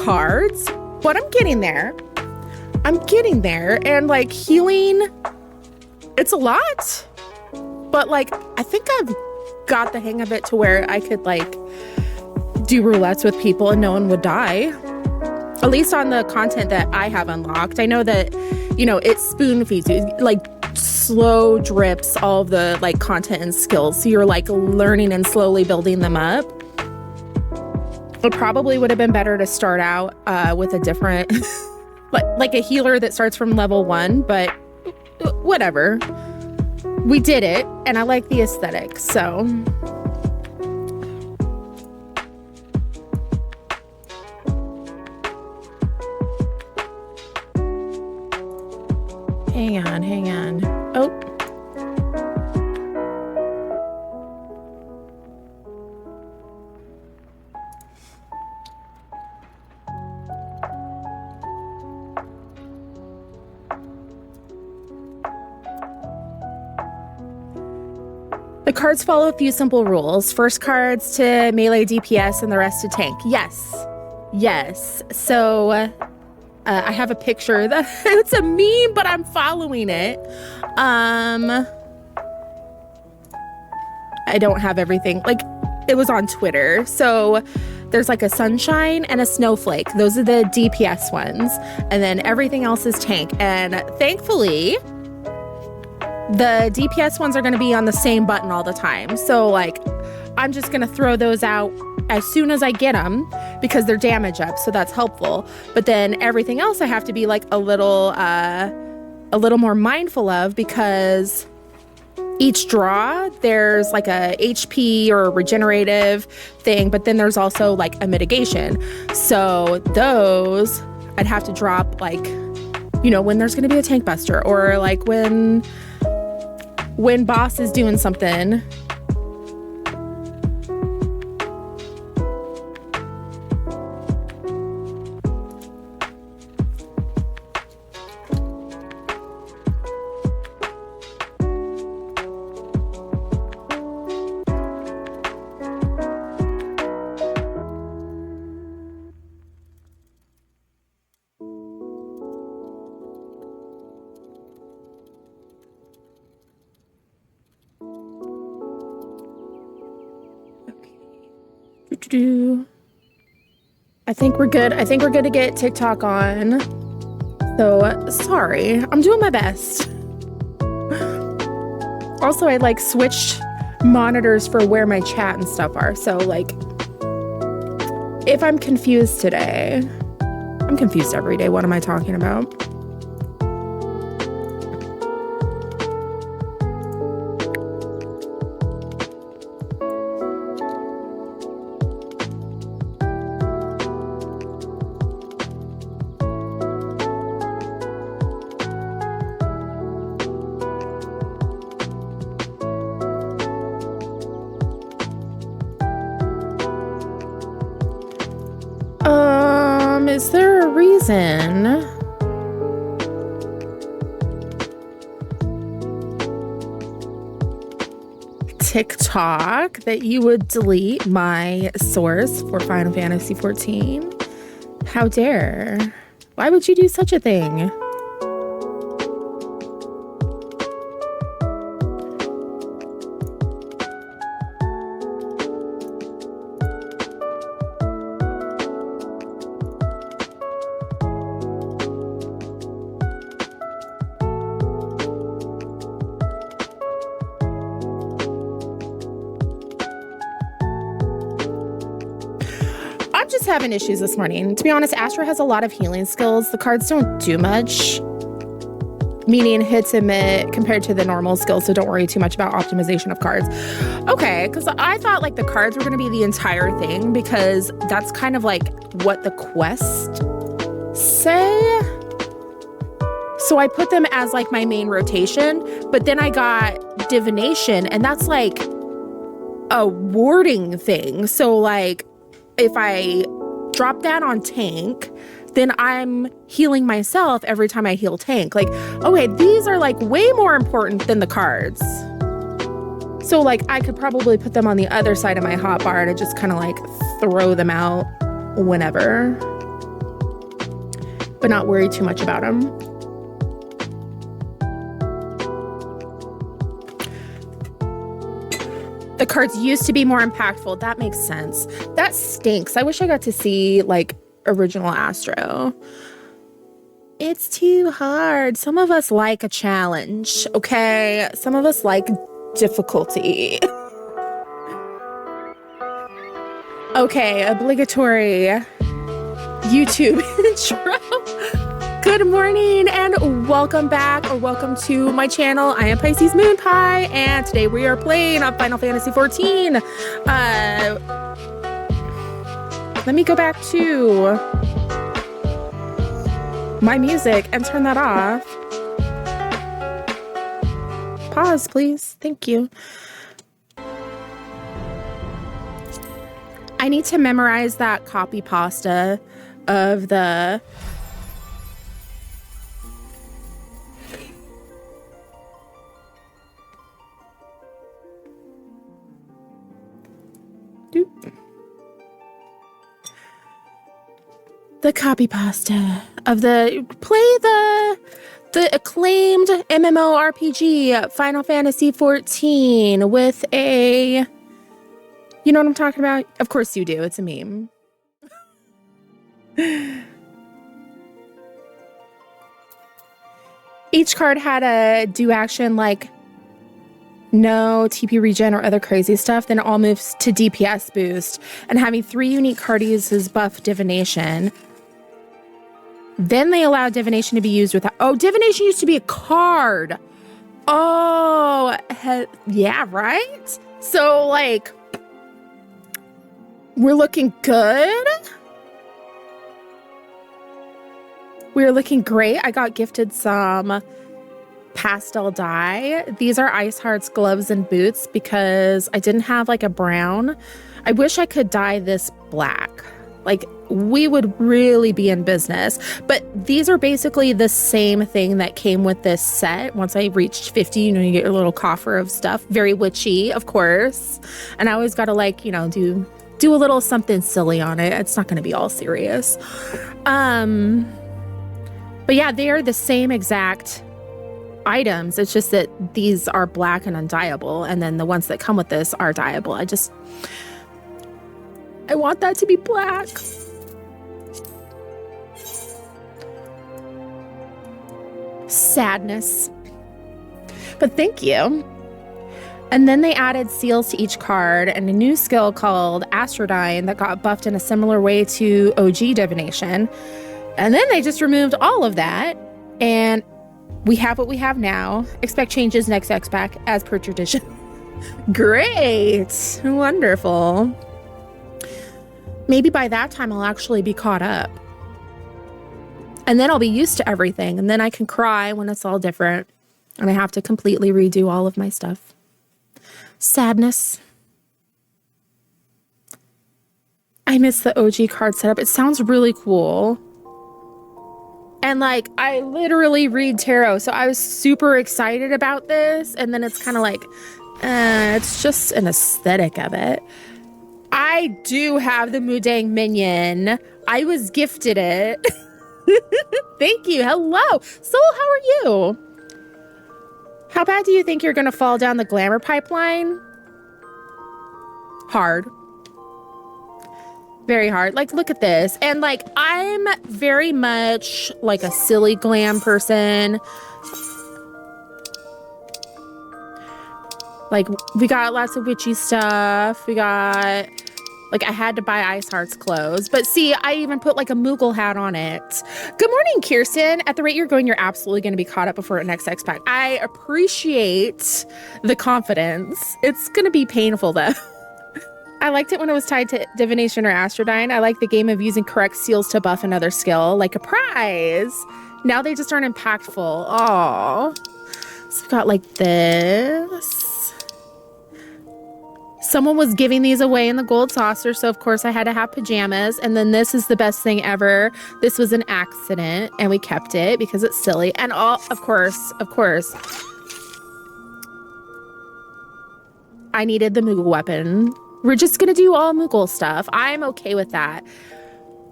cards, but I'm getting there. And like healing, it's a lot, but like I think I've got the hang of it to where I could like do roulettes with people and no one would die. At least on the content that I have unlocked. I know that, you know, it spoon feeds you, like slow drips all of the like content and skills. So you're like learning and slowly building them up. It probably would have been better to start out with a different, like a healer that starts from level 1, but whatever. We did it, and I like the aesthetic, so. Hang on. Oh. The cards follow a few simple rules. First cards to melee DPS and the rest to tank. Yes. So I have a picture that it's a meme, but I'm following it. I don't have everything. Like, it was on Twitter. So there's like a sunshine and a snowflake. Those are the DPS ones. And then everything else is tank. And thankfully, the DPS ones are going to be on the same button all the time. So like, I'm just going to throw those out as soon as I get them because they're damage up. So that's helpful. But then everything else I have to be like a little more mindful of, because each draw, there's like a HP or a regenerative thing, but then there's also like a mitigation. So those I'd have to drop like, you know, when there's going to be a tank buster, or like when boss is doing something. I think we're good. I think we're good to get TikTok on. So sorry, I'm doing my best. Also, I like switched monitors for where my chat and stuff are. So like, if I'm confused today, I'm confused every day. What am I talking about? Is there a reason? TikTok that you would delete my source for Final Fantasy XIV? How dare? Why would you do such a thing? Having issues this morning. To be honest, Astra has a lot of healing skills. The cards don't do much, meaning hits and mitt compared to the normal skills, so don't worry too much about optimization of cards. Okay, because I thought like the cards were going to be the entire thing, because that's kind of like what the quest say. So I put them as like my main rotation, but then I got divination, and that's like a warding thing. So like, if I drop that on tank, then I'm healing myself every time I heal tank. Like, okay, these are like way more important than the cards. So like, I could probably put them on the other side of my hotbar to just kind of like throw them out whenever. but not worry too much about them. The cards used to be more impactful. That makes sense. That stinks. I wish I got to see like original Astro. It's too hard. Some of us like a challenge, okay? Some of us like difficulty. Okay, obligatory YouTube intro. Good morning and welcome back or welcome to my channel. I am Pisces Moon Pie and today we are playing on Final Fantasy 14. Let me go back to my music and turn that off. Pause, please. Thank you. I need to memorize that copy pasta of the copy pasta of the acclaimed MMORPG Final Fantasy 14 with a, you know what I'm talking about? Of course you do. It's a meme. Each card had a do action like no TP regen or other crazy stuff. Then it all moves to DPS boost. And having 3 unique card uses buff divination. Then they allow divination to be used without. Oh, divination used to be a card. Oh, yeah, right? So, like, we're looking good. We're looking great. I got gifted some pastel dye. These are Ice Heart's gloves and boots because I didn't have like a brown. I wish I could dye this black. Like, we would really be in business. But these are basically the same thing that came with this set. Once I reached 50, you know, you get your little coffer of stuff. Very witchy, of course. And I always got to, like, you know, do a little something silly on it. It's not going to be all serious. But yeah, they are the same exact items. It's just that these are black and undyeable. And then the ones that come with this are dyeable. I want that to be black. Sadness. But thank you. And then they added seals to each card and a new skill called Astrodyne that got buffed in a similar way to OG divination. And then they just removed all of that. And we have what we have now. Expect changes next X-Pack as per tradition. Great. Wonderful. Maybe by that time I'll actually be caught up. And then I'll be used to everything. And then I can cry when it's all different. And I have to completely redo all of my stuff. Sadness. I miss the OG card setup. It sounds really cool. And like, I literally read tarot. So I was super excited about this. And then it's kind of like, it's just an aesthetic of it. I do have the Mudang minion. I was gifted it. Thank you. Hello. Soul, how are you? How bad do you think you're going to fall down the glamour pipeline? Hard. Very hard. Like, look at this. And like, I'm very much like a silly glam person. Like, we got lots of witchy stuff. We got, like, I had to buy Ice Heart's clothes. But see, I even put, like, a Moogle hat on it. Good morning, Kirsten. At the rate you're going, you're absolutely going to be caught up before the next X-Pack. I appreciate the confidence. It's going to be painful, though. I liked it when it was tied to divination or Astrodyne. I like the game of using correct seals to buff another skill, like a prize. Now they just aren't impactful. Aww. So we've got, like, this. Someone was giving these away in the gold saucer, so of course I had to have pajamas. And then this is the best thing ever. This was an accident, and we kept it because it's silly. And all, of course, I needed the Moogle weapon. We're just gonna do all Moogle stuff. I'm okay with that.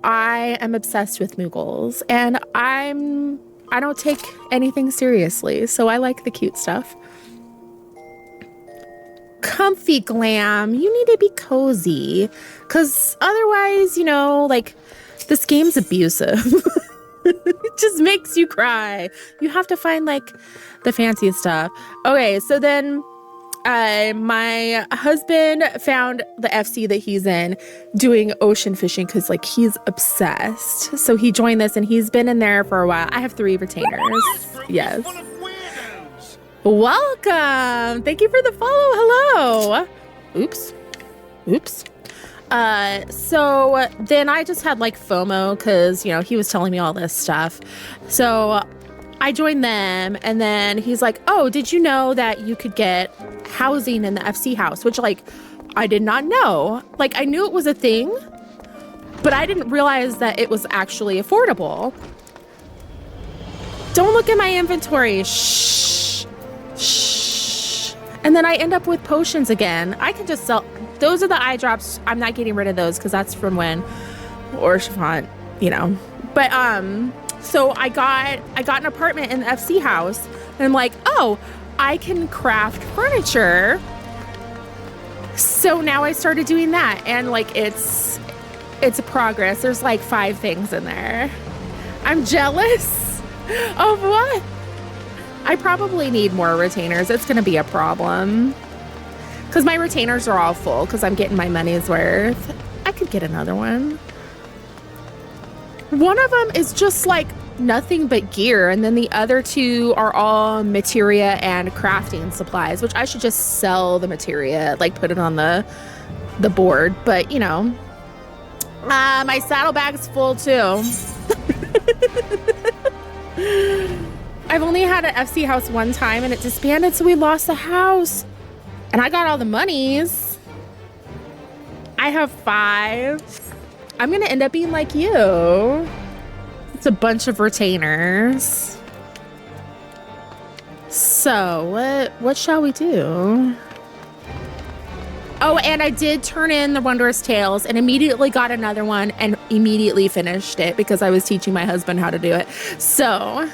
I am obsessed with Moogles, and I don't take anything seriously, so I like the cute stuff. Comfy glam. You need to be cozy, because otherwise, you know, like, this game's abusive. It just makes you cry. You have to find, like, the fanciest stuff. Okay, so then my husband found the FC that he's in doing ocean fishing because, like, he's obsessed. So he joined this, and he's been in there for a while. I have 3 retainers. Yes. Welcome. Thank you for the follow. Hello. Oops. So then I just had, like, FOMO because, you know, he was telling me all this stuff. So I joined them, and then he's like, oh, did you know that you could get housing in the FC house? Which, like, I did not know. Like, I knew it was a thing, but I didn't realize that it was actually affordable. Don't look at my inventory. Shh. And then I end up with potions again. I can just sell. Those are the eye drops. I'm not getting rid of those because that's from when, or Chiffon, you know. But so I got an apartment in the FC house, and I'm like, oh, I can craft furniture. So now I started doing that, and, like, it's a progress. There's, like, 5 things in there. I'm jealous of what? I probably need more retainers. It's gonna be a problem because my retainers are all full because I'm getting my money's worth. I could get another one. One of them is just, like, nothing but gear, and then the other 2 are all materia and crafting supplies, which I should just sell the materia, like, put it on the board. But, you know, my saddlebag's full too. I've only had an FC house one time, and it disbanded, so we lost the house, and I got all the monies. I have 5. I'm gonna end up being like you. It's a bunch of retainers. So what shall we do? Oh, and I did turn in the Wondrous Tails and immediately got another one and immediately finished it because I was teaching my husband how to do it. So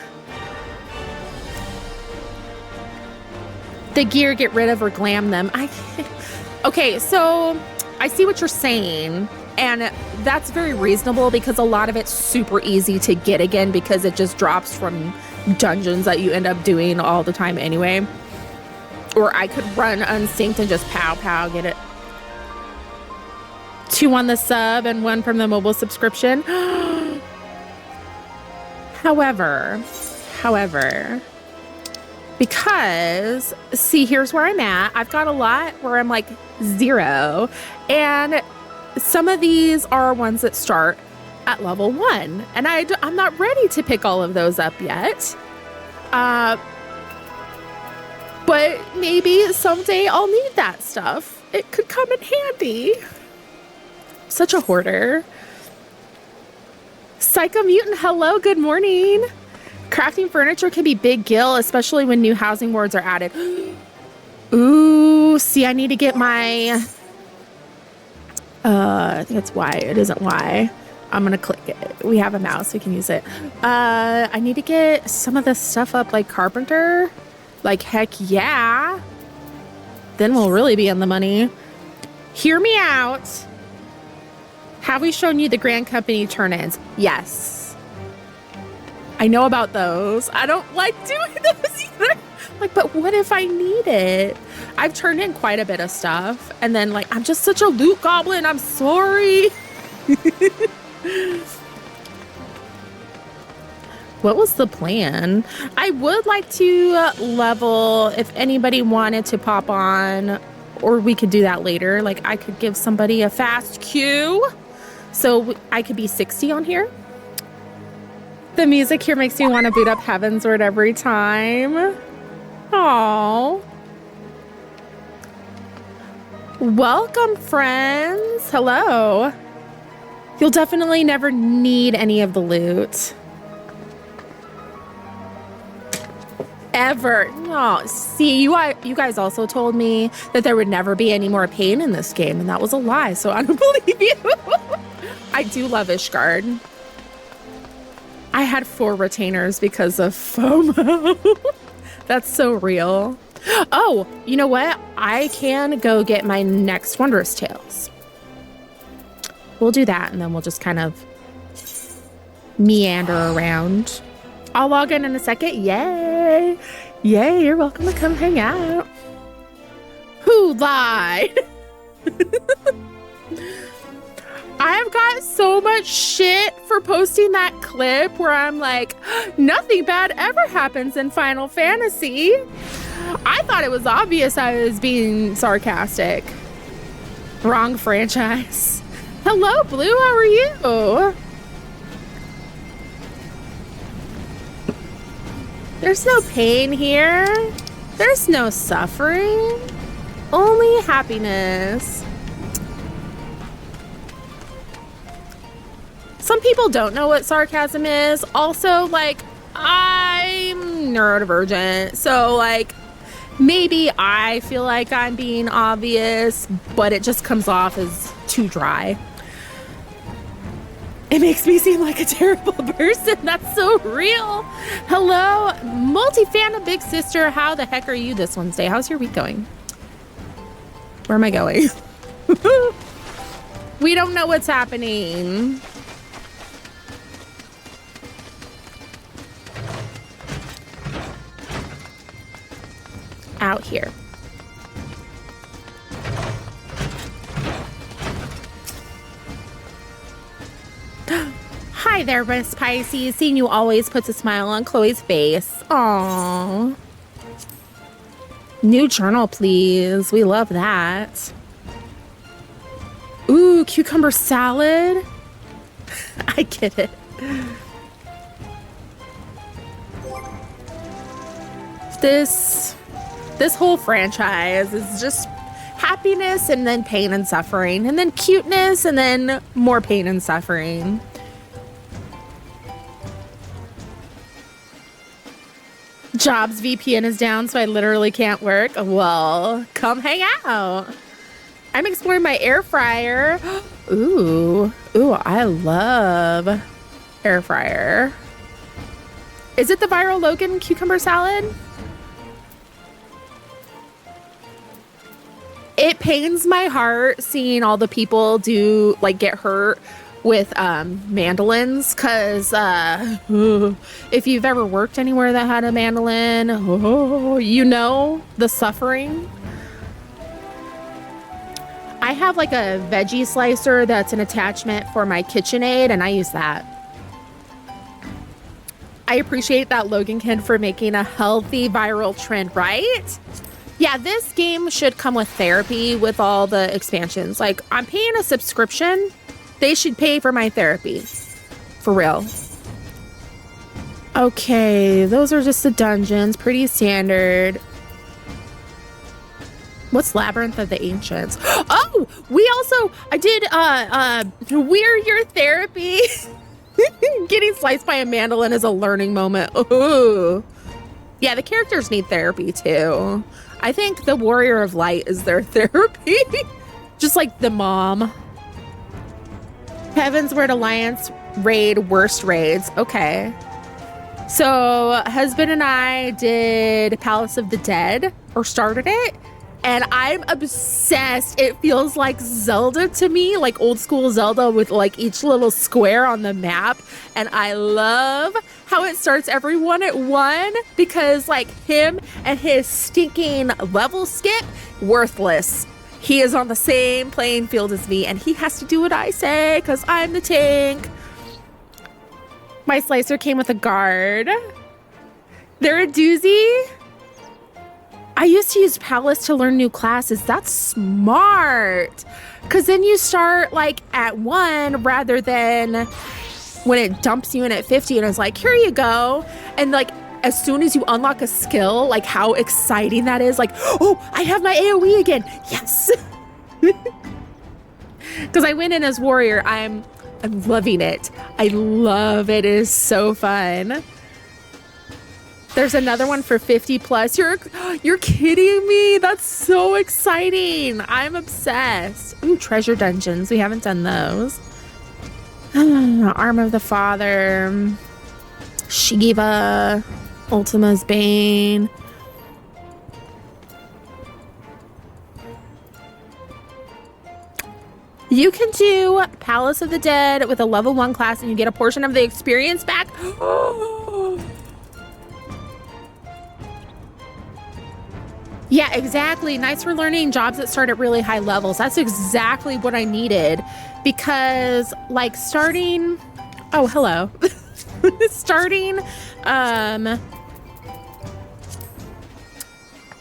the gear, get rid of or glam them. Okay, so I see what you're saying. And that's very reasonable because a lot of it's super easy to get again because it just drops from dungeons that you end up doing all the time anyway. Or I could run unsynced and just pow, get it. 2 on the sub and 1 from the mobile subscription. However, because, see, here's where I'm at. I've got a lot where I'm like 0, and some of these are ones that start at level 1, and I'm not ready to pick all of those up yet. But maybe someday I'll need that stuff. It could come in handy. Such a hoarder. Psycho Mutant, hello, good morning. Crafting furniture can be big gil, especially when new housing wards are added. Ooh, see, I need to get my... I think it's Y. It isn't Y. I'm gonna click it. We have a mouse. We can use it. I need to get some of this stuff up like carpenter. Like, heck yeah. Then we'll really be in the money. Hear me out. Have we shown you the Grand Company turn-ins? Yes. I know about those. I don't like doing those either. Like, but what if I need it? I've turned in quite a bit of stuff. And then, like, I'm just such a loot goblin. I'm sorry. What was the plan? I would like to level if anybody wanted to pop on, or we could do that later. Like, I could give somebody a fast queue. So I could be 60 on here. The music here makes me want to boot up HEAVENSWARD every time. Aww. Welcome, friends. Hello. You'll definitely never need any of the loot. Ever. No, see, you guys also told me that there would never be any more pain in this game, and that was a lie, so I don't believe you. I do love Ishgard. I had 4 retainers because of FOMO. That's so real. Oh, you know what? I can go get my next Wondrous Tails. We'll do that, and then we'll just kind of meander around. I'll log in a second. Yay! Yay, you're welcome to come hang out. Who lied? I've got so much shit for posting that clip where I'm like, nothing bad ever happens in Final Fantasy. I thought it was obvious I was being sarcastic. Wrong franchise. Hello, Blue, how are you? There's no pain here. There's no suffering. Only happiness. Some people don't know what sarcasm is. Also, like, I'm neurodivergent. So, like, maybe I feel like I'm being obvious, but it just comes off as too dry. It makes me seem like a terrible person. That's so real. Hello, multi-fandom big sister. How the heck are you this Wednesday? How's your week going? Where am I going? We don't know what's happening. Out here. Hi there, Miss Pisces. Seeing you always puts a smile on Chloe's face. Aww. New journal, please. We love that. Ooh, cucumber salad. I get it. This whole franchise is just happiness and then pain and suffering, and then cuteness and then more pain and suffering. Jobs VPN is down, so I literally can't work. Well, come hang out. I'm exploring my air fryer. Ooh, I love air fryer. Is it the viral Logan cucumber salad? It pains my heart seeing all the people get hurt with mandolins, because if you've ever worked anywhere that had a mandolin, you know the suffering. I have like a veggie slicer that's an attachment for my KitchenAid, and I use that. I appreciate that Logan Kid for making a healthy viral trend, right? Yeah, this game should come with therapy with all the expansions. Like, I'm paying a subscription. They should pay for my therapy. For real. Okay, those are just the dungeons. Pretty standard. What's Labyrinth of the Ancients? Oh, I did We're Your Therapy. Getting sliced by a mandolin is a learning moment. Ooh. Yeah, the characters need therapy too. I think the Warrior of Light is their therapy. Just like the mom. Heavensward Alliance raid, worst raids. Okay. So husband and I did Palace of the Dead, or started it, and I'm obsessed. It feels like Zelda to me, like old school Zelda with like each little square on the map. And I love how it starts everyone at 1, because like him and his stinking level skip, worthless. He is on the same playing field as me, and he has to do what I say because I'm the tank. My slicer came with a guard. They're a doozy. I used to use Palace to learn new classes. That's smart. Because then you start like at 1 rather than when it dumps you in at 50 and it's like, here you go. And like, as soon as you unlock a skill, like how exciting that is. Like, oh, I have my AoE again. Yes. Because I went in as warrior. I'm loving it. I love it. It is so fun. There's another one for 50 plus. You're kidding me. That's so exciting. I'm obsessed. Ooh, treasure dungeons. We haven't done those. Arm of the Father, Shiva, Ultima's Bane. You can do Palace of the Dead with a level 1 class and you get a portion of the experience back. Yeah, exactly. Nice for learning jobs that start at really high levels. That's exactly what I needed because like starting, oh, hello. Starting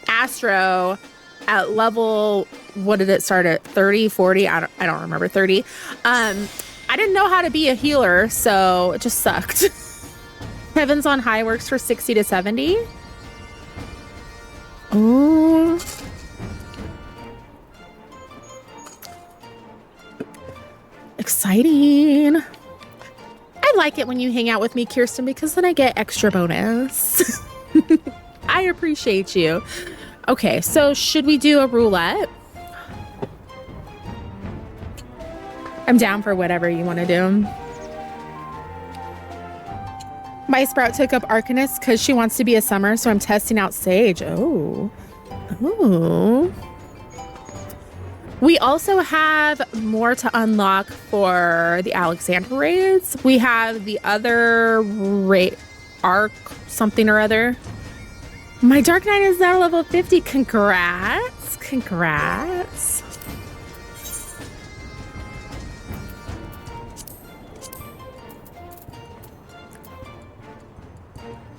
Astro at level, what did it start at? 30, 40? I don't remember, 30. I didn't know how to be a healer, so it just sucked. Heavens on High works for 60 to 70. Oh. Exciting. I like it when you hang out with me, Kirsten, because then I get extra bonus. I appreciate you. Okay, so should we do a roulette? I'm down for whatever you want to do. My Sprout took up Arcanist because she wants to be a summer, so I'm testing out Sage. Oh. Ooh. We also have more to unlock for the Alexander raids. We have the other raid, Arc something or other. My Dark Knight is now level 50. Congrats. Congrats.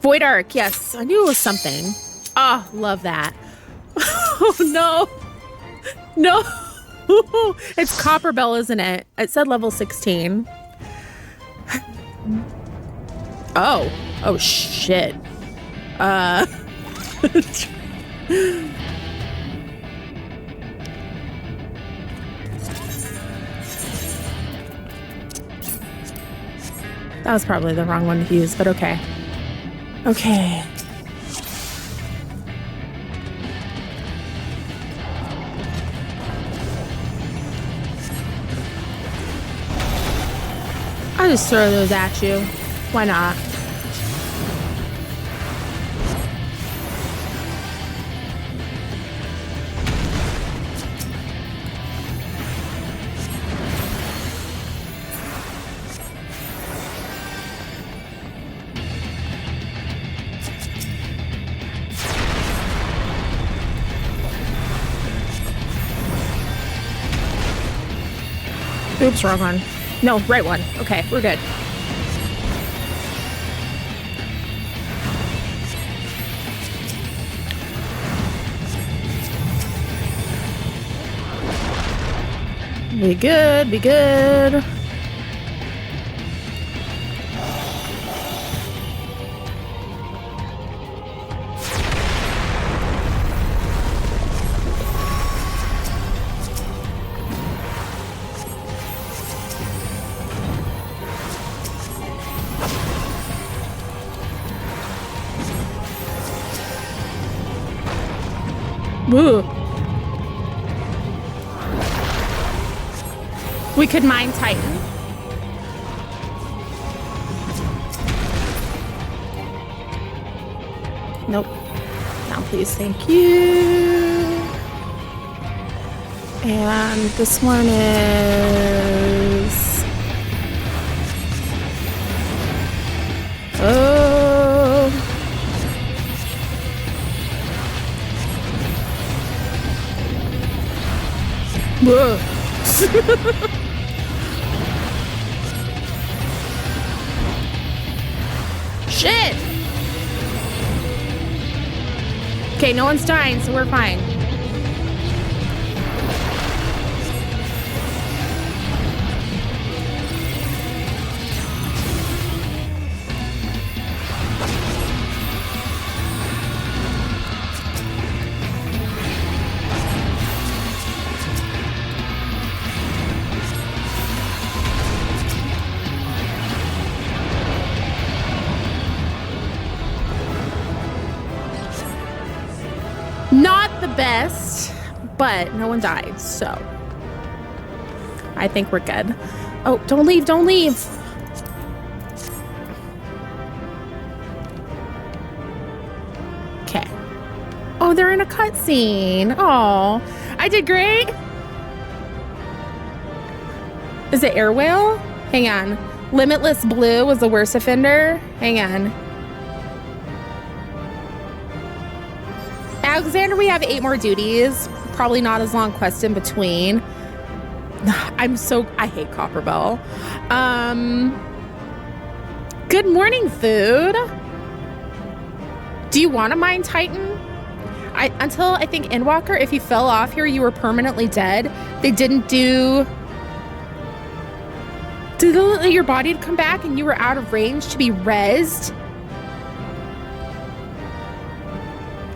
Void Arc, yes. I knew it was something. Oh, love that. Oh, no. No. It's Copper Bell, isn't it? It said level 16. Oh. Oh, shit. That was probably the wrong one to use, but okay. Okay. I'll just throw those at you. Why not? Oops, wrong one. No, right one. Okay, we're good. Be good, be good. Woo. We could mine Titan. Nope. Now, please, thank you. And this one is... Oh. Whoa. Shit! Okay, no one's dying, so we're fine. Not the best, but no one died, so I think we're good. Oh, don't leave, don't leave. Okay. Oh, they're in a cutscene. Oh, I did great. Is it Air Whale? Hang on. Limitless Blue was the worst offender. Hang on. Alexander, we have 8 more duties. Probably not as long quest in between. I hate Copperbell. Good morning, food. Do you want to mine Titan? Until I think Endwalker, if you fell off here, you were permanently dead. They didn't do... Did they let your body come back and you were out of range to be rezzed?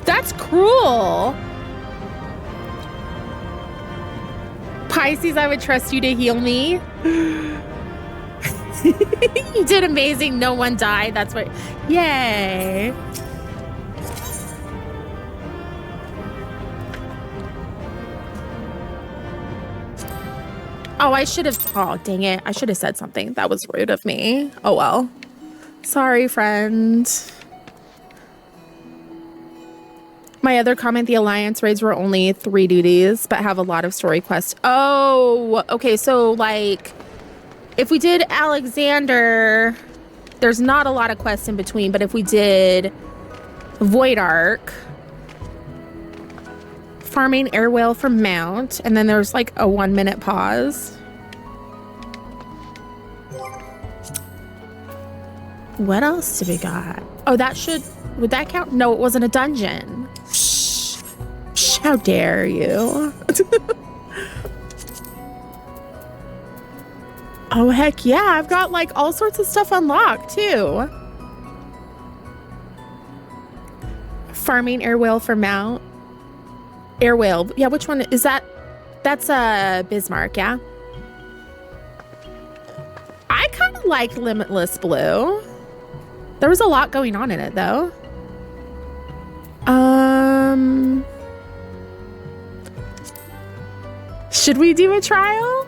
That's cruel. Pisces, I would trust you to heal me. You did amazing. No one died. That's what. Yay. Oh, I should have. Oh, dang it. I should have said something. That was rude of me. Oh, well. Sorry, friend. My other comment, the Alliance raids were only 3 duties, but have a lot of story quests. Oh, okay. So, like, if we did Alexander, there's not a lot of quests in between, but if we did Void Arc, farming Air Whale for Mount, and then there's like a 1-minute pause. What else do we got? Oh, would that count? No, it wasn't a dungeon. Shh, how dare you? Oh, heck yeah. I've got like all sorts of stuff unlocked too. Farming Air Whale for Mount. Air Whale. Yeah, which one is that? That's Bismarck, yeah? I kind of like Limitless Blue. There was a lot going on in it, though. Should we do a trial?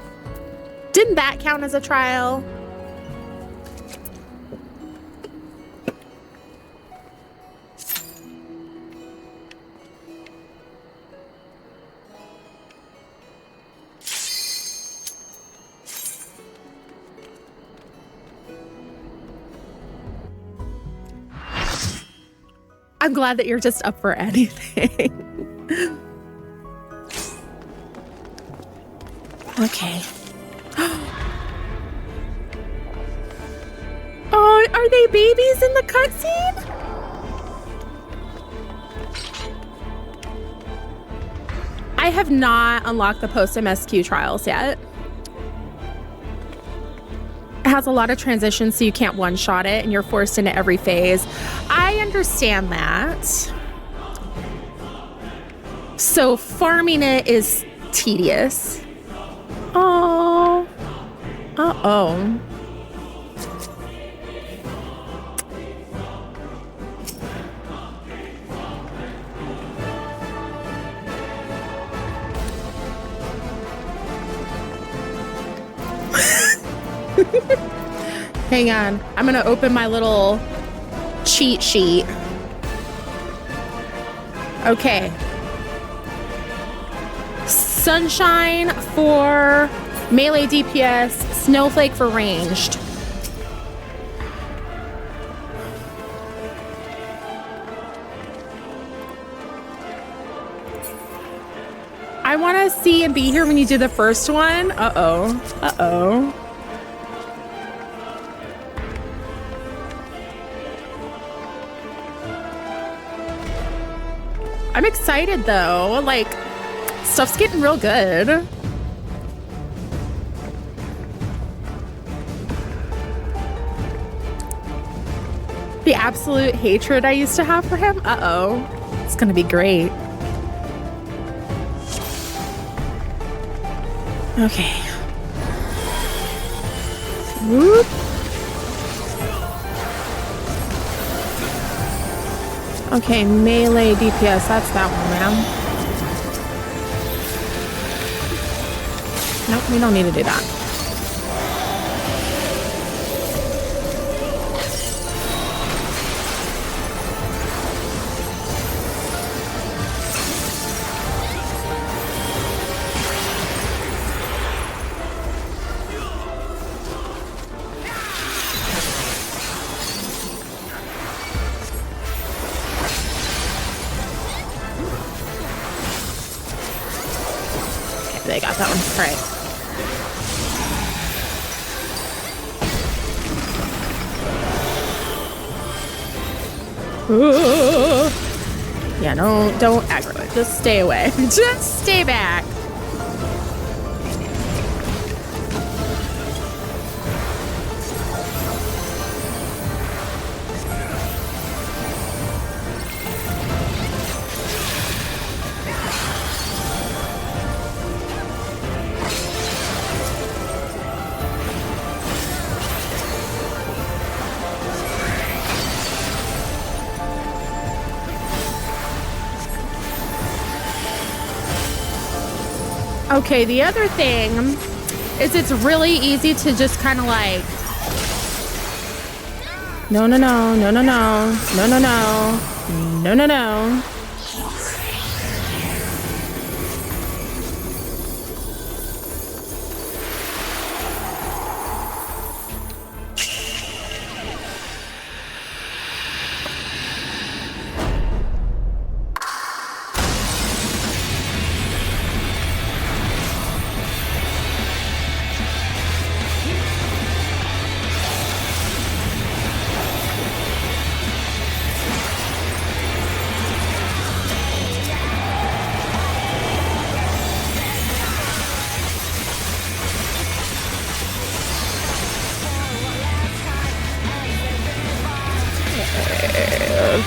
Didn't that count as a trial? I'm glad that you're just up for anything. Okay. Oh, are they babies in the cutscene? I have not unlocked the post-MSQ trials yet. It has a lot of transitions, so you can't one-shot it, and you're forced into every phase. I understand that. So farming it is tedious. Oh. Uh-oh. Hang on. I'm gonna open my little cheat sheet. Okay. Sunshine for melee DPS, Snowflake for ranged. I want to see and be here when you do the first one. Uh-oh. Uh-oh. I'm excited though, like, stuff's getting real good. The absolute hatred I used to have for him, uh-oh. It's gonna be great. Okay. Whoop. Okay, melee DPS, that's that one, man. Nope, we don't need to do that. Okay, got that one. All right. Ooh. Yeah, don't aggro it. Just stay away. Just stay back. Okay, the other thing is it's really easy to just kind of like, no.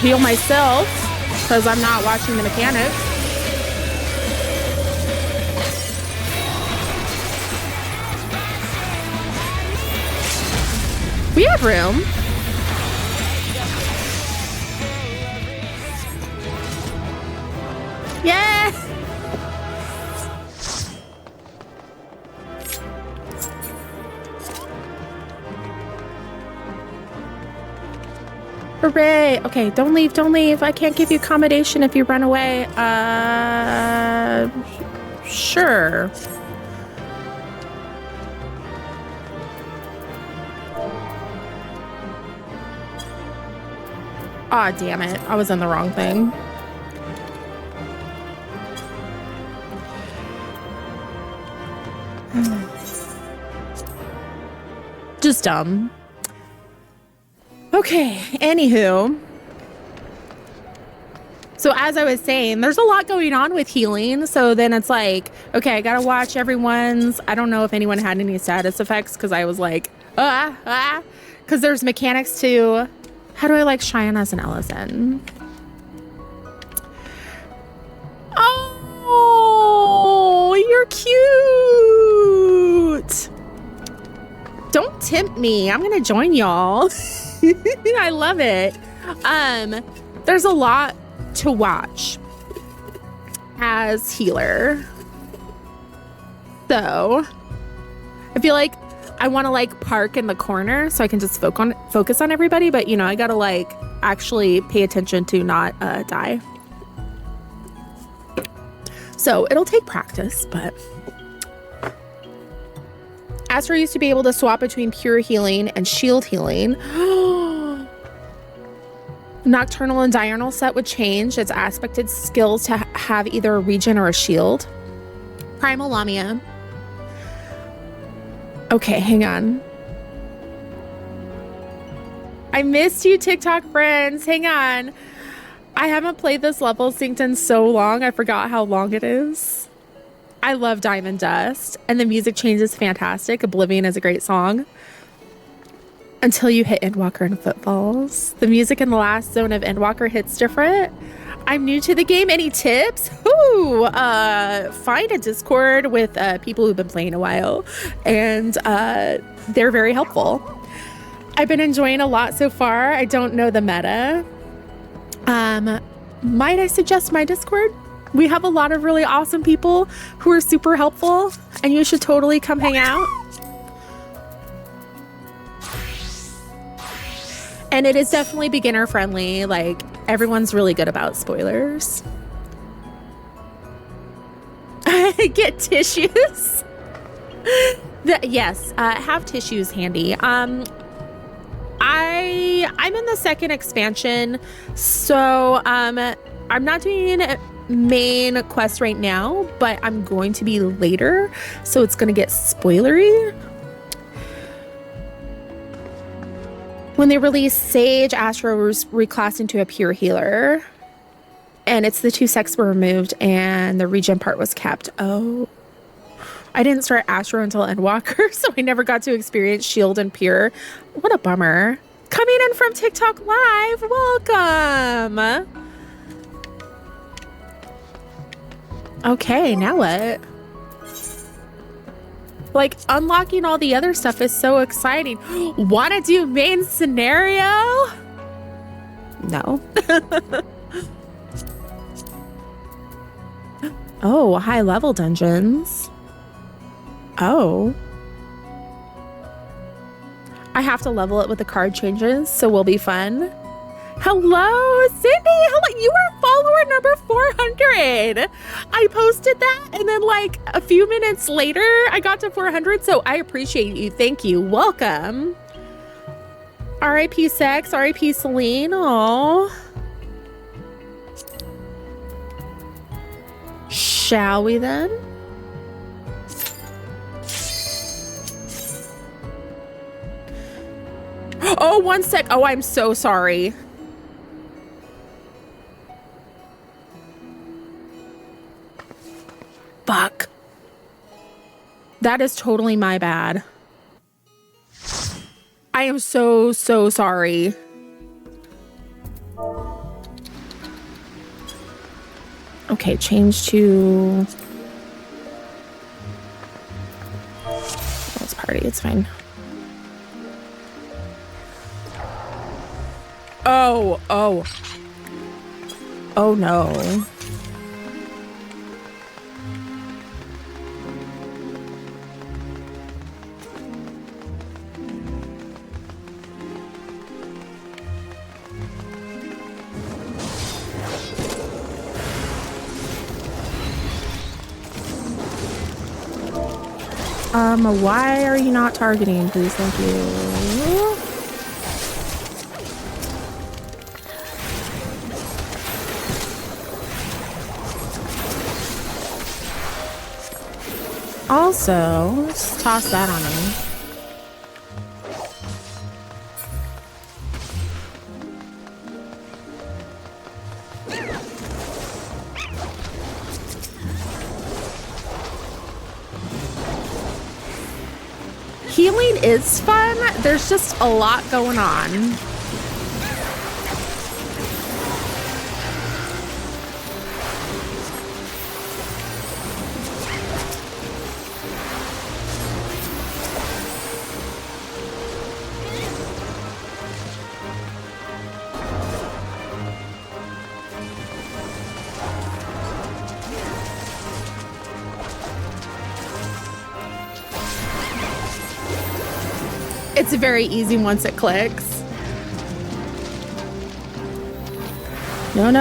Heal myself because I'm not watching the mechanics. We have room. Yeah. Hooray. Okay, don't leave. I can't give you accommodation if you run away. Sure. Aw, damn it. I was on the wrong thing. Just dumb. Okay, anywho. So as I was saying, there's a lot going on with healing. So then it's like, okay, I gotta watch everyone's. I don't know if anyone had any status effects because I was like, because there's mechanics to, how do I like Cheyenne as an Ellison? Oh, you're cute. Don't tempt me. I'm gonna join y'all. I love it. There's a lot to watch as healer. So I feel like I want to like park in the corner so I can just focus on everybody, but you know, I gotta like actually pay attention to not die. So it'll take practice, but Astra used to be able to swap between pure healing and shield healing. Nocturnal and diurnal set would change its aspected skills to have either a regen or a shield. Primal Lamia. Okay, hang on. I missed you, TikTok friends. Hang on. I haven't played this level synced in so long. I forgot how long it is. I love Diamond Dust, and the music change is fantastic. Oblivion is a great song. Until you hit Endwalker and Footfalls. The music in the last zone of Endwalker hits different. I'm new to the game. Any tips? Ooh, find a Discord with people who've been playing a while, and they're very helpful. I've been enjoying a lot so far. I don't know the meta. Might I suggest my Discord? We have a lot of really awesome people who are super helpful, and you should totally come hang out. And it is definitely beginner friendly. Like, everyone's really good about spoilers. Get tissues. Yes, have tissues handy. I'm in the second expansion, so I'm not doing main quest right now, but I'm going to be later, so it's going to get spoilery. When they released Sage, Astro was reclassed into a pure healer, and it's the 2 sex were removed and the regen part was kept. Oh, I didn't start Astro until Endwalker, so I never got to experience Shield and Pure. What a bummer. Coming in from TikTok Live, welcome. Okay, now what? Like, unlocking all the other stuff is so exciting. Wanna do main scenario? No. Oh, high level dungeons. Oh. I have to level it with the card changes, so we'll be fun. Hello, Cindy. Hello. You are follower number 400. I posted that, and then like a few minutes later, I got to 400, so I appreciate you. Thank you. Welcome. R.I.P. Sex. R.I.P. Celine. Aww. Shall we then? Oh, 1 sec. Oh, I'm so sorry. Fuck. That is totally my bad. I am so sorry. Okay, change to... Let's party, it's fine. Oh no. Why are you not targeting, please? Thank you. Also, let's toss that on me. Healing is fun. There's just a lot going on. It's very easy once it clicks. No. No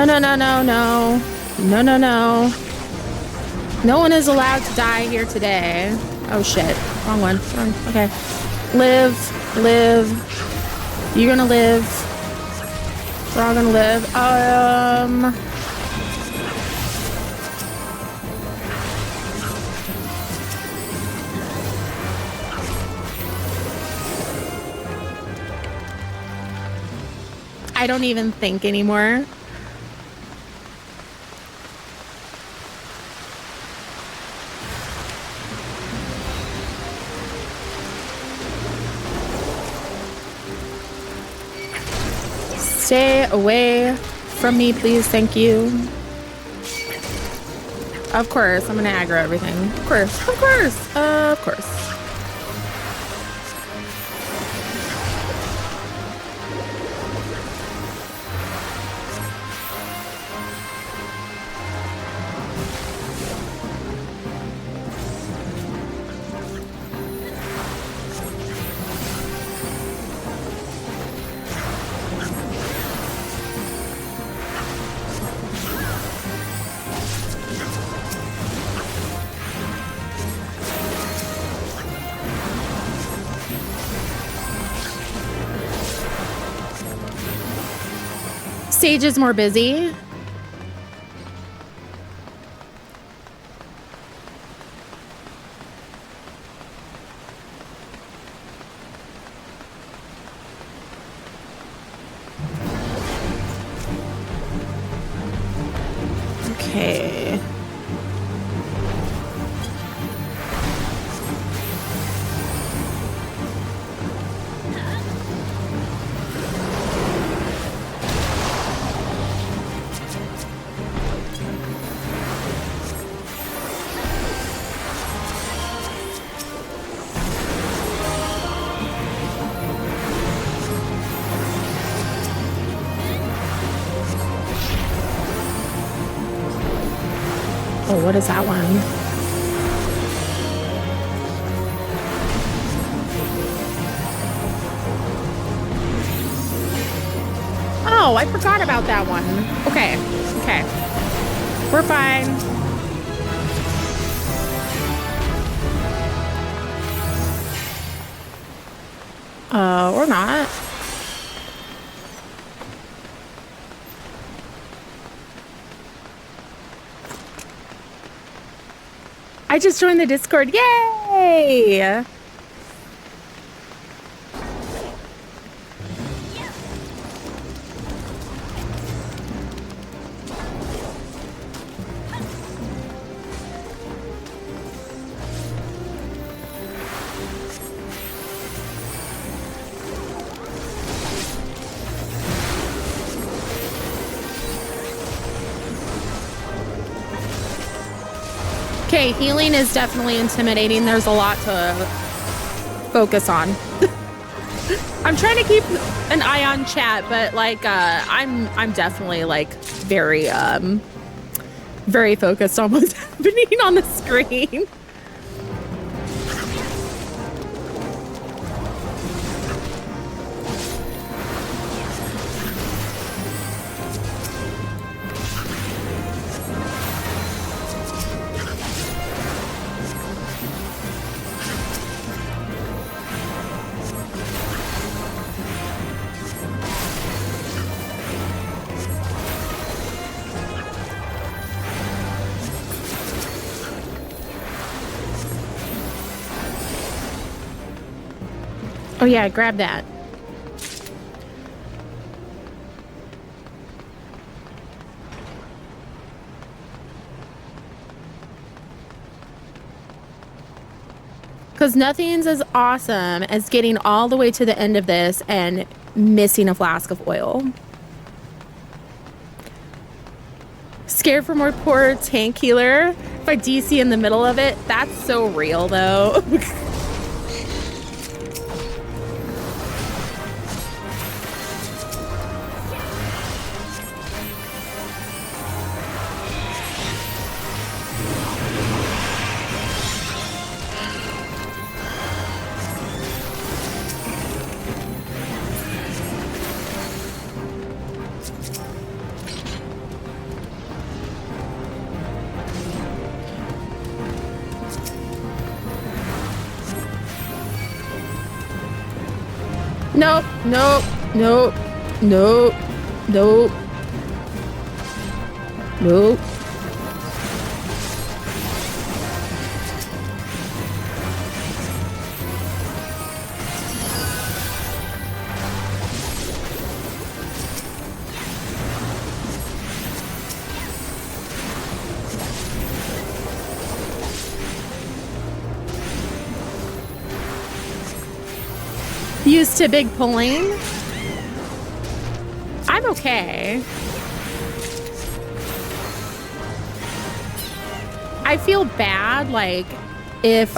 one is allowed to die here today. Oh shit. Wrong one. Okay. Live. You're gonna live. We're all gonna live. I don't even think anymore. Stay away from me, please. Thank you. Of course, I'm gonna aggro everything. Of course. Sage is more busy. Okay. Oh, what is that one? Oh, I forgot about that one. Okay, okay. We're fine. Or not. I just joined the Discord. Yay! Okay, healing is definitely intimidating. There's a lot to focus on. I'm trying to keep an eye on chat, but like I'm definitely like very very focused on what's happening on the screen. Oh yeah, grab that. Because nothing's as awesome as getting all the way to the end of this and missing a flask of oil. Scared for more poor tank healer. If I DC in the middle of it, that's so real though. Nope, nope, nope, nope, nope, nope. Used to big pulling. I'm okay. I feel bad, like, if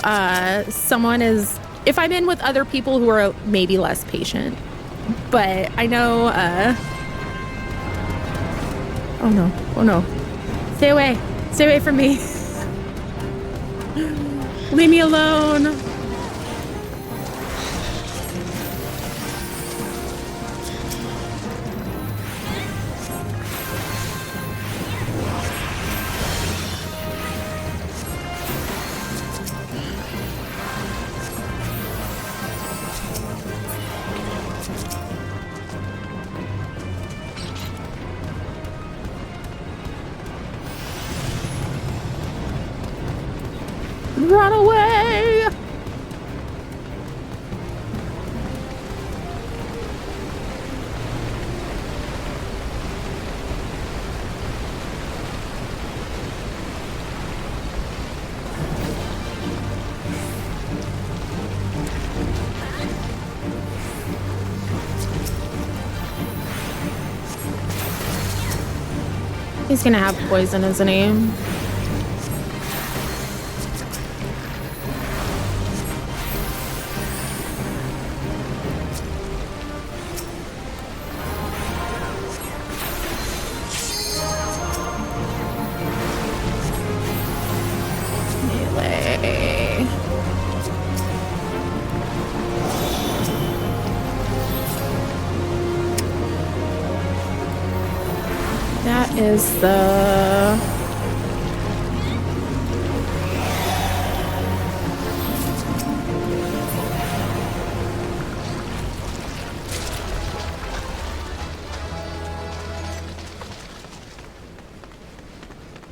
someone is, if I'm in with other people who are maybe less patient. But I know, oh no, oh no. Stay away from me. Leave me alone. Run away! He's gonna have poison, isn't he? Melee. That is the...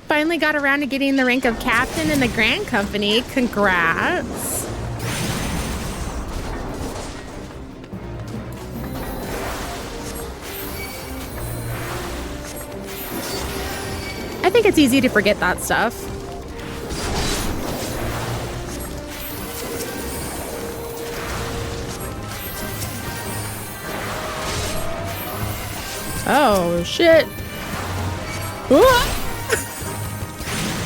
Finally got around to getting the rank of captain in the Grand Company. Congrats. I think it's easy to forget that stuff. Oh, shit.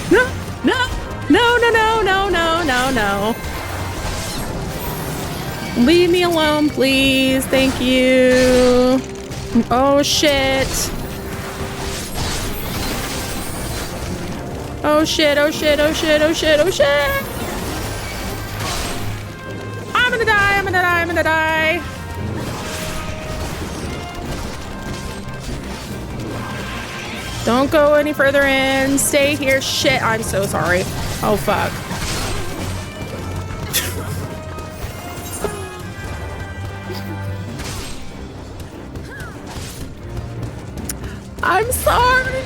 No, no, no, no, no, no, no, no, no. Leave me alone, please. Thank you. Oh, shit. Oh, shit, oh, shit, oh, shit, oh, shit, oh, shit. I'm gonna die, I'm gonna die, I'm gonna die. Don't go any further in. Stay here. Shit, I'm so sorry. Oh, fuck. I'm sorry.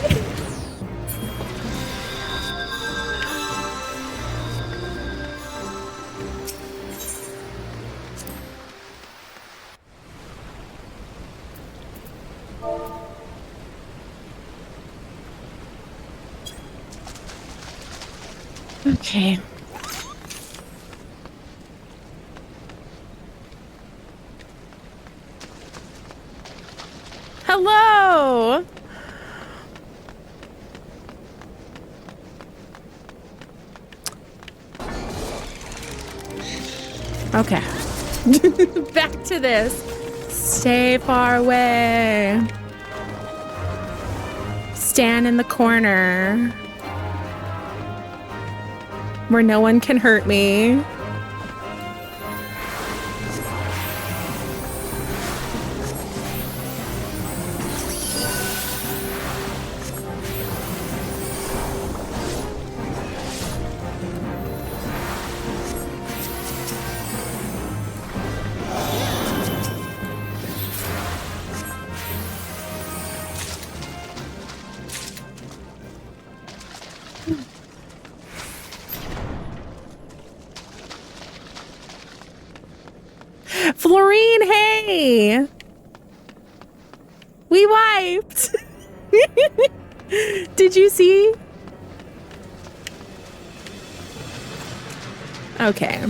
Okay. Hello. Okay. Back to this. Stay far away. Stand in the corner where no one can hurt me. Florine, hey! We wiped! Did you see? Okay.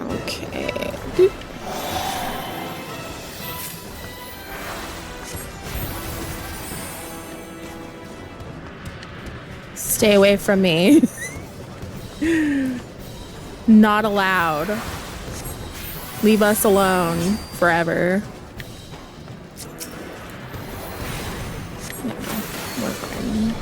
Okay. Stay away from me. Not allowed. Leave us alone forever. No, we're fine.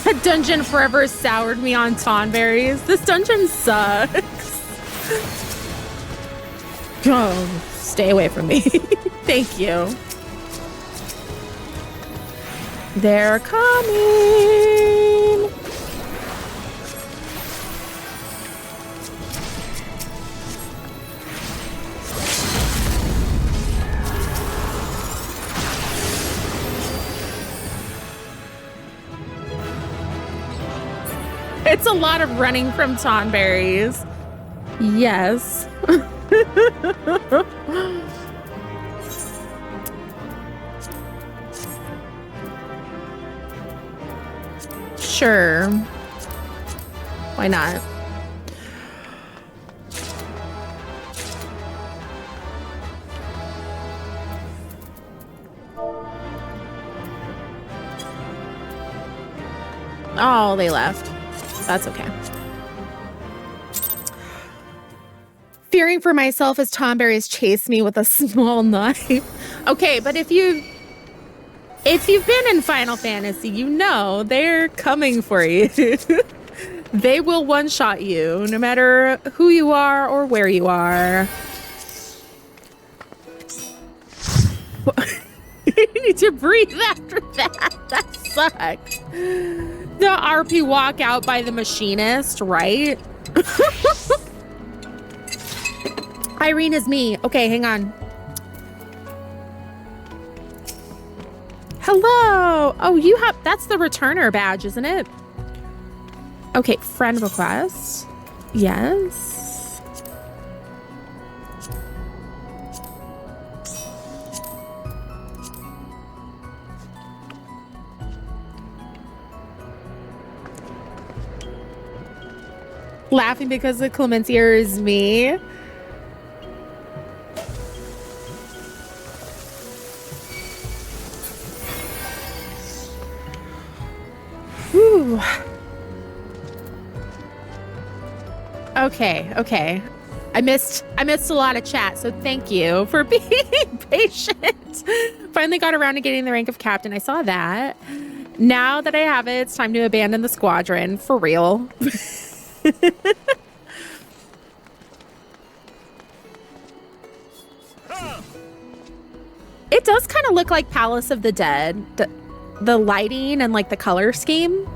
That dungeon forever soured me on tonberries. This dungeon sucks. Oh, stay away from me. Thank you. They're coming. It's a lot of running from tonberries. Yes. Sure. Why not? Oh, they left. That's okay. Fearing for myself as Tomberries chase me with a small knife. Okay, but if you've been in Final Fantasy, you know they're coming for you. They will one-shot you, no matter who you are or where you are. You need to breathe after that. That sucks. The RP walk out by the machinist, right? Irene is me. Okay, hang on. Hello. Oh, you have, that's the returner badge, isn't it? Okay, friend request. Yes. Laughing because the Clemencier is me. Whew. Okay. I missed a lot of chat, so thank you for being patient. Finally got around to getting the rank of captain. I saw that. Now that I have it, it's time to abandon the squadron for real. It does kind of look like Palace of the Dead, the lighting and like the color scheme.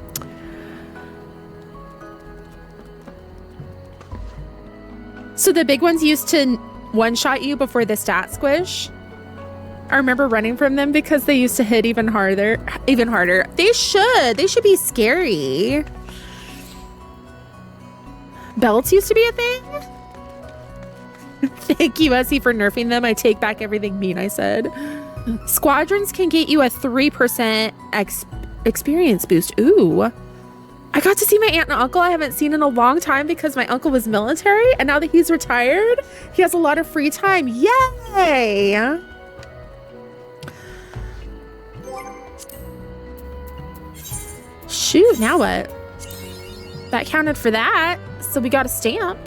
So the big ones used to one-shot you before the stat squish. I remember running from them because they used to hit even harder. They should be scary. Belts used to be a thing? Thank you, Essie, for nerfing them. I take back everything mean I said. Squadrons can get you a 3% experience boost. Ooh. I got to see my aunt and uncle I haven't seen in a long time because my uncle was military, and now that he's retired, he has a lot of free time. Yay! Shoot, now what? That counted for that, so we got a stamp.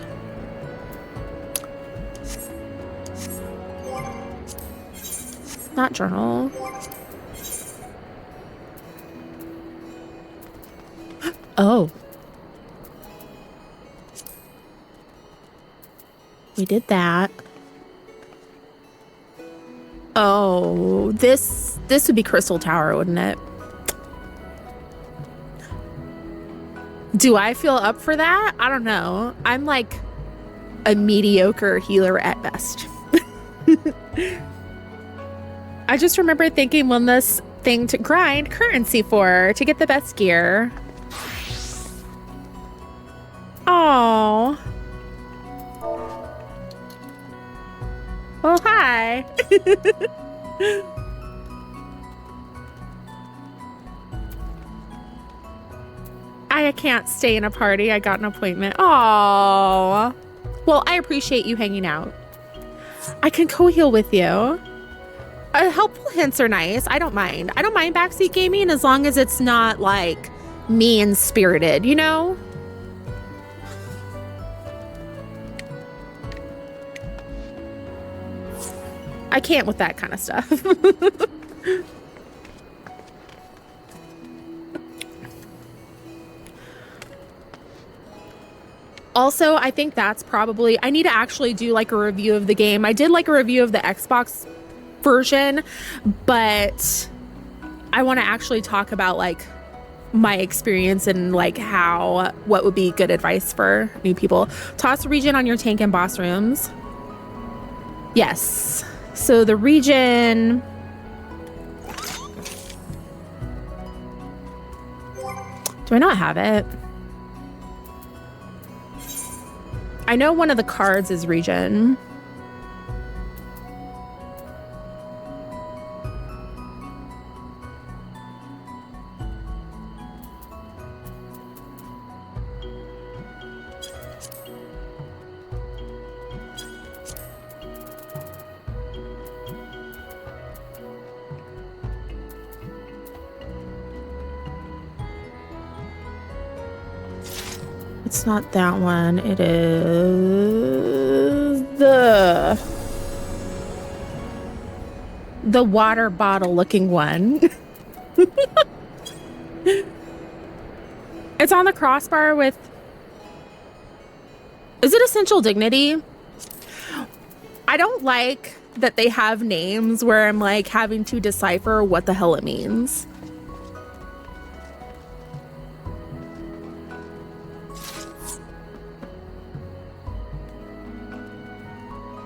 Not journal. Oh. We did that. Oh, this would be Crystal Tower, wouldn't it? Do I feel up for that? I don't know. I'm like a mediocre healer at best. I just remember thinking, when this thing to grind currency for to get the best gear. Oh. Oh, hi. I can't stay in a party. I got an appointment. Oh. Well, I appreciate you hanging out. I can co-heal with you. Helpful hints are nice. I don't mind. I don't mind backseat gaming as long as it's not like mean-spirited, you know? I can't with that kind of stuff. Also, I think that's probably, I need to actually do like a review of the game. I did like a review of the Xbox version, but I want to actually talk about like my experience and like what would be good advice for new people. Toss a region on your tank and boss rooms. Yes. So the region, do I not have it? I know one of the cards is region. It's not that one. It is the water bottle looking one. It's on the crossbar with... Is it Essential Dignity? I don't like that they have names where I'm like having to decipher what the hell it means.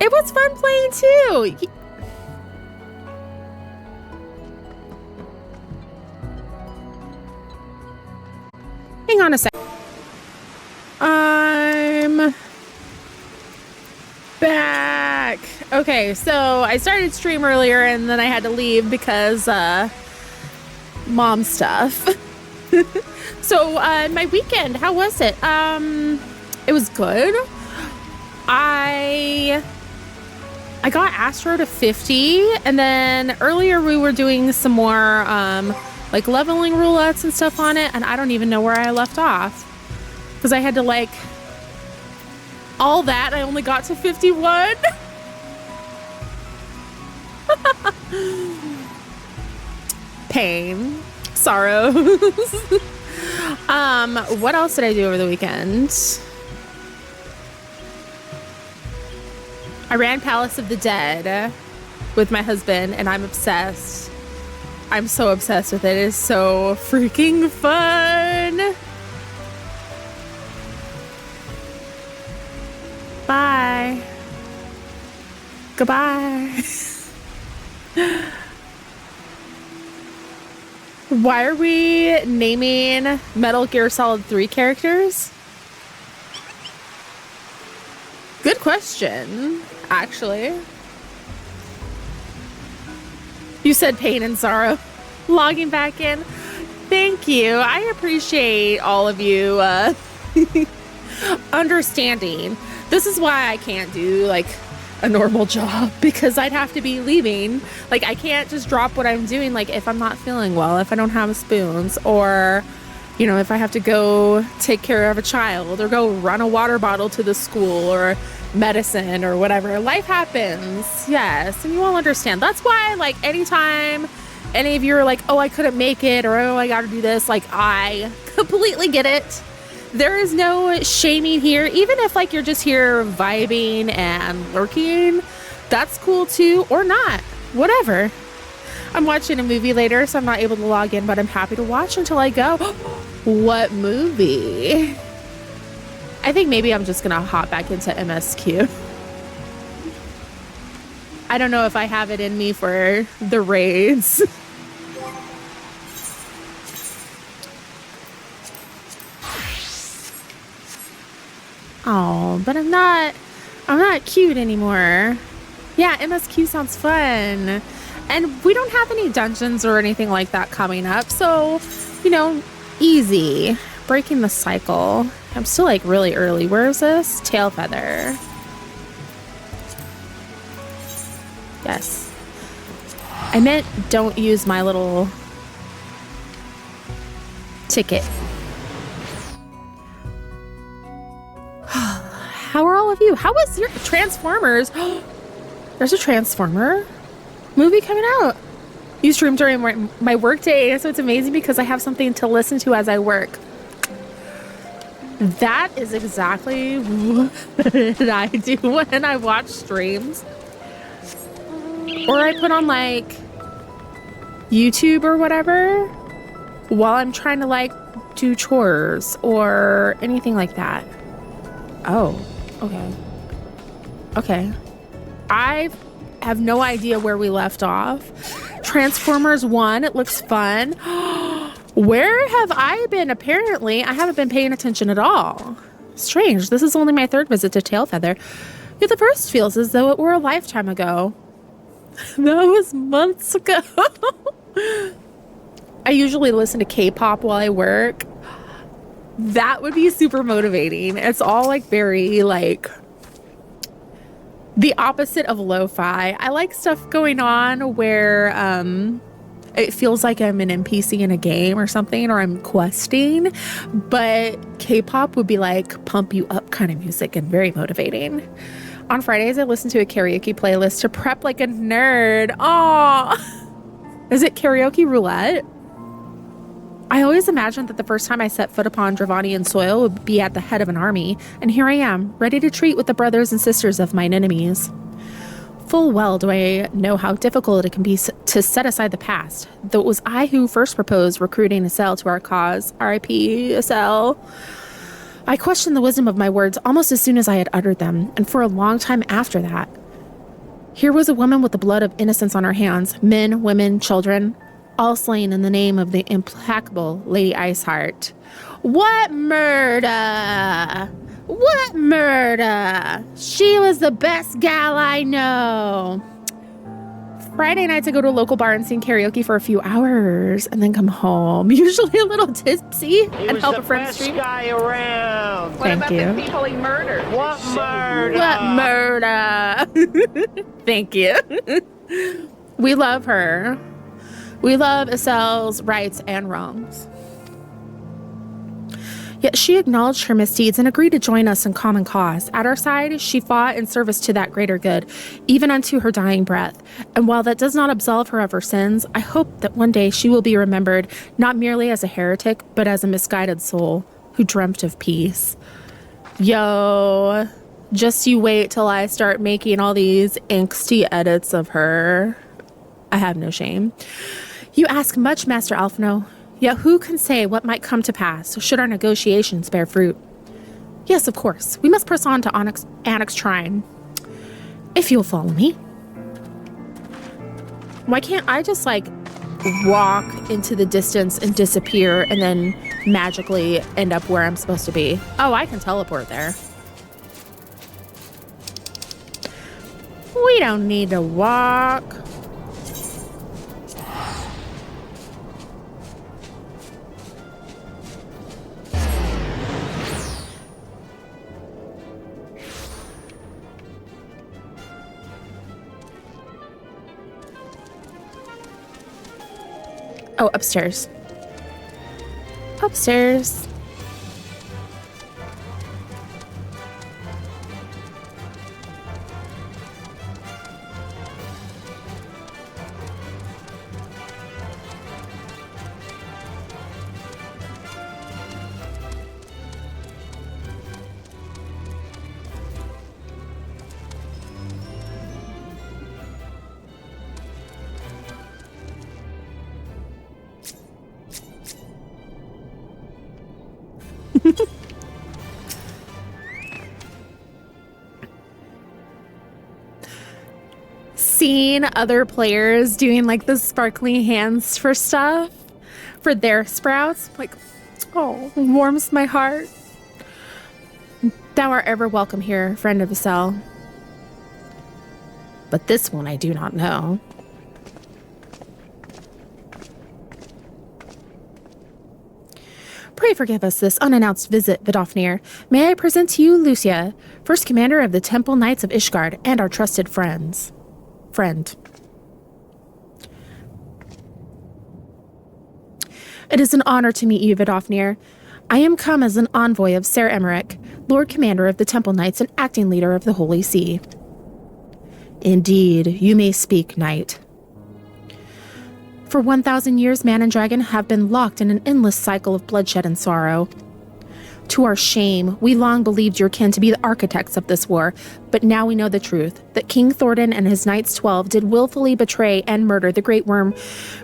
It was fun playing too. Hang on a sec. I'm back. Okay, so I started stream earlier and then I had to leave because mom stuff. So my weekend, how was it? It was good. I got Astro to 50, and then earlier we were doing some more like leveling roulettes and stuff on it, and I don't even know where I left off because I had to like all that. I only got to 51. Pain, sorrows. What else did I do over the weekend? I ran Palace of the Dead with my husband, and I'm obsessed. I'm so obsessed with it. It is so freaking fun. Bye. Goodbye. Why are we naming Metal Gear Solid 3 characters? Good question, actually. You said pain and sorrow. Logging back in. Thank you. I appreciate all of you understanding. This is why I can't do like a normal job, because I'd have to be leaving. Like, I can't just drop what I'm doing, like if I'm not feeling well, if I don't have spoons, or you know, if I have to go take care of a child or go run a water bottle to the school or medicine or whatever. Life happens. Yes. And you all understand. That's why, like, anytime any of you are like, oh, I couldn't make it, or oh, I got to do this, like, I completely get it. There is no shaming here. Even if like you're just here vibing and lurking, that's cool too, or not. Whatever. I'm watching a movie later, so I'm not able to log in, but I'm happy to watch until I go. What movie? I think maybe I'm just gonna hop back into MSQ. I don't know if I have it in me for the raids. Oh, but I'm not cute anymore. Yeah, MSQ sounds fun. And we don't have any dungeons or anything like that coming up. So, you know, easy. Breaking the cycle. I'm still like really early. Where is this? Tail feather. Yes. I meant don't use my little ticket. How are all of you? How was your Transformers? There's a Transformer movie coming out. You stream during my work day, so it's amazing because I have something to listen to as I work. That is exactly what I do when I watch streams. Or I put on like YouTube or whatever while I'm trying to like do chores or anything like that. Oh, okay. Okay. I have no idea where we left off. Transformers 1, it looks fun. Where have I been? Apparently, I haven't been paying attention at all. Strange. This is only my third visit to Tailfeather. Yet the first feels as though it were a lifetime ago. That was months ago. I usually listen to K-pop while I work. That would be super motivating. It's all like very like the opposite of lo-fi. I like stuff going on where It feels like I'm an NPC in a game or something, or I'm questing, but K-pop would be like pump you up kind of music and very motivating. On Fridays, I listen to a karaoke playlist to prep like a nerd. Aw! Is it karaoke roulette? I always imagined that the first time I set foot upon Dravanian soil would be at the head of an army, and here I am, ready to treat with the brothers and sisters of mine enemies. Full well do I know how difficult it can be to set aside the past, though it was I who first proposed recruiting Estelle to our cause. R.I.P. Estelle. I questioned the wisdom of my words almost as soon as I had uttered them, and for a long time after that. Here was a woman with the blood of innocence on her hands, men, women, children, all slain in the name of the implacable Lady Iceheart. What murder! What murder! She was the best gal I know. Friday nights I go to a local bar and sing karaoke for a few hours and then come home, usually a little tipsy, and help a friend stream. Guy around. Thank what about you. the people he murdered? What murder? What murder? Thank you. We love her. We love Estelle's rights and wrongs. Yet she acknowledged her misdeeds and agreed to join us in common cause. At our side, she fought in service to that greater good, even unto her dying breath. And while that does not absolve her of her sins, I hope that one day she will be remembered not merely as a heretic, but as a misguided soul who dreamt of peace. Yo, just you wait till I start making all these angsty edits of her. I have no shame. You ask much, Master Alphinaud. Yet who can say what might come to pass should our negotiations bear fruit? Yes, of course. We must press on to Annex Shrine. If you'll follow me. Why can't I just, like, walk into the distance and disappear and then magically end up where I'm supposed to be? Oh, I can teleport there. We don't need to walk. Oh, upstairs. Upstairs. Seeing other players doing like the sparkly hands for stuff for their sprouts, like, oh, warms my heart. Thou art ever welcome here, friend of Estelle. But this one I do not know. Pray forgive us this unannounced visit, Vidofnir. May I present to you Lucia, first commander of the Temple Knights of Ishgard, and our trusted friend. It is an honor to meet you, Vidofnir. I am come as an envoy of Ser Aymeric, Lord Commander of the Temple Knights and acting leader of the Holy See. Indeed, you may speak, Knight. For 1,000 years, man and dragon have been locked in an endless cycle of bloodshed and sorrow. To our shame, we long believed your kin to be the architects of this war, but now we know the truth, that King Thordan and his Knights 12 did willfully betray and murder the great worm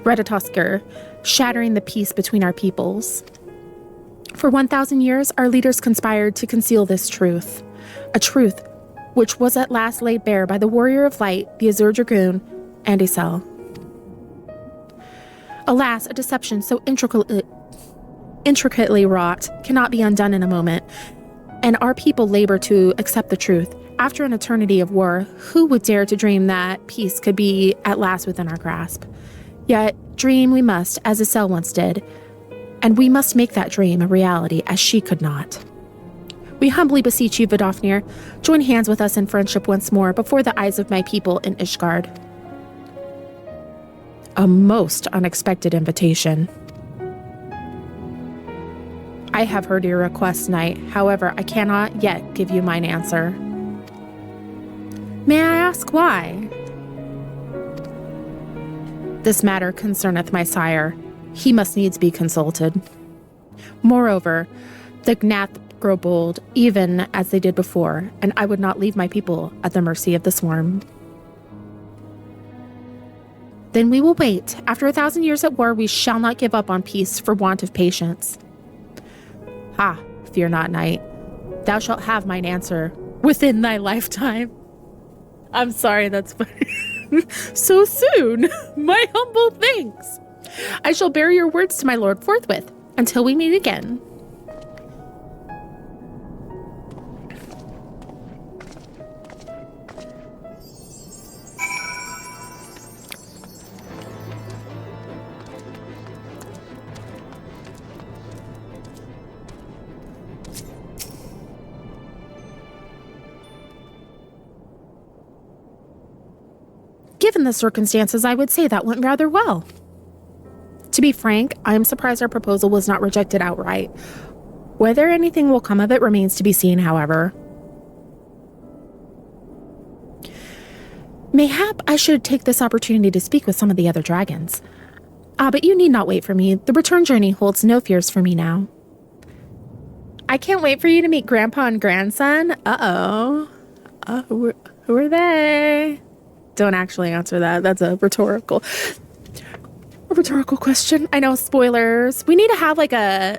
Redatosker, shattering the peace between our peoples. For 1,000 years, our leaders conspired to conceal this truth, a truth which was at last laid bare by the Warrior of Light, the Azure Dragoon, and Estelle. Alas, a deception so intricately wrought cannot be undone in a moment, and our people labor to accept the truth. After an eternity of war, who would dare to dream that peace could be at last within our grasp? Yet, dream we must, as Estelle once did, and we must make that dream a reality as she could not. We humbly beseech you, Vidofnir, join hands with us in friendship once more before the eyes of my people in Ishgard. A most unexpected invitation. I have heard your request, Knight. However, I cannot yet give you mine answer. May I ask why? This matter concerneth my sire. He must needs be consulted. Moreover, the Gnath grow bold, even as they did before, and I would not leave my people at the mercy of the swarm. Then we will wait. After 1,000 years at war, we shall not give up on peace for want of patience. Ha, fear not, Knight. Thou shalt have mine answer within thy lifetime. I'm sorry, that's funny. So soon, my humble thanks. I shall bear your words to my lord forthwith, until we meet again. Given the circumstances, I would say that went rather well. To be frank, I am surprised our proposal was not rejected outright. Whether anything will come of it remains to be seen, however. Mayhap I should take this opportunity to speak with some of the other dragons. But you need not wait for me. The return journey holds no fears for me now. I can't wait for you to meet Grandpa and Grandson. Uh-oh. Who are they? Don't actually answer that. That's a rhetorical question. I know, spoilers. We need to have like a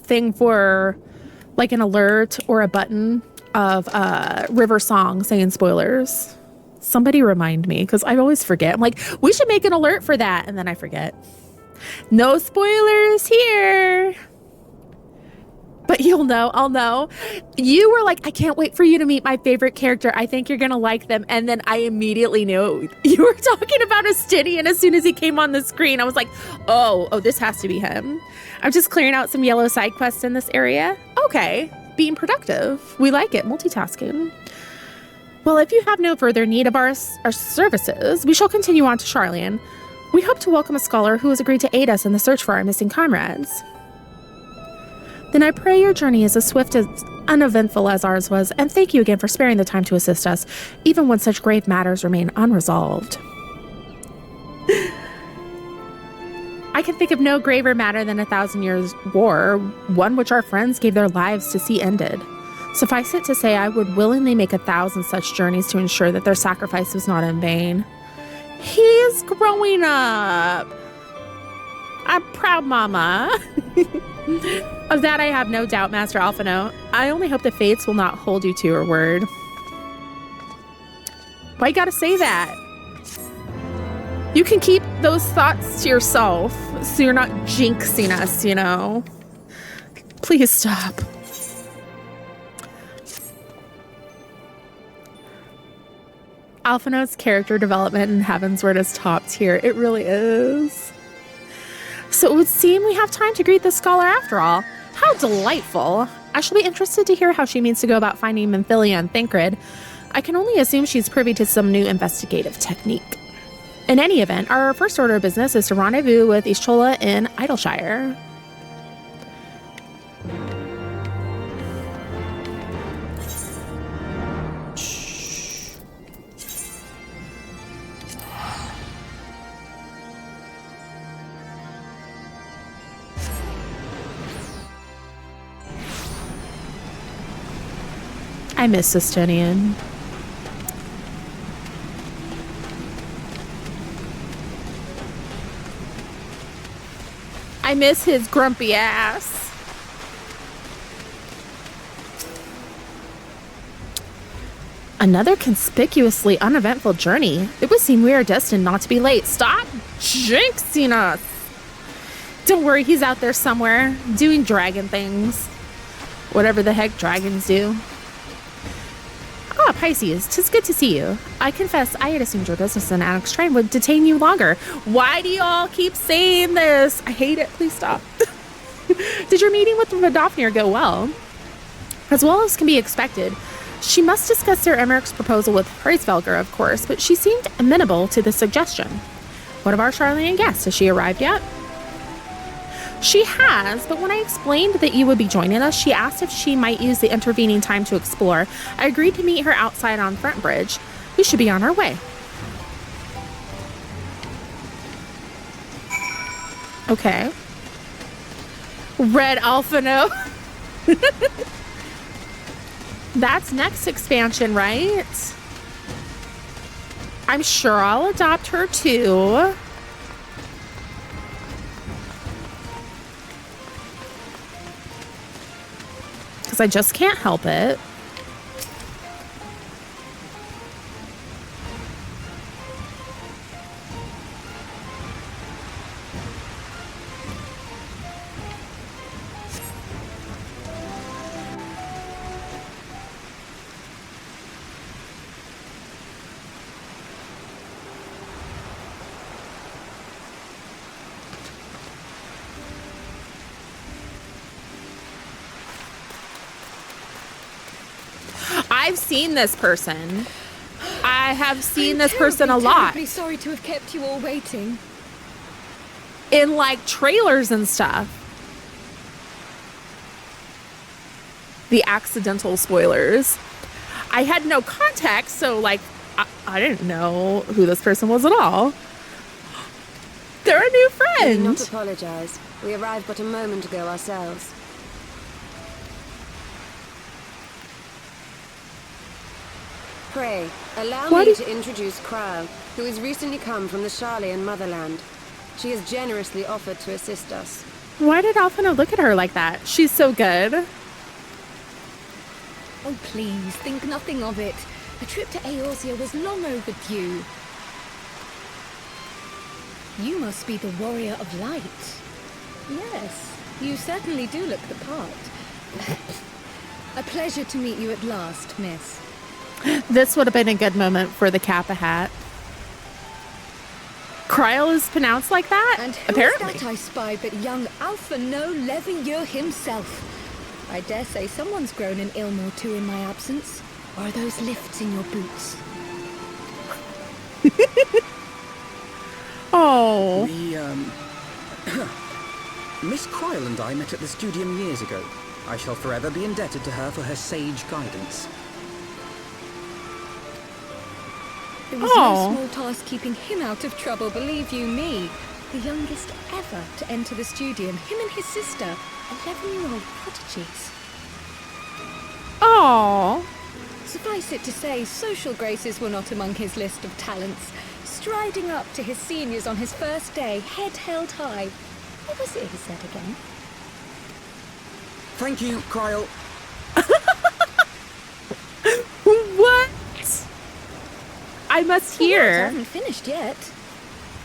thing for like an alert or a button of River Song saying spoilers. Somebody remind me, because I always forget. I'm like, we should make an alert for that, and then I forget. No spoilers here. But you'll know, I'll know. You were like, I can't wait for you to meet my favorite character. I think you're going to like them. And then I immediately knew you were talking about Astinian as soon as he came on the screen. I was like, oh, this has to be him. I'm just clearing out some yellow side quests in this area. Okay, being productive. We like it, multitasking. Well, if you have no further need of our services, we shall continue on to Charlian. We hope to welcome a scholar who has agreed to aid us in the search for our missing comrades. Then I pray your journey is as swift as uneventful as ours was, and thank you again for sparing the time to assist us, even when such grave matters remain unresolved. I can think of no graver matter than 1,000 years' war, one which our friends gave their lives to see ended. Suffice it to say, I would willingly make 1,000 such journeys to ensure that their sacrifice was not in vain. He is growing up. I'm proud, Mama. Of that I have no doubt, Master Alphinaud. I only hope the fates will not hold you to your word. Why you gotta say that? You can keep those thoughts to yourself so you're not jinxing us, you know? Please stop. Alphinaud's character development in Heavensward is top tier. It really is. So it would seem we have time to greet the scholar after all. How delightful. I shall be interested to hear how she means to go about finding Memphilia and Thancred. I can only assume she's privy to some new investigative technique. In any event, our first order of business is to rendezvous with Ishchola in Idleshire. I miss Sistonian. I miss his grumpy ass. Another conspicuously uneventful journey. It would seem we are destined not to be late. Stop jinxing us. Don't worry, he's out there somewhere doing dragon things. Whatever the heck dragons do. Ah, Pisces, 'tis good to see you. I confess I had assumed your business in Annex Shrine would detain you longer. Why do y'all keep saying this? I hate it. Please stop. Did your meeting with Vidofnir go well? As well as can be expected. She must discuss Sir Eymeric's proposal with Preisfelger, of course, but she seemed amenable to the suggestion. What of our Charlene guest? Has she arrived yet? She has, but when I explained that you would be joining us, she asked if she might use the intervening time to explore. I agreed to meet her outside on Front Bridge. We should be on our way. Okay. Red Alphinaud. That's next expansion, right? I'm sure I'll adopt her too. Because I just can't help it. I've seen this person. I have seen this person a lot. I'm sorry to have kept you all waiting. In like trailers and stuff. The accidental spoilers. I had no context, so like I didn't know who this person was at all. They're a new friend. Do not apologize. We arrived but a moment ago ourselves. Pray, allow me to introduce Krile, who has recently come from the Charlian motherland. She has generously offered to assist us. Why did Alphinaud look at her like that? She's so good. Oh, please, think nothing of it. A trip to Eorzea was long overdue. You must be the warrior of light. Yes, you certainly do look the part. A pleasure to meet you at last, miss. This would have been a good moment for the Kappa hat. Krile is pronounced like that? And who apparently. is that I spy but young Alphinaud Levieux himself? I dare say someone's grown an ilm or two in my absence. Or are those lifts in your boots? Oh. Miss Krile and I met at the studium years ago. I shall forever be indebted to her for her sage guidance. It was no small task keeping him out of trouble, believe you me. The youngest ever to enter the studium, him and his sister, 11-year-old prodigies. Oh. Suffice it to say, social graces were not among his list of talents. Striding up to his seniors on his first day, head held high. What was it he said again? Thank you, Krile. What? I must hear. Well, I haven't finished yet.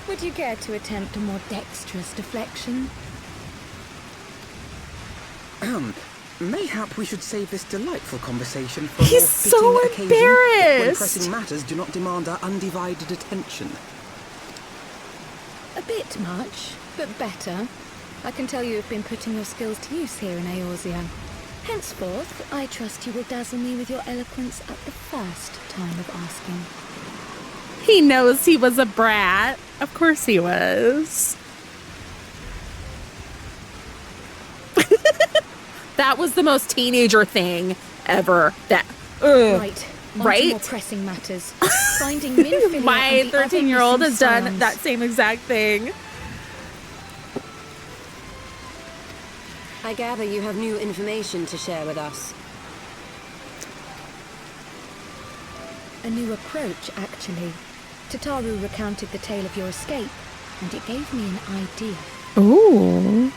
Would you care to attempt a more dexterous deflection? Mayhap we should save this delightful conversation for a He's more so fitting occasion when embarrassed. pressing matters do not demand our undivided attention. A bit much, but better. I can tell you have been putting your skills to use here in Eorzea. Henceforth, I trust you will dazzle me with your eloquence at the first time of asking. He knows he was a brat. Of course he was. That was the most teenager thing ever. That Right. On right? to more pressing matters. Finding Minfilia My and the other 13-year-old missing has done scions. that same exact thing. I gather you have new information to share with us. A new approach, actually. Tataru recounted the tale of your escape, and it gave me an idea. Ooh.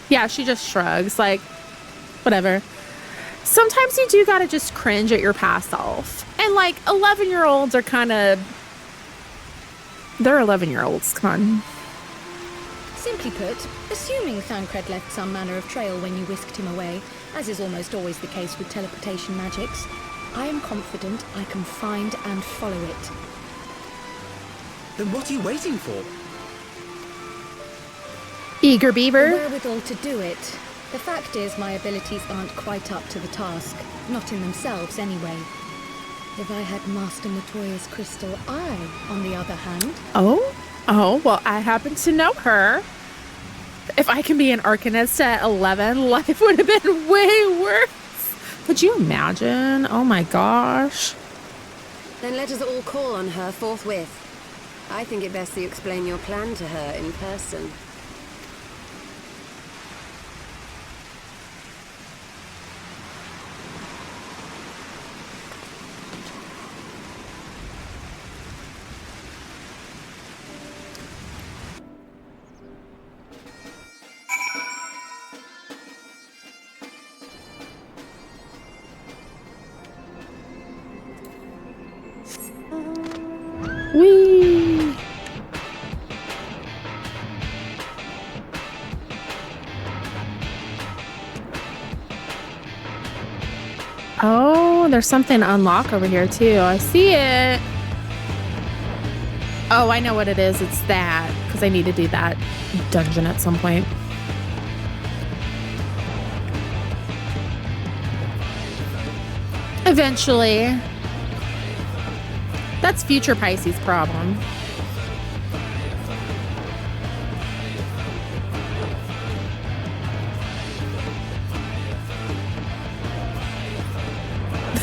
Yeah, she just shrugs, like, whatever. Sometimes you do gotta just cringe at your past self. And, like, 11-year-olds are kind of... They're 11-year-olds, come on. Simply put, assuming Thancred left some manner of trail when you whisked him away, as is almost always the case with teleportation magics, I am confident I can find and follow it. Then what are you waiting for? Eager The beaver. wherewithal to do it. The fact is, my abilities aren't quite up to the task. Not in themselves, anyway. If I had Master Matoya's crystal eye, on the other hand... Oh, well, I happen to know her. If I can be an Arcanist at 11, life would have been way worse. Could you imagine? Oh my gosh. Then let us all call on her forthwith. I think it best that you explain your plan to her in person. Whee! Oh, there's something to unlock over here too. I see it. Oh, I know what it is. It's that, because I need to do that dungeon at some point. Eventually. That's future Pisces' problem.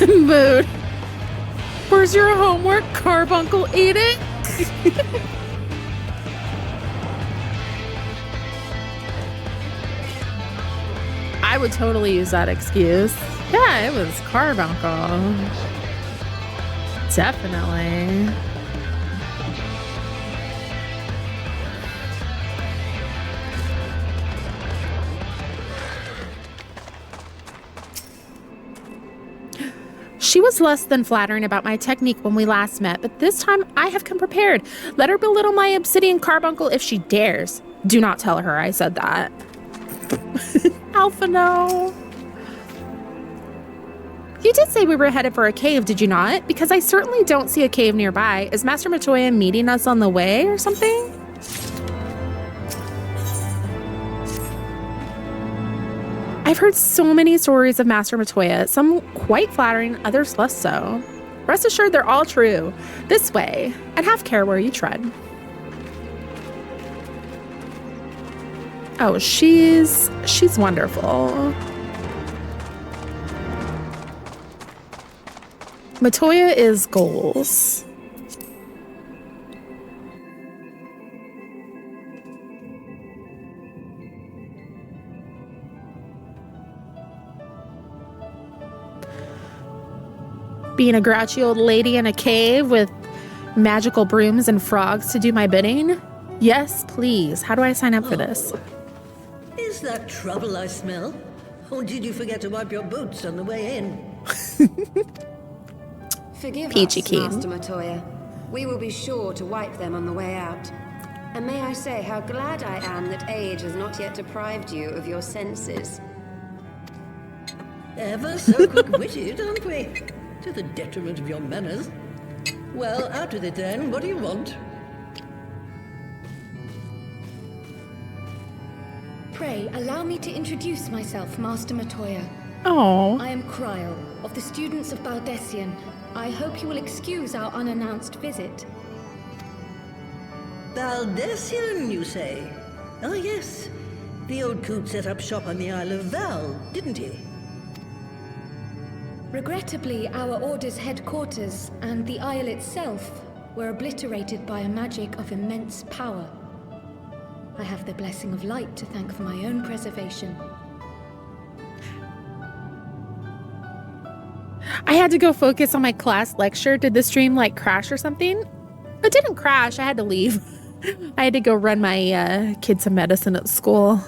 Mood. Where's your homework, Carbuncle? Eat it? I would totally use that excuse. Yeah, it was Carbuncle. Definitely. She was less than flattering about my technique when we last met, but this time I have come prepared. Let her belittle my obsidian carbuncle if she dares. Do not tell her I said that. Alphinaud. You did say we were headed for a cave, did you not? Because I certainly don't see a cave nearby. Is Master Matoya meeting us on the way or something? I've heard so many stories of Master Matoya, some quite flattering, others less so. Rest assured they're all true. This way, and have care where you tread. Oh, she's wonderful. Matoya is goals. Being a grouchy old lady in a cave with magical brooms and frogs to do my bidding? Yes, please. How do I sign up for this? Is that trouble I smell? Or did you forget to wipe your boots on the way in? Forgive Peachy us, keen. Master Matoya. We will be sure to wipe them on the way out. And may I say how glad I am that age has not yet deprived you of your senses. Ever so quick-witted, aren't we? To the detriment of your manners. Well, out with it then. What do you want? Pray, allow me to introduce myself, Master Matoya. Oh. I am Krile, of the students of Baldessian. I hope you will excuse our unannounced visit. Baldessian, you say? Oh, yes. The old coot set up shop on the Isle of Val, didn't he? Regrettably, our order's headquarters and the isle itself were obliterated by a magic of immense power. I have the blessing of light to thank for my own preservation. I had to go focus on my class lecture. Did the stream like crash or something? It didn't crash. I had to leave. I had to go run my kids some medicine at school.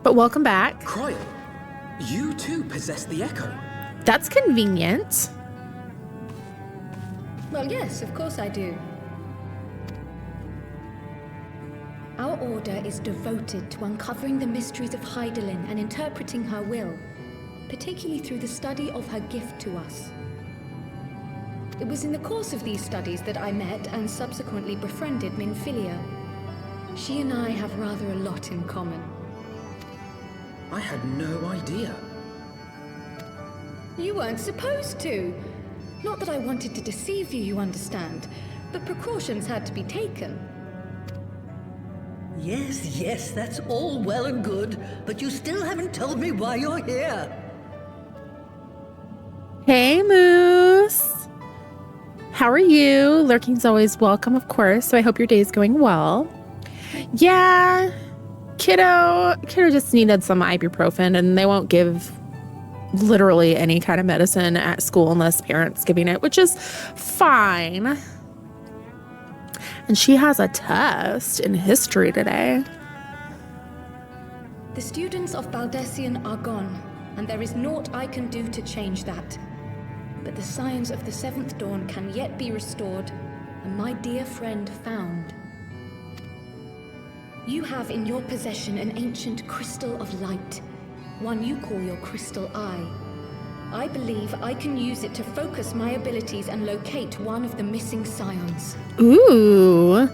But welcome back. Krile, you too possess the echo. That's convenient. Well, yes, of course I do. Our order is devoted to uncovering the mysteries of Hydaelyn and interpreting her will, particularly through the study of her gift to us. It was in the course of these studies that I met and subsequently befriended Minfilia. She and I have rather a lot in common. I had no idea. You weren't supposed to. Not that I wanted to deceive you, you understand, but precautions had to be taken. Yes, that's all well and good, but you still haven't told me why you're here. Hey, Moose. How are you? Lurking's always welcome, of course, so I hope your day's going well. Yeah, kiddo just needed some ibuprofen, and they won't give literally any kind of medicine at school unless parents giving it, which is fine. And she has a test in history today. The students of Baldessian are gone, and there is naught I can do to change that. But the signs of the seventh dawn can yet be restored, and my dear friend found. You have in your possession an ancient crystal of light, one you call your crystal eye. I believe I can use it to focus my abilities and locate one of the missing scions. Ooh.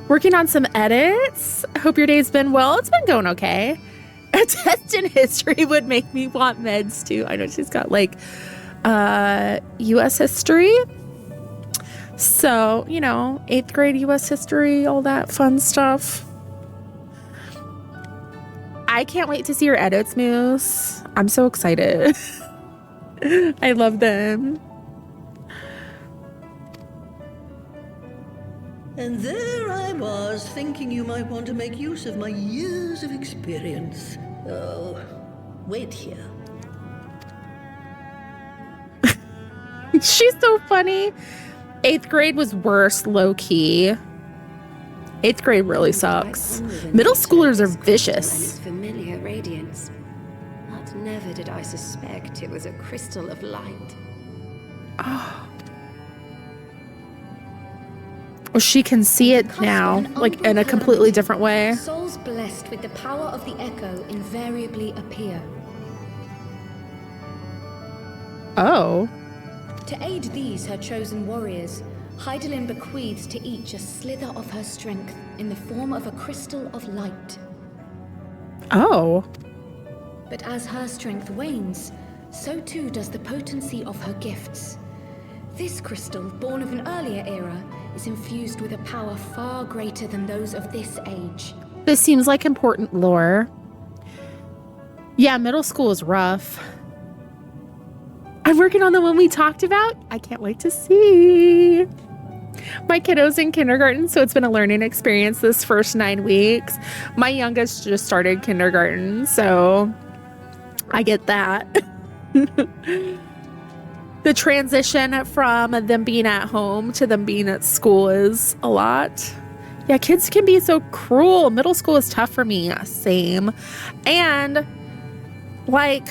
Working on some edits. I hope your day's been well. It's been going okay. A test in history would make me want meds too. I know she's got like US history. So, 8th grade US history, all that fun stuff. I can't wait to see your edits, Moose. I'm so excited. I love them. And there I was, thinking you might want to make use of my years of experience. Oh, wait here. She's so funny. 8th grade was worse, low-key. 8th grade really sucks. Middle schoolers are vicious. Familiar radiance. But never did I suspect it was a crystal of light. Oh. Well, she can see it now, like in a completely different way. Souls blessed with the power of the echo invariably appear. Oh. To aid these, her chosen warriors, Hydaelyn bequeaths to each a slither of her strength in the form of a crystal of light. Oh. But as her strength wanes, so too does the potency of her gifts. This crystal, born of an earlier era, is infused with a power far greater than those of this age. This seems like important lore. Yeah, middle school is rough. I'm working on the one we talked about. I can't wait to see. My kiddo's in kindergarten, so it's been a learning experience this first 9 weeks. My youngest just started kindergarten, so I get that. The transition from them being at home to them being at school is a lot. Yeah, kids can be so cruel. Middle school is tough for me. Same. And like,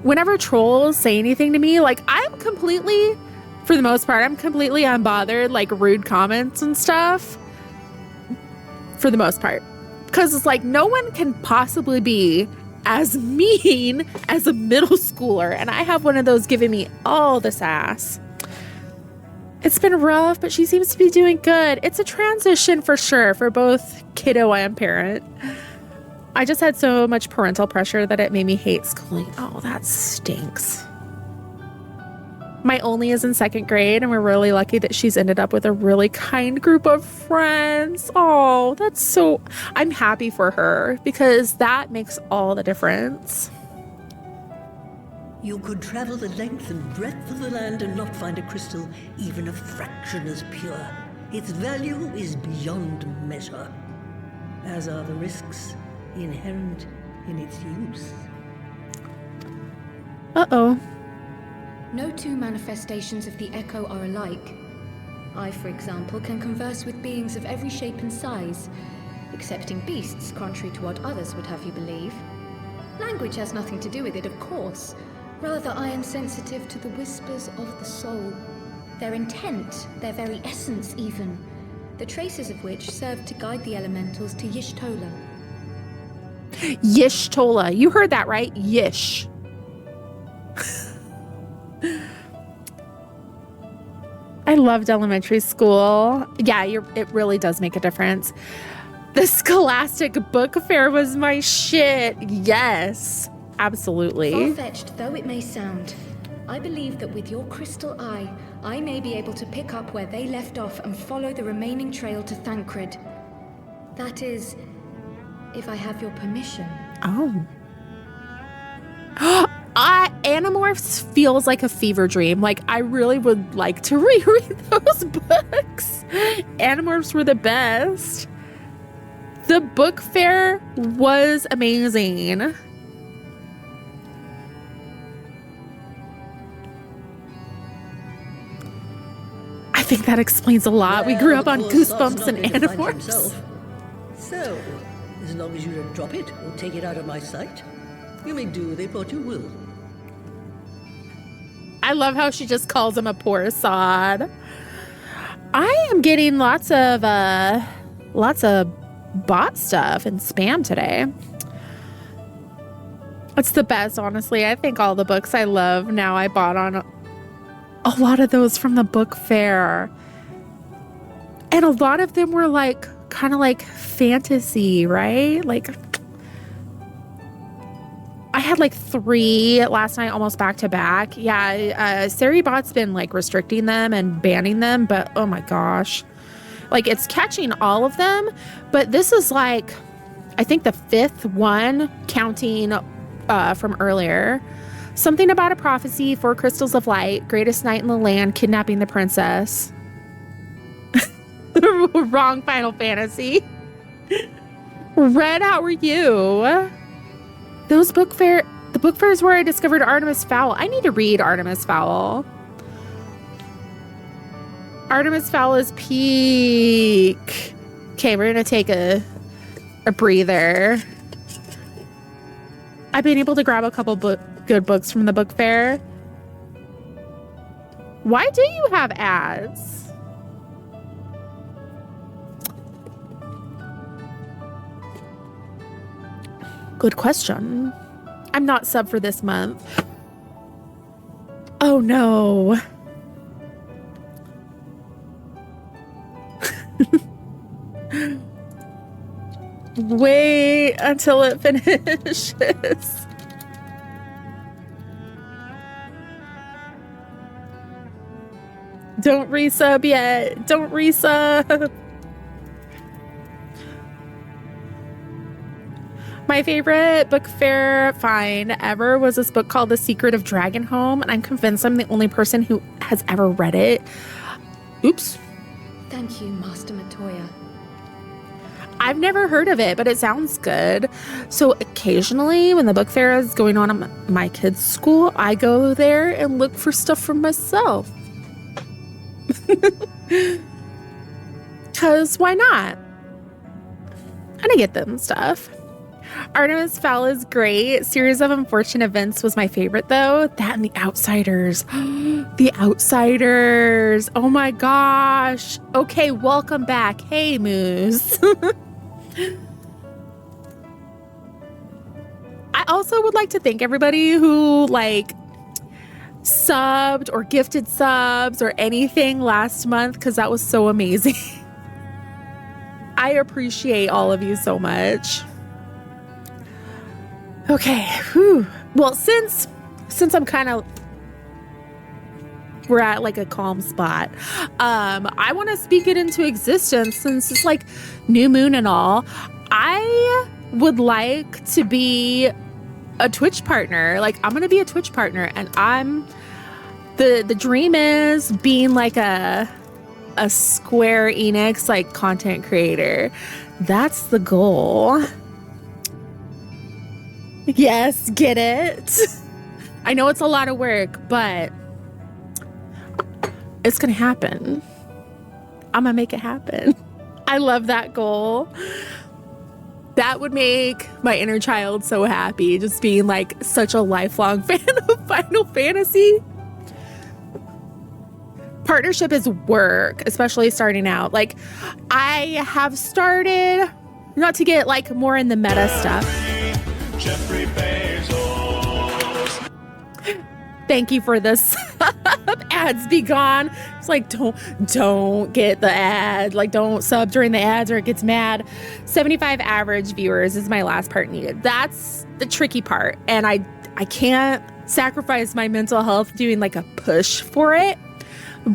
whenever trolls say anything to me, like I'm completely, for the most part, I'm completely unbothered, like rude comments and stuff. For the most part. Because it's like no one can possibly be as mean as a middle schooler. And I have one of those giving me all the sass. It's been rough, but she seems to be doing good. It's a transition for sure for both kiddo and parent. I just had so much parental pressure that it made me hate schooling. Oh, that stinks. My only is in 2nd grade, and we're really lucky that she's ended up with a really kind group of friends. Oh, that's so... I'm happy for her because that makes all the difference. You could travel the length and breadth of the land and not find a crystal even a fraction as pure. Its value is beyond measure, as are the risks inherent in its use. Uh-oh. No two manifestations of the echo are alike. I, for example, can converse with beings of every shape and size, excepting beasts, contrary to what others would have you believe. Language has nothing to do with it, of course. Rather, I am sensitive to the whispers of the soul. Their intent, their very essence even, the traces of which serve to guide the elementals to Y'shtola. Y'shtola. You heard that right? Yish. I loved elementary school. Yeah, it really does make a difference. The Scholastic Book Fair was my shit. Yes. absolutely. Far-fetched though it may sound, I believe that with your crystal eye, I may be able to pick up where they left off and follow the remaining trail to Thancred. That is, if I have your permission. Oh. Animorphs feels like a fever dream. Like, I really would like to reread those books. Animorphs were the best. The book fair was amazing. I think that explains a lot. We grew up on Goosebumps and Animorphs. So, as long as you don't drop it or take it out of my sight, you may do with it what you will. I love how she just calls him a poor sod. I am getting lots of bot stuff and spam today. It's the best, honestly. I think all the books I love now I bought on a lot of those from the book fair. And a lot of them were like kind of like fantasy, right? Like I had like 3 last night, almost back to back. Yeah, Seribot's been like restricting them and banning them, but oh my gosh. Like it's catching all of them, but this is like, I think the 5th one counting from earlier. Something about a prophecy, 4 crystals of light, greatest knight in the land, kidnapping the princess. Wrong Final Fantasy. Red, how are you? The book fair is where I discovered Artemis Fowl. I need to read Artemis Fowl. Artemis Fowl is peak. Okay, we're gonna take a breather. I've been able to grab a couple good books from the book fair. Why do you have ads? Good question. I'm not sub for this month. Oh no. Wait until it finishes. Don't resub yet. Don't resub. My favorite book fair find ever was this book called The Secret of Dragonhome, and I'm convinced I'm the only person who has ever read it. Oops. Thank you, Master Matoya. I've never heard of it, but it sounds good. So occasionally when the book fair is going on at my kids' school, I go there and look for stuff for myself. Because why not? And I get them stuff. Artemis Fowl is great. Series of Unfortunate Events was my favorite, though. That and The Outsiders. The Outsiders. Oh my gosh. Okay, welcome back. Hey, Moose. I also would like to thank everybody who like subbed or gifted subs or anything last month, because that was so amazing. I appreciate all of you so much. Okay. Whew. Well, since I'm kind of, we're at like a calm spot, I want to speak it into existence since it's like new moon and all. I would like to be a Twitch partner. Like I'm going to be a Twitch partner, and the dream is being like a Square Enix like content creator. That's the goal. Yes, get it. I know it's a lot of work, but it's gonna happen. I'm gonna make it happen. I love that goal. That would make my inner child so happy, just being like such a lifelong fan of Final Fantasy. Partnership is work, especially starting out. Like I have started, not to get like more in the meta stuff. Thank you for this. ads be gone. It's like, don't get the ad. Like, don't sub during the ads or it gets mad. 75 average viewers is my last part needed. That's the tricky part. And I can't sacrifice my mental health doing like a push for it.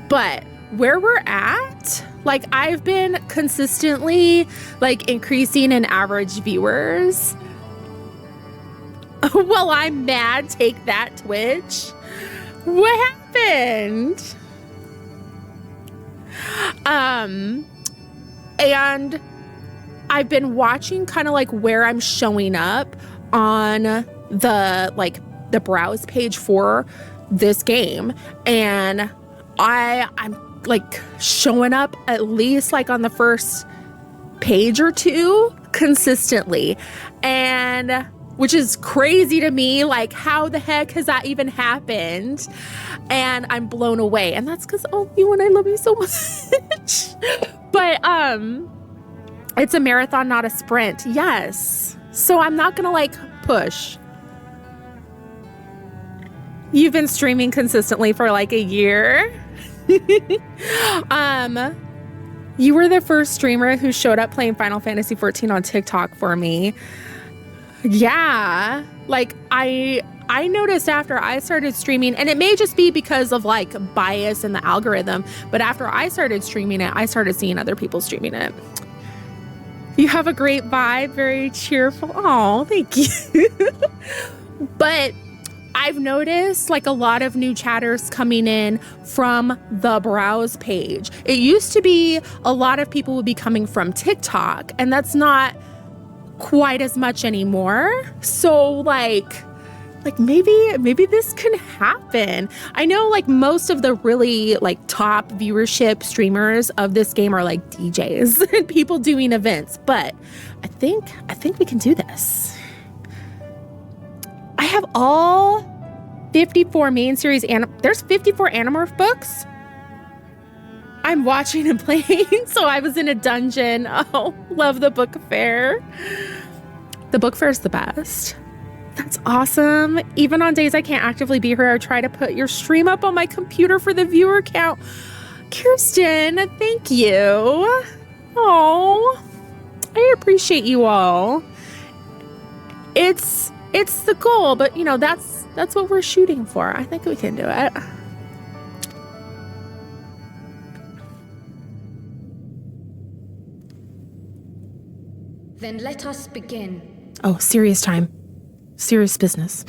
But where we're at, like, I've been consistently like increasing in average viewers. Well, I'm mad. Take that, Twitch. What happened? And I've been watching kind of like where I'm showing up on the browse page for this game, and I'm like showing up at least like on the first page or two consistently, and which is crazy to me. Like, how the heck has that even happened? And I'm blown away. And that's because, oh, you and I love you so much. But it's a marathon, not a sprint. Yes. So I'm not gonna like push. You've been streaming consistently for like a year. You were the first streamer who showed up playing Final Fantasy 14 on TikTok for me. Yeah, like I noticed after I started streaming, and it may just be because of like bias in the algorithm, but after I started streaming it, I started seeing other people streaming it. You have a great vibe, very cheerful. Oh, thank you. But I've noticed like a lot of new chatters coming in from the browse page. It used to be a lot of people would be coming from TikTok, and that's not quite as much anymore. So like maybe this can happen. I know like most of the really like top viewership streamers of this game are like DJs and people doing events, but I think we can do this. I have all 54 main series there's 54 Animorph books. I'm watching and playing, so I was in a dungeon. Oh, love the book fair. The book fair is the best. That's awesome. Even on days I can't actively be here, I try to put your stream up on my computer for the viewer count. Kirsten, thank you. Oh, I appreciate you all. It's the goal, but you know, that's what we're shooting for. I think we can do it. Then let us begin. Oh, serious time. Serious business.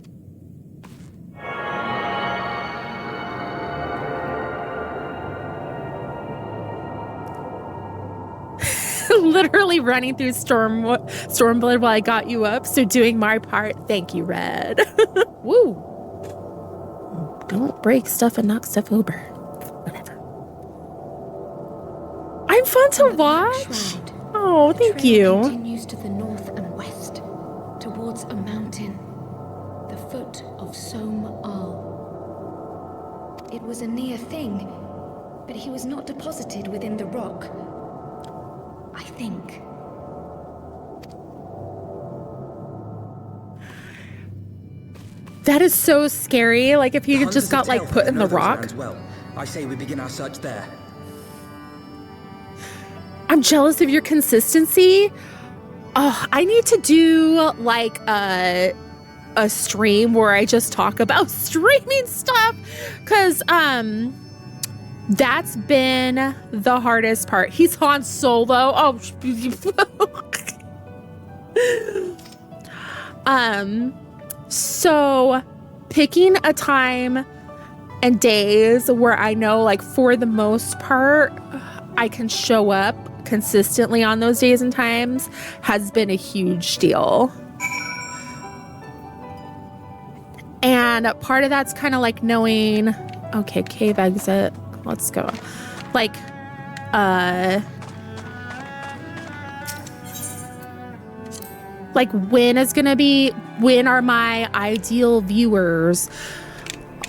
Literally running through Stormblood while I got you up, so doing my part. Thank you, Red. Woo. Don't break stuff and knock stuff over. Whatever. I'm fun to watch. Oh, thank you. Continues to the north and west, towards a mountain, the foot of Somme Al. It was a near thing, but he was not deposited within the rock. I think. That is so scary. Like if he had just got like put in the rock. Well, I say we begin our search there. I'm jealous of your consistency. Oh, I need to do like a stream where I just talk about streaming stuff, because that's been the hardest part. He's Han Solo. Oh, so picking a time and days where I know, like, for the most part, I can show up consistently on those days and times has been a huge deal. And part of that's kind of like knowing, okay, cave exit, let's go. Like, when are my ideal viewers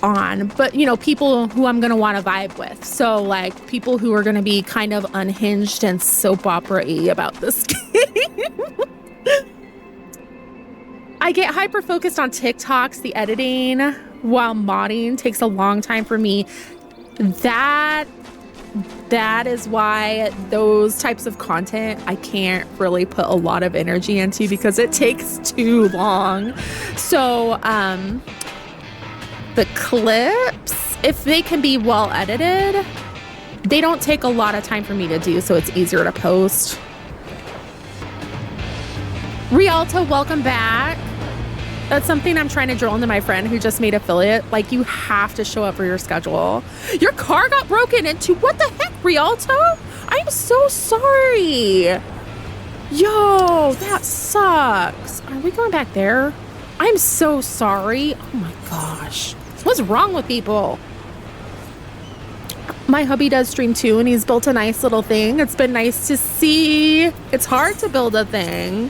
on? But, you know, people who I'm going to want to vibe with. So, like, people who are going to be kind of unhinged and soap opera-y about this game. I get hyper-focused on TikToks. The editing while modding takes a long time for me. That is why those types of content I can't really put a lot of energy into because it takes too long. So the clips, if they can be well edited, they don't take a lot of time for me to do, so it's easier to post. Rialto, welcome back. That's something I'm trying to drill into my friend who just made affiliate. Like, you have to show up for your schedule. Your car got broken into. What the heck, Rialto? I'm so sorry. Yo, that sucks. Are we going back there? I'm so sorry. Oh my gosh. What's wrong with people? My hubby does stream too, and he's built a nice little thing. It's been nice to see. It's hard to build a thing.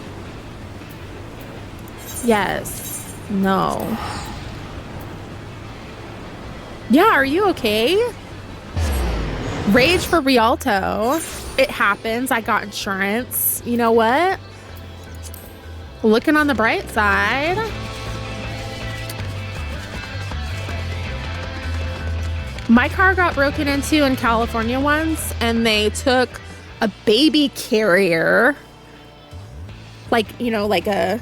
Yes. No. Yeah, are you okay? Rage for Rialto. It happens. I got insurance. You know what? Looking on the bright side. My car got broken into in California once, and they took a baby carrier, like, you know, like the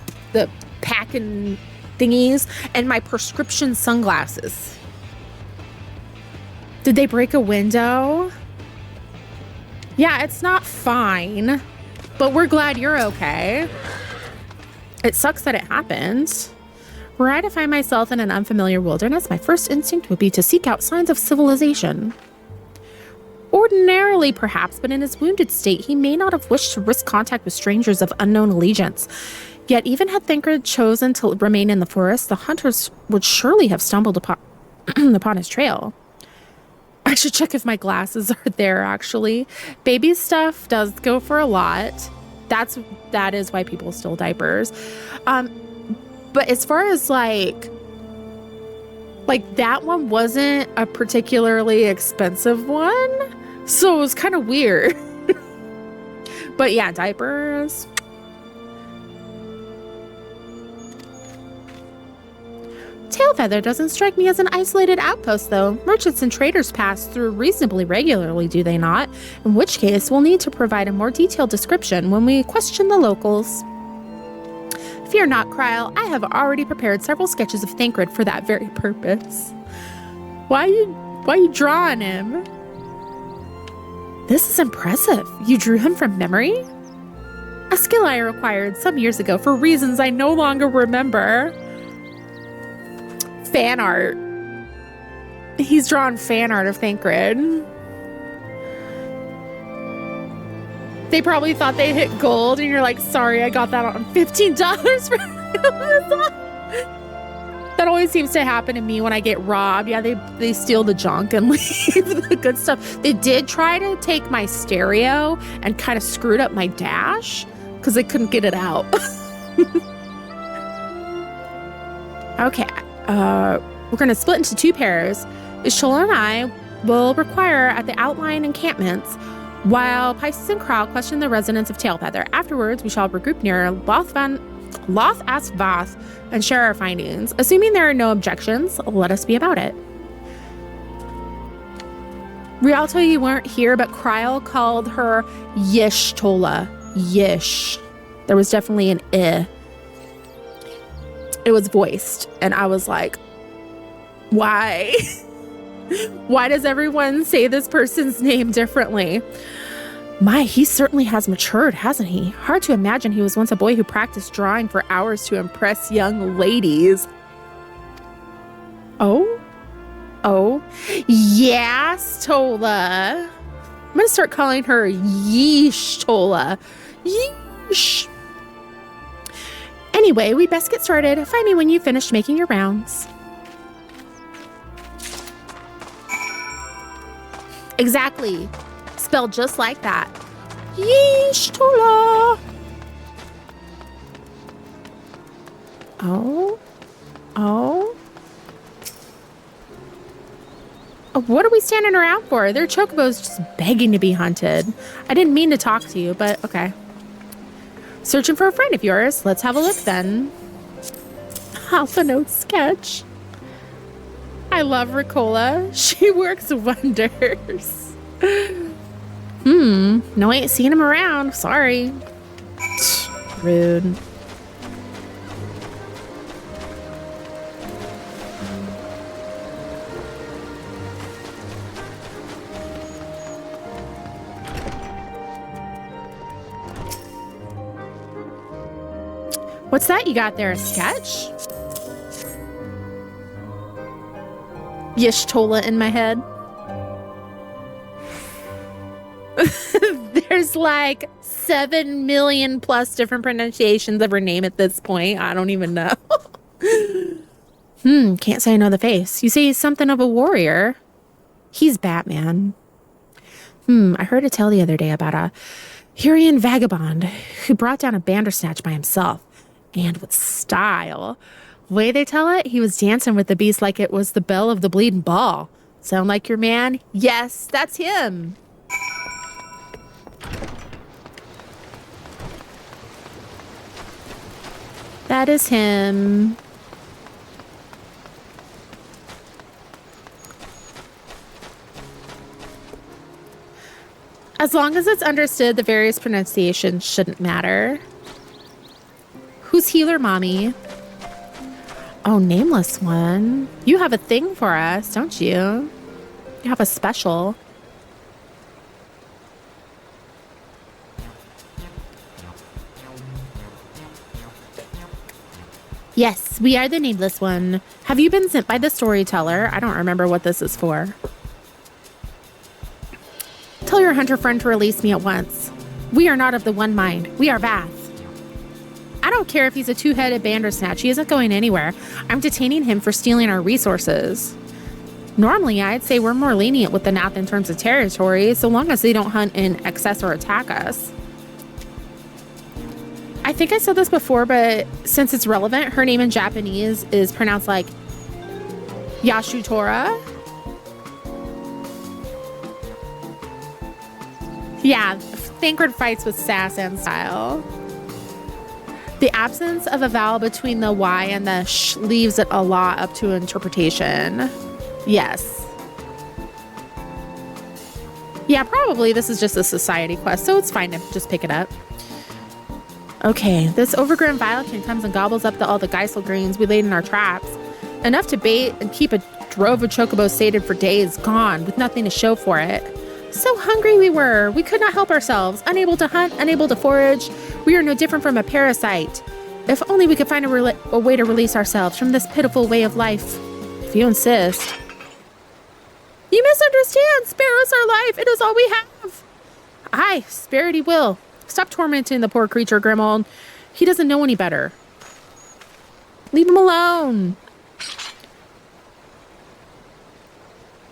packing thingies, and my prescription sunglasses. Did they break a window? Yeah, it's not fine, but we're glad you're okay. It sucks that it happened. Were I to find myself in an unfamiliar wilderness, my first instinct would be to seek out signs of civilization. Ordinarily, perhaps, but in his wounded state, he may not have wished to risk contact with strangers of unknown allegiance. Yet, even had Thancred chosen to remain in the forest, the hunters would surely have stumbled upon, upon his trail. I should check if my glasses are there, actually. Baby stuff does go for a lot. That is why people steal diapers. But as far as like that one wasn't a particularly expensive one, so it was kind of weird. But yeah, diapers. Tailfeather doesn't strike me as an isolated outpost, though. Merchants and traders pass through reasonably regularly, do they not? In which case, we'll need to provide a more detailed description when we question the locals. Fear not, Krile. I have already prepared several sketches of Thancred for that very purpose. Why you drawing him? This is impressive. You drew him from memory? A skill I acquired some years ago for reasons I no longer remember. Fan art. He's drawn fan art of Thancred. They probably thought they hit gold, and you're like, sorry, I got that on $15 for Amazon. That always seems to happen to me when I get robbed. Yeah, they steal the junk and leave the good stuff. They did try to take my stereo and kind of screwed up my dash because they couldn't get it out. Okay. We're going to split into two pairs. Ishola and I will require at the outlying encampments, while Pisces and Krile question the residents of Tailfeather. Afterwards, we shall regroup near Loth Asvath and share our findings. Assuming there are no objections, let us be about it. Rialto, you weren't here, but Krile called her Y'shtola. Yish. There was definitely an I. It was voiced, and I was like, why? Why does everyone say this person's name differently? My, he certainly has matured, hasn't he? Hard to imagine he was once a boy who practiced drawing for hours to impress young ladies. Oh? Yes, Tola. I'm gonna start calling her Yeesh Tola. Yeesh. Anyway, we best get started. Find me when you finished making your rounds. Exactly. Spelled just like that. Yeesh Tola. Oh. What are we standing around for? Their chocobo's just begging to be hunted. I didn't mean to talk to you, but okay. Searching for a friend of yours. Let's have a look then. Alphinaud sketch. I love Ricola. She works wonders. No, I ain't seen him around. Sorry. Rude. What's that you got there? A sketch? Y'shtola in my head. There's like 7 million plus different pronunciations of her name at this point. I don't even know. Can't say I know the face. You say he's something of a warrior. He's Batman. I heard a tale the other day about a Hurrian vagabond who brought down a Bandersnatch by himself. And with style. The way they tell it, he was dancing with the beast like it was the belle of the bleeding ball. Sound like your man? Yes, that's him. That is him. As long as it's understood, the various pronunciations shouldn't matter. Who's Healer Mommy? Oh, Nameless One. You have a thing for us, don't you? You have a special. Yes, we are the Nameless One. Have you been sent by the storyteller? I don't remember what this is for. Tell your hunter friend to release me at once. We are not of the one mind. We are Vath. I don't care if he's a two-headed Bandersnatch. He isn't going anywhere. I'm detaining him for stealing our resources. Normally, I'd say we're more lenient with the Nath in terms of territory, so long as they don't hunt in excess or attack us. I think I said this before, but since it's relevant, her name in Japanese is pronounced like Yashutora. Yeah, Thancred fights with sass and style. The absence of a vowel between the Y and the sh leaves it a lot up to interpretation. Yes. Yeah, probably this is just a society quest, so it's fine to just pick it up. Okay, this overgrown vilekin comes and gobbles up all the Geisel greens we laid in our traps. Enough to bait and keep a drove of chocobos sated for days, gone, with nothing to show for it. So hungry we were. We could not help ourselves. Unable to hunt, unable to forage. We are no different from a parasite. If only we could find a way to release ourselves from this pitiful way of life. If you insist. You misunderstand. Spare us our life. It is all we have. Aye, spare it he will. Stop tormenting the poor creature, Grimold. He doesn't know any better. Leave him alone.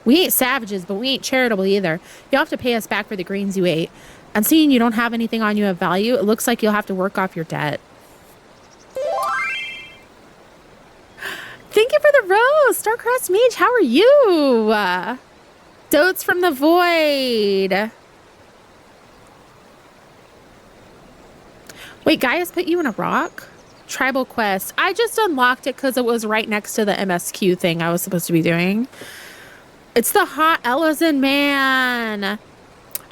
We ain't savages, but we ain't charitable either. You'll have to pay us back for the greens you ate. And seeing you don't have anything on you of value, it looks like you'll have to work off your debt. Thank you for the rose, Starcrossed Mage. How are you? Dotes from the Void. Wait, Gaius put you in a rock? Tribal quest. I just unlocked it because it was right next to the MSQ thing I was supposed to be doing. It's the hot Ellison man.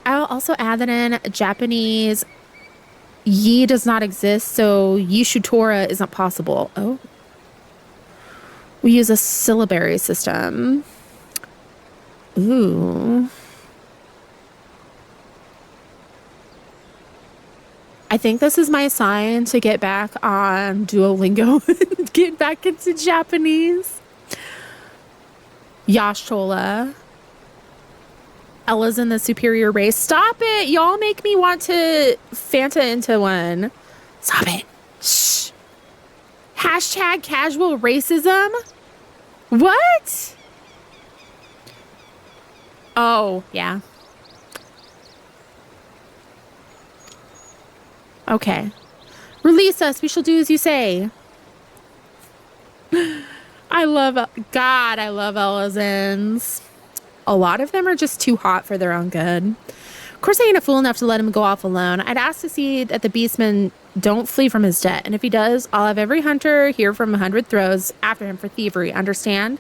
I'll also add that in Japanese. Yi does not exist, so Yishutora isn't possible. Oh. We use a syllabary system. Ooh. I think this is my sign to get back on Duolingo and get back into Japanese. Y'shtola. Ella's in the superior race. Stop it! Y'all make me want to Fanta into one. Stop it. Shh. Hashtag casual racism? What? Oh, yeah. Okay. Release us. We shall do as you say. I love Elazins. A lot of them are just too hot for their own good. Of course, I ain't a fool enough to let him go off alone. I'd ask to see that the beastman don't flee from his debt. And if he does, I'll have every hunter here from 100 throws after him for thievery. Understand?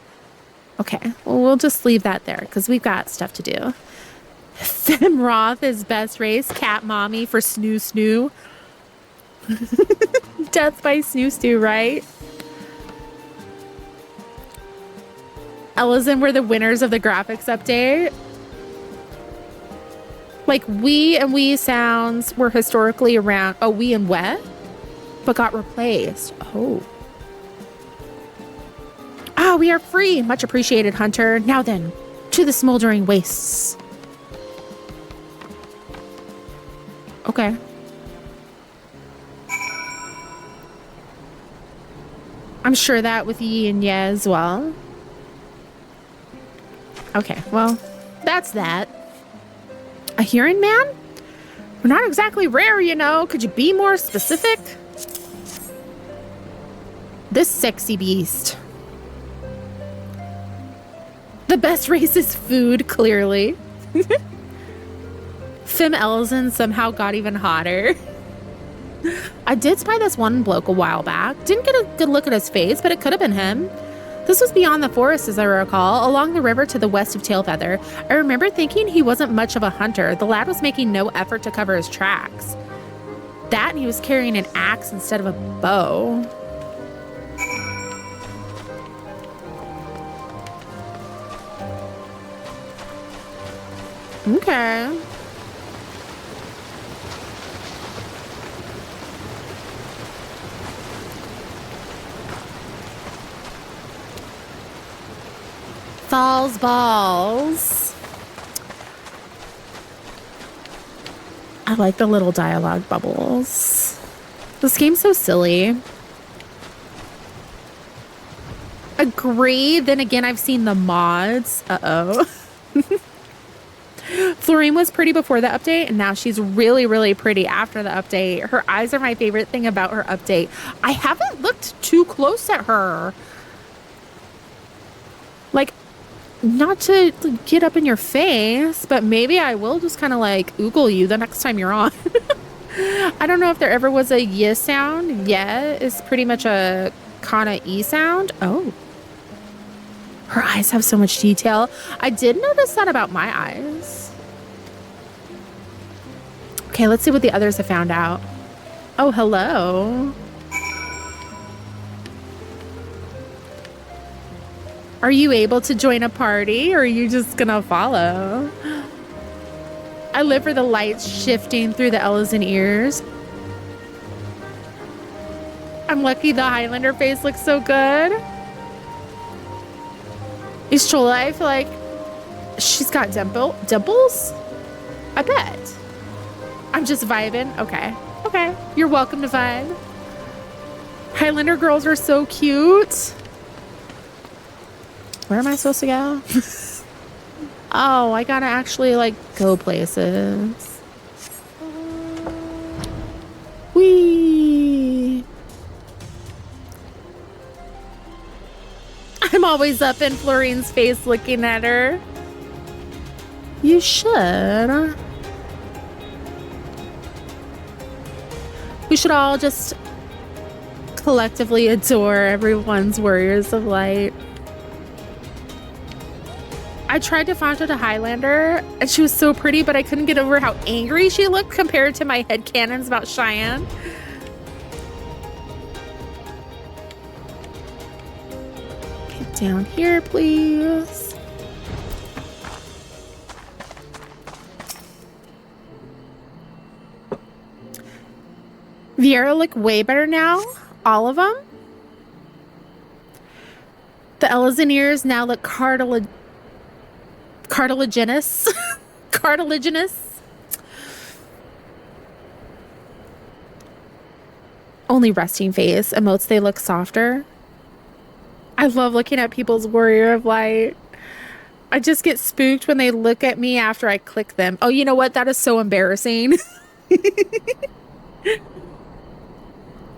Okay, well, we'll just leave that there because we've got stuff to do. Femroth is best race. Cat mommy for Snoo Snoo. Death by Snoo Snoo, right? Ellison were the winners of the graphics update. Like, we and we sounds were historically around. Oh, we and wet, but got replaced. Oh. Ah, we are free. Much appreciated, Hunter. Now then, to the smoldering wastes. Okay. I'm sure that with Yi and Ye as well. Okay, well, that's that. A hearing man? We're not exactly rare, you know. Could you be more specific? This sexy beast. The best race is food, clearly. Fim Ellison somehow got even hotter. I did spy this one bloke a while back. Didn't get a good look at his face, but it could have been him. This was beyond the forest, as I recall, along the river to the west of Tailfeather. I remember thinking he wasn't much of a hunter. The lad was making no effort to cover his tracks. That and he was carrying an axe instead of a bow. Okay. Falls balls. I like the little dialogue bubbles. This game's so silly. Agree. Then again, I've seen the mods. Uh-oh. Florine was pretty before the update, and now she's really, really pretty after the update. Her eyes are my favorite thing about her update. I haven't looked too close at her. Like, not to get up in your face, but maybe I will just kind of like oogle you the next time you're on. I don't know if there ever was a Y sound. Yeah is pretty much a kana E sound. Oh. Her eyes have so much detail. I did notice that about my eyes. Okay, let's see what the others have found out. Oh, hello. Are you able to join a party, or are you just gonna follow? I live for the lights shifting through the Ellison ears. I'm lucky the Highlander face looks so good. Ischola, I feel like she's got dimples? I bet. I'm just vibing. Okay. Okay. You're welcome to vibe. Highlander girls are so cute. Where am I supposed to go? Oh, I gotta actually like go places. Whee! I'm always up in Florine's face looking at her. You should. We should all just collectively adore everyone's warriors of light. I tried to find out a Highlander, and she was so pretty, but I couldn't get over how angry she looked compared to my headcanons about Cheyenne. Get down here, please. Vieira look way better now. All of them. The Ellison ears now look cartilaginous. Cartilaginous. Only resting face emotes, they look softer. I love looking at people's warrior of light. I just get spooked when they look at me after I click them. Oh, you know what? That is so embarrassing.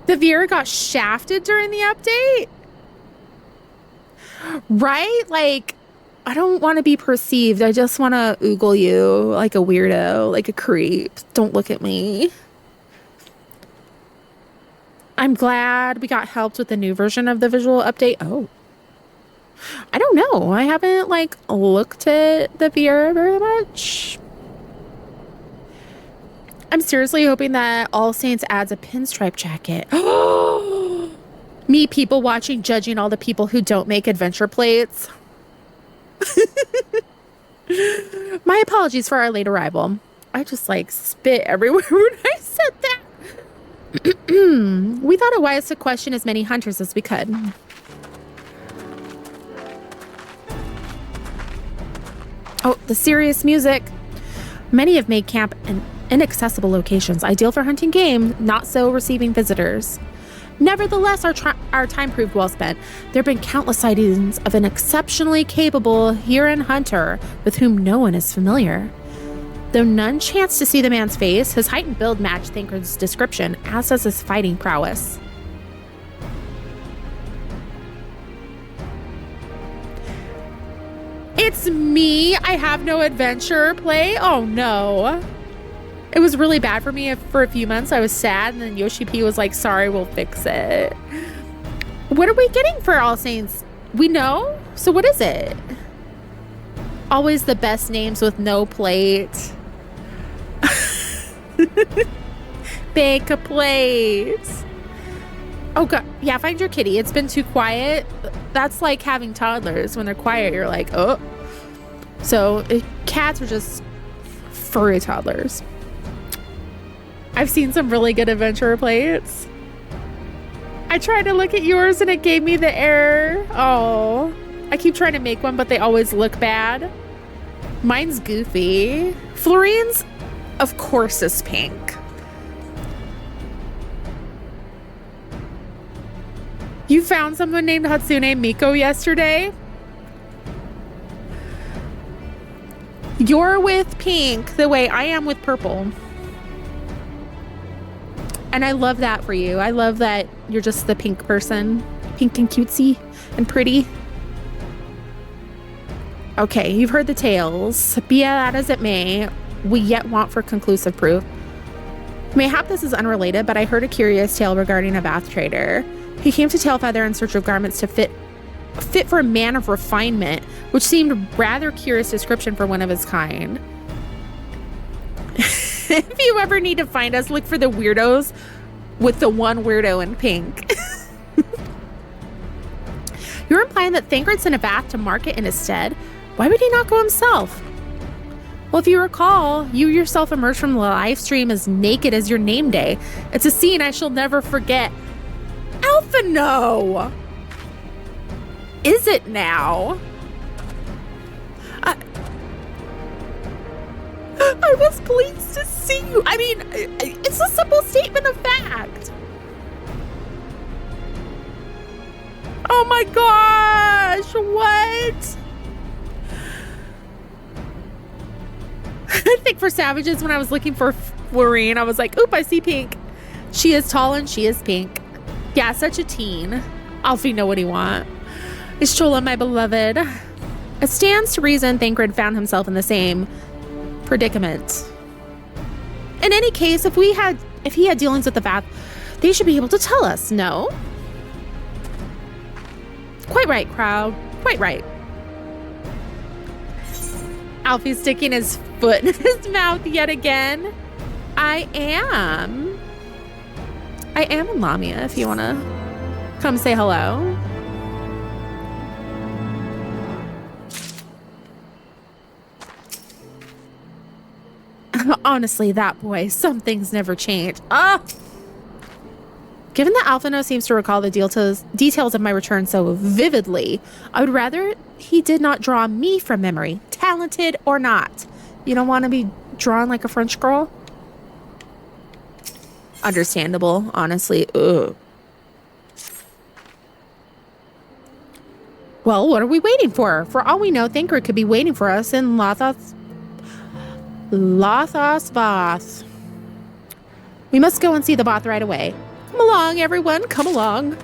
The Vieira got shafted during the update. Right? Like, I don't want to be perceived. I just want to oogle you like a weirdo, like a creep. Don't look at me. I'm glad we got helped with the new version of the visual update. Oh. I don't know. I haven't like looked at the VR very much. I'm seriously hoping that All Saints adds a pinstripe jacket. Me people watching, judging all the people who don't make adventure plates. My apologies for our late arrival. I just like spit everywhere when I said that. We thought it wise to question as many hunters as we could. Oh, the serious music. Many have made camp in inaccessible locations, ideal for hunting game, not so receiving visitors. Nevertheless, our time proved well spent. There have been countless sightings of an exceptionally capable Huron hunter with whom no one is familiar. Though none chanced to see the man's face, his height and build matched Thancred's description, as does his fighting prowess. It's me. I have no adventure play. Oh no. It was really bad for me for a few months. I was sad, and then Yoshi P was like, sorry, we'll fix it. What are we getting for All Saints? We know? So what is it? Always the best names with no plate. Bake a plate. Oh god, yeah, find your kitty. It's been too quiet. That's like having toddlers. When they're quiet, you're like, oh. So cats are just furry toddlers. I've seen some really good adventure plates. I tried to look at yours and it gave me the error. Oh, I keep trying to make one, but they always look bad. Mine's goofy. Florine's, of course, is pink. You found someone named Hatsune Miko yesterday? You're with pink the way I am with purple. And I love that for you. I love that you're just the pink person. Pink and cutesy and pretty. Okay, you've heard the tales. Be that as it may, we yet want for conclusive proof. Mayhap this is unrelated, but I heard a curious tale regarding a bath trader. He came to Tailfeather in search of garments to fit for a man of refinement, which seemed a rather curious description for one of his kind. If you ever need to find us, look for the weirdos with the one weirdo in pink. You're implying that Thancred sent a bath to market in his stead? Why would he not go himself? Well, if you recall, you yourself emerged from the live stream as naked as your name day. It's a scene I shall never forget. Alphinaud! Is it now? I was pleased to see you. I mean, it's a simple statement of fact. Oh my gosh, what? I think for Savages, when I was looking for Florine, I was like, oop, I see pink. She is tall and she is pink. Yeah, such a teen. Alphinaud, what do you want? Is Chola my beloved? It stands to reason Thancred found himself in the same predicament. In any case, if he had dealings with the bath, they should be able to tell us, no? Quite right, crowd. Quite right. Alfie's sticking his foot in his mouth yet again. I am in Lamia if you want to come say hello. Honestly, that boy, some things never change. Given that Alphinaud seems to recall the details of my return so vividly, I would rather he did not draw me from memory, talented or not. You don't want to be drawn like a French girl? Understandable, honestly. Ugh. Well, what are we waiting for? For all we know, Thancred could be waiting for us in Lothos Bath. We must go and see the bath right away. Come along, everyone. Come along.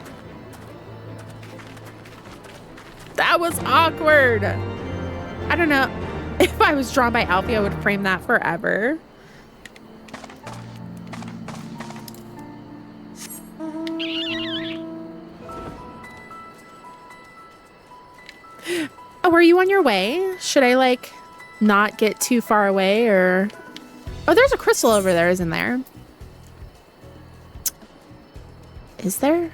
That was awkward. I don't know. If I was drawn by Alfie, I would frame that forever. Oh, are you on your way? Should I, like, not get too far away, or... Oh, there's a crystal over there, isn't there? Is there?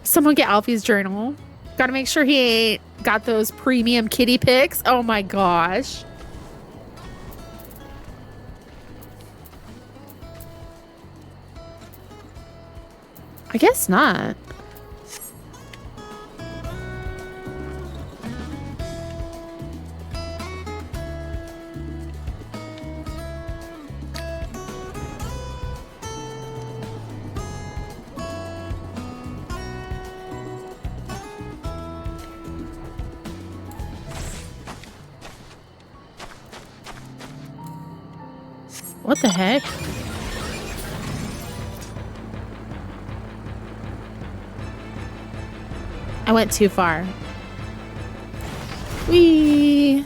Someone get Alfie's journal. Gotta make sure he ain't got those premium kitty pics. Oh my gosh. I guess not. What the heck? I went too far. Whee!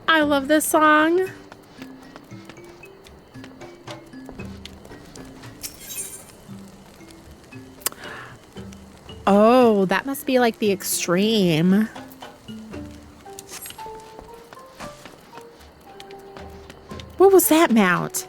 I love this song. Oh, that must be like the extreme. What was that mount?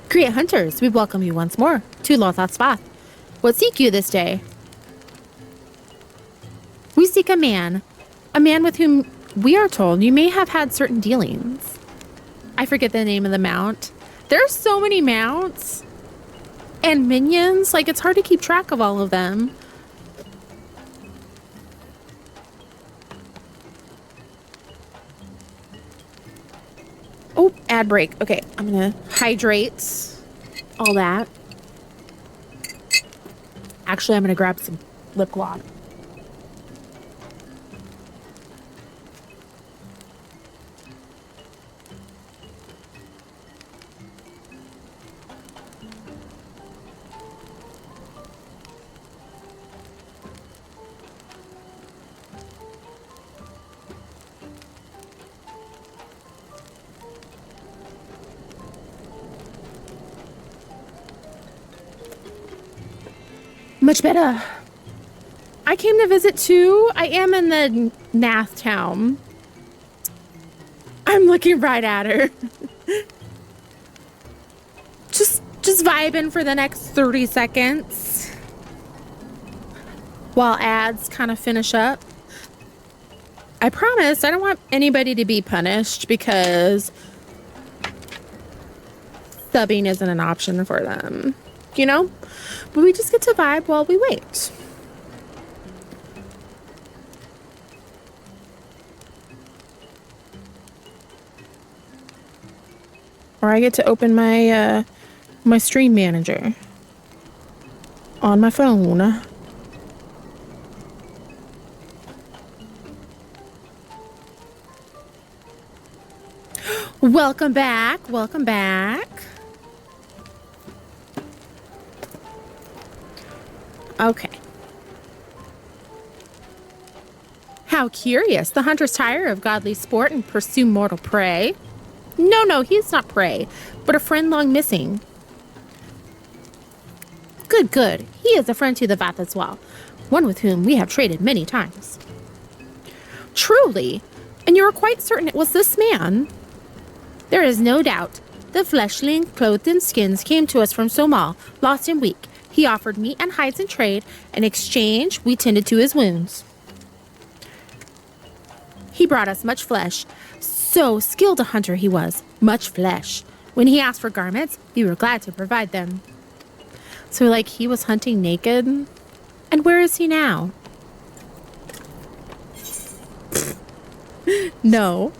Krile hunters, we welcome you once more to Lotha's path. What seek you this day? We seek a man with whom we are told you may have had certain dealings. I forget the name of the mount. There's so many mounts and minions, like it's hard to keep track of all of them. Oh, ad break. Okay, I'm gonna hydrate all that. Actually, I'm gonna grab some lip gloss. Much better. I came to visit too. I am in the Nath town. I'm looking right at her. just vibing for the next 30 seconds while ads kind of finish up. I promise I don't want anybody to be punished because subbing isn't an option for them, you know? But we just get to vibe while we wait. Or I get to open my my stream manager on my phone. Welcome back. Welcome back. Okay. How curious. The hunters tire of godly sport and pursue mortal prey. No, he's not prey, but a friend long missing. Good. He is a friend to the Vath as well, one with whom we have traded many times. Truly? And you are quite certain it was this man? There is no doubt. The fleshling, clothed in skins, came to us from Somal, lost and weak. He offered meat and hides in trade. In exchange, we tended to his wounds. He brought us much flesh. So skilled a hunter he was. Much flesh. When he asked for garments, we were glad to provide them. So, like, he was hunting naked? And where is he now? No.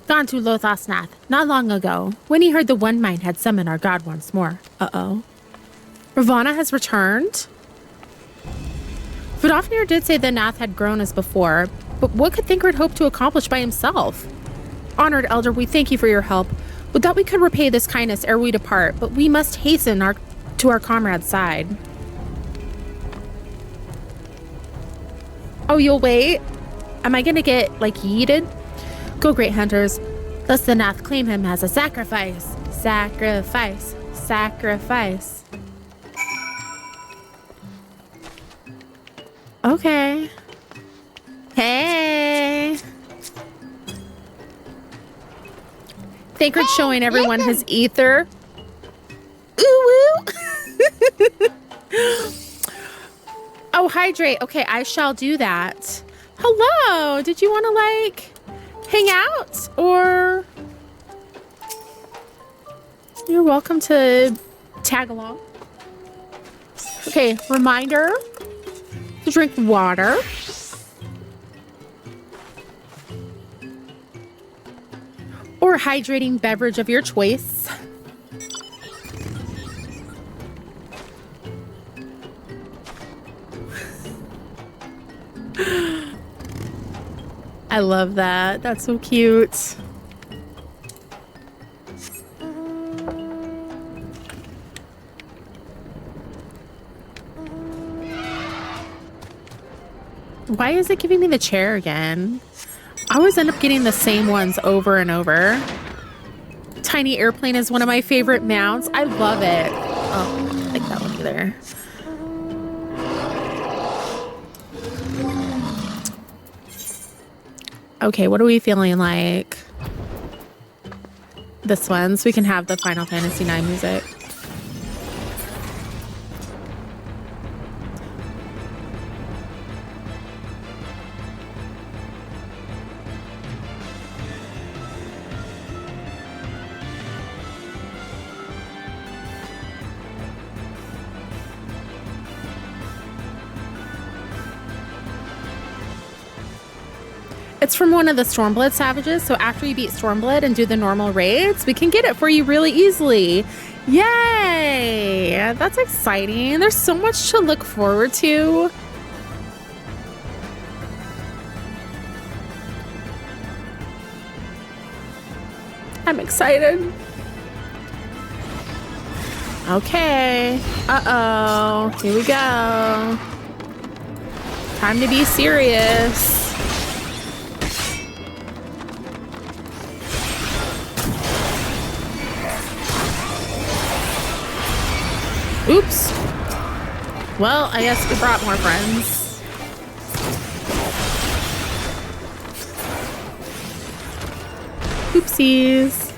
Gone to Lothosnath, not long ago, when he heard the One Mind had summoned our god once more. Uh-oh. Ravana has returned? Vidofnir did say the Nath had grown as before, but what could Thancred hope to accomplish by himself? Honored Elder, we thank you for your help. Would that we could repay this kindness ere we depart, but we must hasten to our comrade's side. Oh, you'll wait? Am I gonna get, like, yeeted? Go, great hunters. Thus the Nath claim him as a sacrifice. Sacrifice. Sacrifice. Okay. Hey. Thancred showing everyone his ether. Ooh, woo. Oh, hydrate. Okay, I shall do that. Hello. Did you want to, like, hang out? Or you're welcome to tag along. Okay, reminder to drink water. Or hydrating beverage of your choice. I love that. That's so cute. Why is it giving me the chair again? I always end up getting the same ones over and over. Tiny airplane is one of my favorite mounts. I love it. Oh, I don't like that one either. Okay, what are we feeling like? This one, so we can have the Final Fantasy IX music. It's from one of the Stormblood Savages, so after you beat Stormblood and do the normal raids, we can get it for you really easily. Yay! That's exciting. There's so much to look forward to. I'm excited. Okay. Uh-oh. Here we go. Time to be serious. Oops. Well, I guess we brought more friends. Oopsies.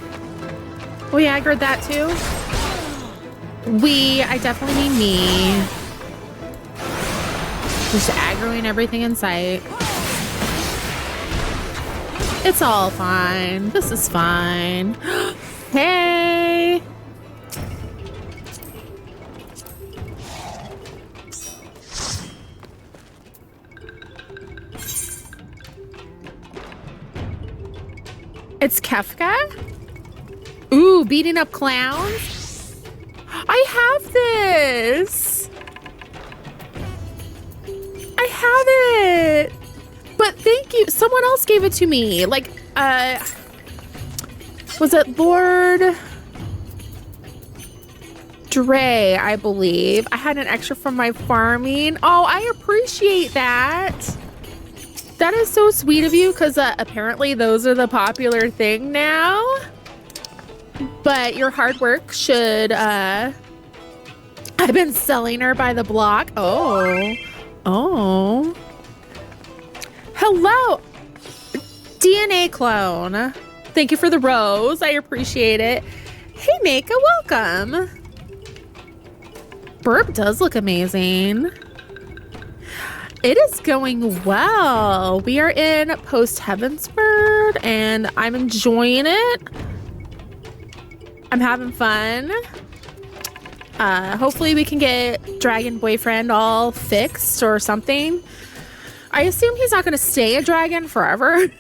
We aggroed that too. I definitely mean me. Just aggroing everything in sight. It's all fine. This is fine. Hey. It's Kefka? Ooh, beating up clowns? I have this! I have it! But thank you. Someone else gave it to me. Like, was it Lord Dre, I believe. I had an extra from my farming. Oh, I appreciate that. That is so sweet of you, because apparently those are the popular thing now. But your hard work should, I've been selling her by the block. Oh. Oh. Hello. DNA clone. Thank you for the rose. I appreciate it. Hey, Maka, welcome. Burp does look amazing. It is going well. We are in post Heavensward and I'm enjoying it. I'm having fun. Hopefully we can get Dragon Boyfriend all fixed or something. I assume he's not going to stay a dragon forever.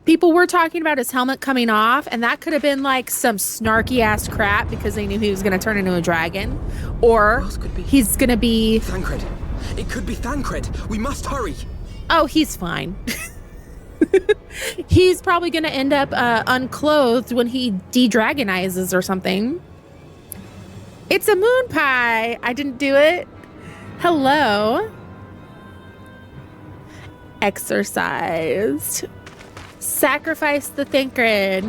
People were talking about his helmet coming off, and that could have been like some snarky ass crap because they knew he was going to turn into a dragon. Or he's going to be... Thancred. It could be Thancred. We must hurry. Oh, he's fine. He's probably going to end up unclothed when he de-dragonizes or something. It's a moon pie. I didn't do it. Hello. Exercised. Sacrifice the Thancred.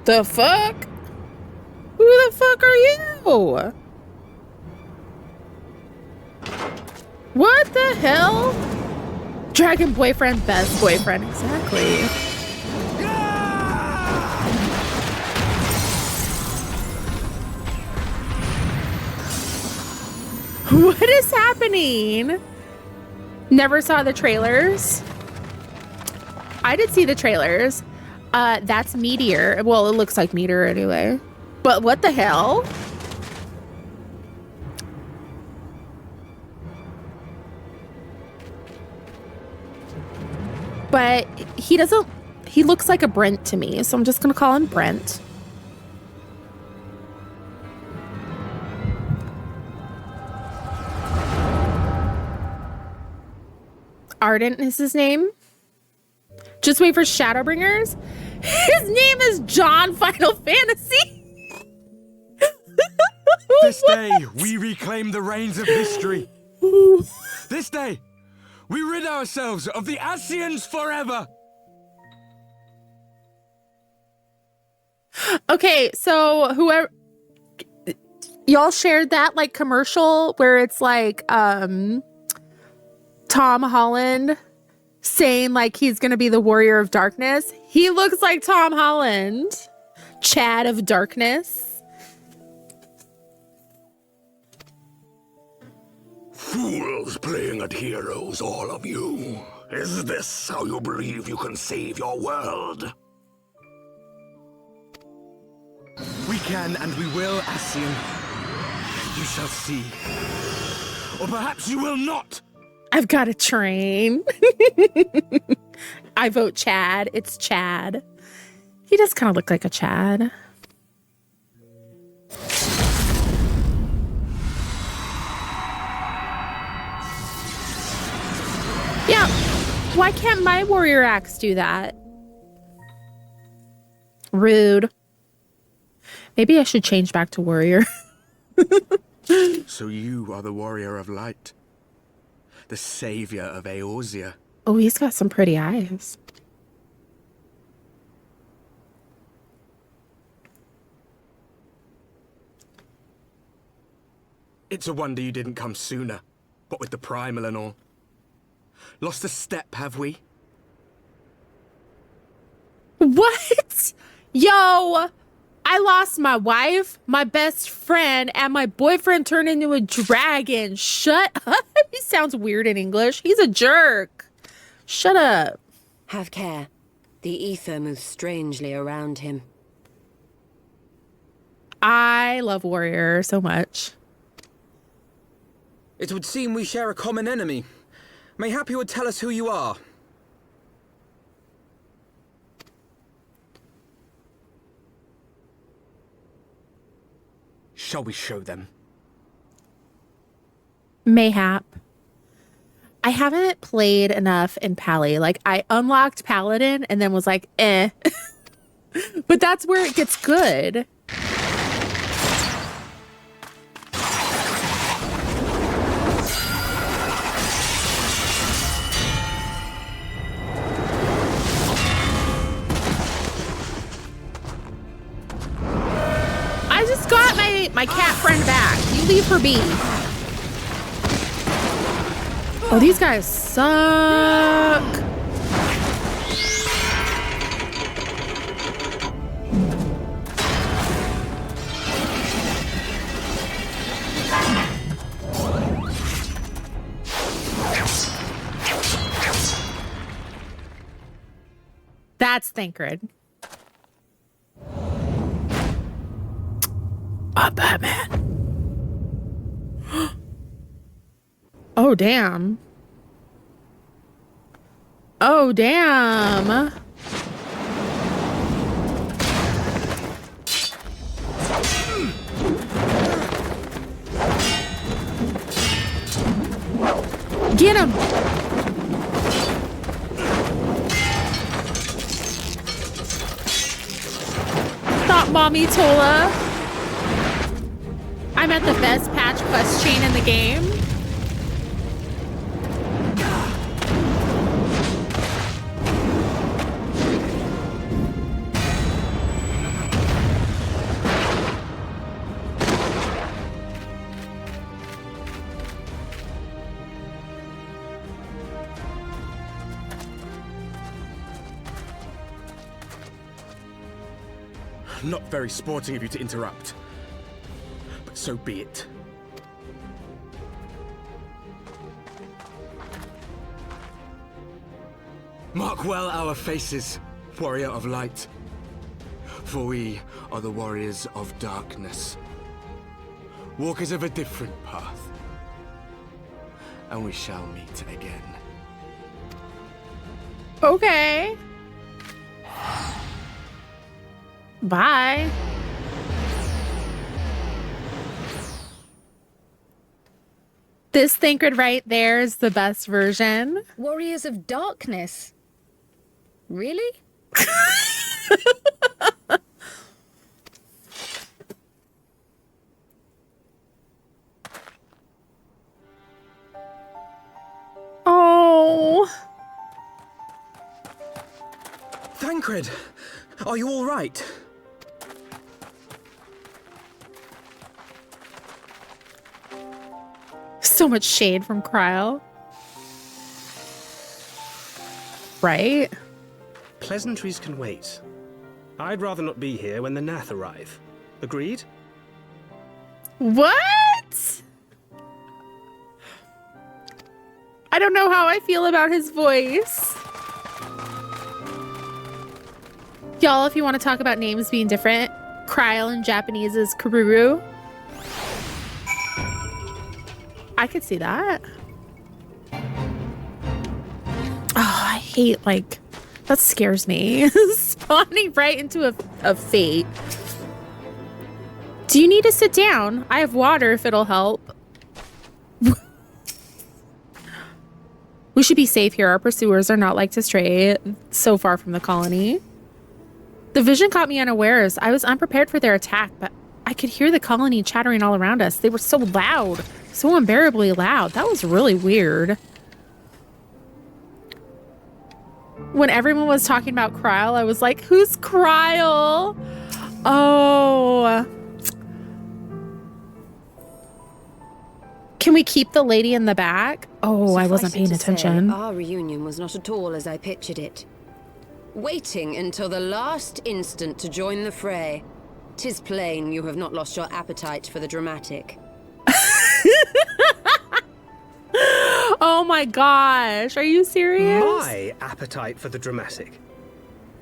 The fuck? Who the fuck are you? What the hell? Dragon boyfriend, best boyfriend, exactly. What is happening? Never saw the trailers. I did see the trailers. That's Meteor. Well, it looks like Meteor anyway. But what the hell? But he doesn't, he looks like a Brent to me, so I'm just gonna call him Brent. Ardent is his name. Just wait for Shadowbringers. His name is John Final Fantasy. This day, we reclaim the reins of history. This day, we rid ourselves of the Ascians forever. Okay, so whoever y'all shared that like commercial where it's like Tom Holland saying like he's gonna be the Warrior of Darkness. He looks like Tom Holland. Chad of Darkness. Fools playing at heroes, all of you. Is this how you believe you can save your world? We can and we will, Ascian. You shall see. Or perhaps you will not. I've got a train. I vote Chad. It's Chad. He does kind of look like a Chad. Yeah, why can't my warrior axe do that? Rude. Maybe I should change back to warrior. So you are the warrior of light. The savior of Eorzea. Oh, he's got some pretty eyes. It's a wonder you didn't come sooner. What with the primal and all. Lost a step, have we? What? Yo, I lost my wife, my best friend, and my boyfriend turned into a dragon. Shut up. He sounds weird in English. He's a jerk. Shut up. Have care. The ether moves strangely around him. I love Warrior so much. It would seem we share a common enemy. Mayhap you would tell us who you are. Shall we show them? Mayhap. I haven't played enough in Pally. Like, I unlocked Paladin and then was like, eh. But that's where it gets good. I just got my cat friend back. You leave her be. Oh, these guys suck. That's Thancred. A Batman. Oh, damn. Oh, damn. Get him. Mommy Tola. I'm at the best patch quest chain in the game. Not very sporting of you to interrupt, but so be it. Mark well our faces, warrior of light, for we are the warriors of darkness, walkers of a different path, and we shall meet again. Okay. Bye. This Thancred right there is the best version. Warriors of Darkness. Really? Oh. Thancred, are you all right? So much shade from Krile. Right? Pleasantries can wait. I'd rather not be here when the Nath arrive. Agreed? What? I don't know how I feel about his voice. Y'all, if you want to talk about names being different, Krile in Japanese is Karuru. I could see that. Oh, I hate, like, that scares me. Spawning right into a fate. Do you need to sit down? I have water if it'll help. We should be safe here. Our pursuers are not like to stray so far from the colony. The vision caught me unawares. I was unprepared for their attack, but I could hear the colony chattering all around us. They were so loud. So unbearably loud. That was really weird. When everyone was talking about Krile, I was like, who's Krile? Oh. Can we keep the lady in the back? Oh, I wasn't paying attention. Our reunion was not at all as I pictured it. Waiting until the last instant to join the fray. 'Tis plain you have not lost your appetite for the dramatic. Oh my gosh, are you serious? My appetite for the dramatic.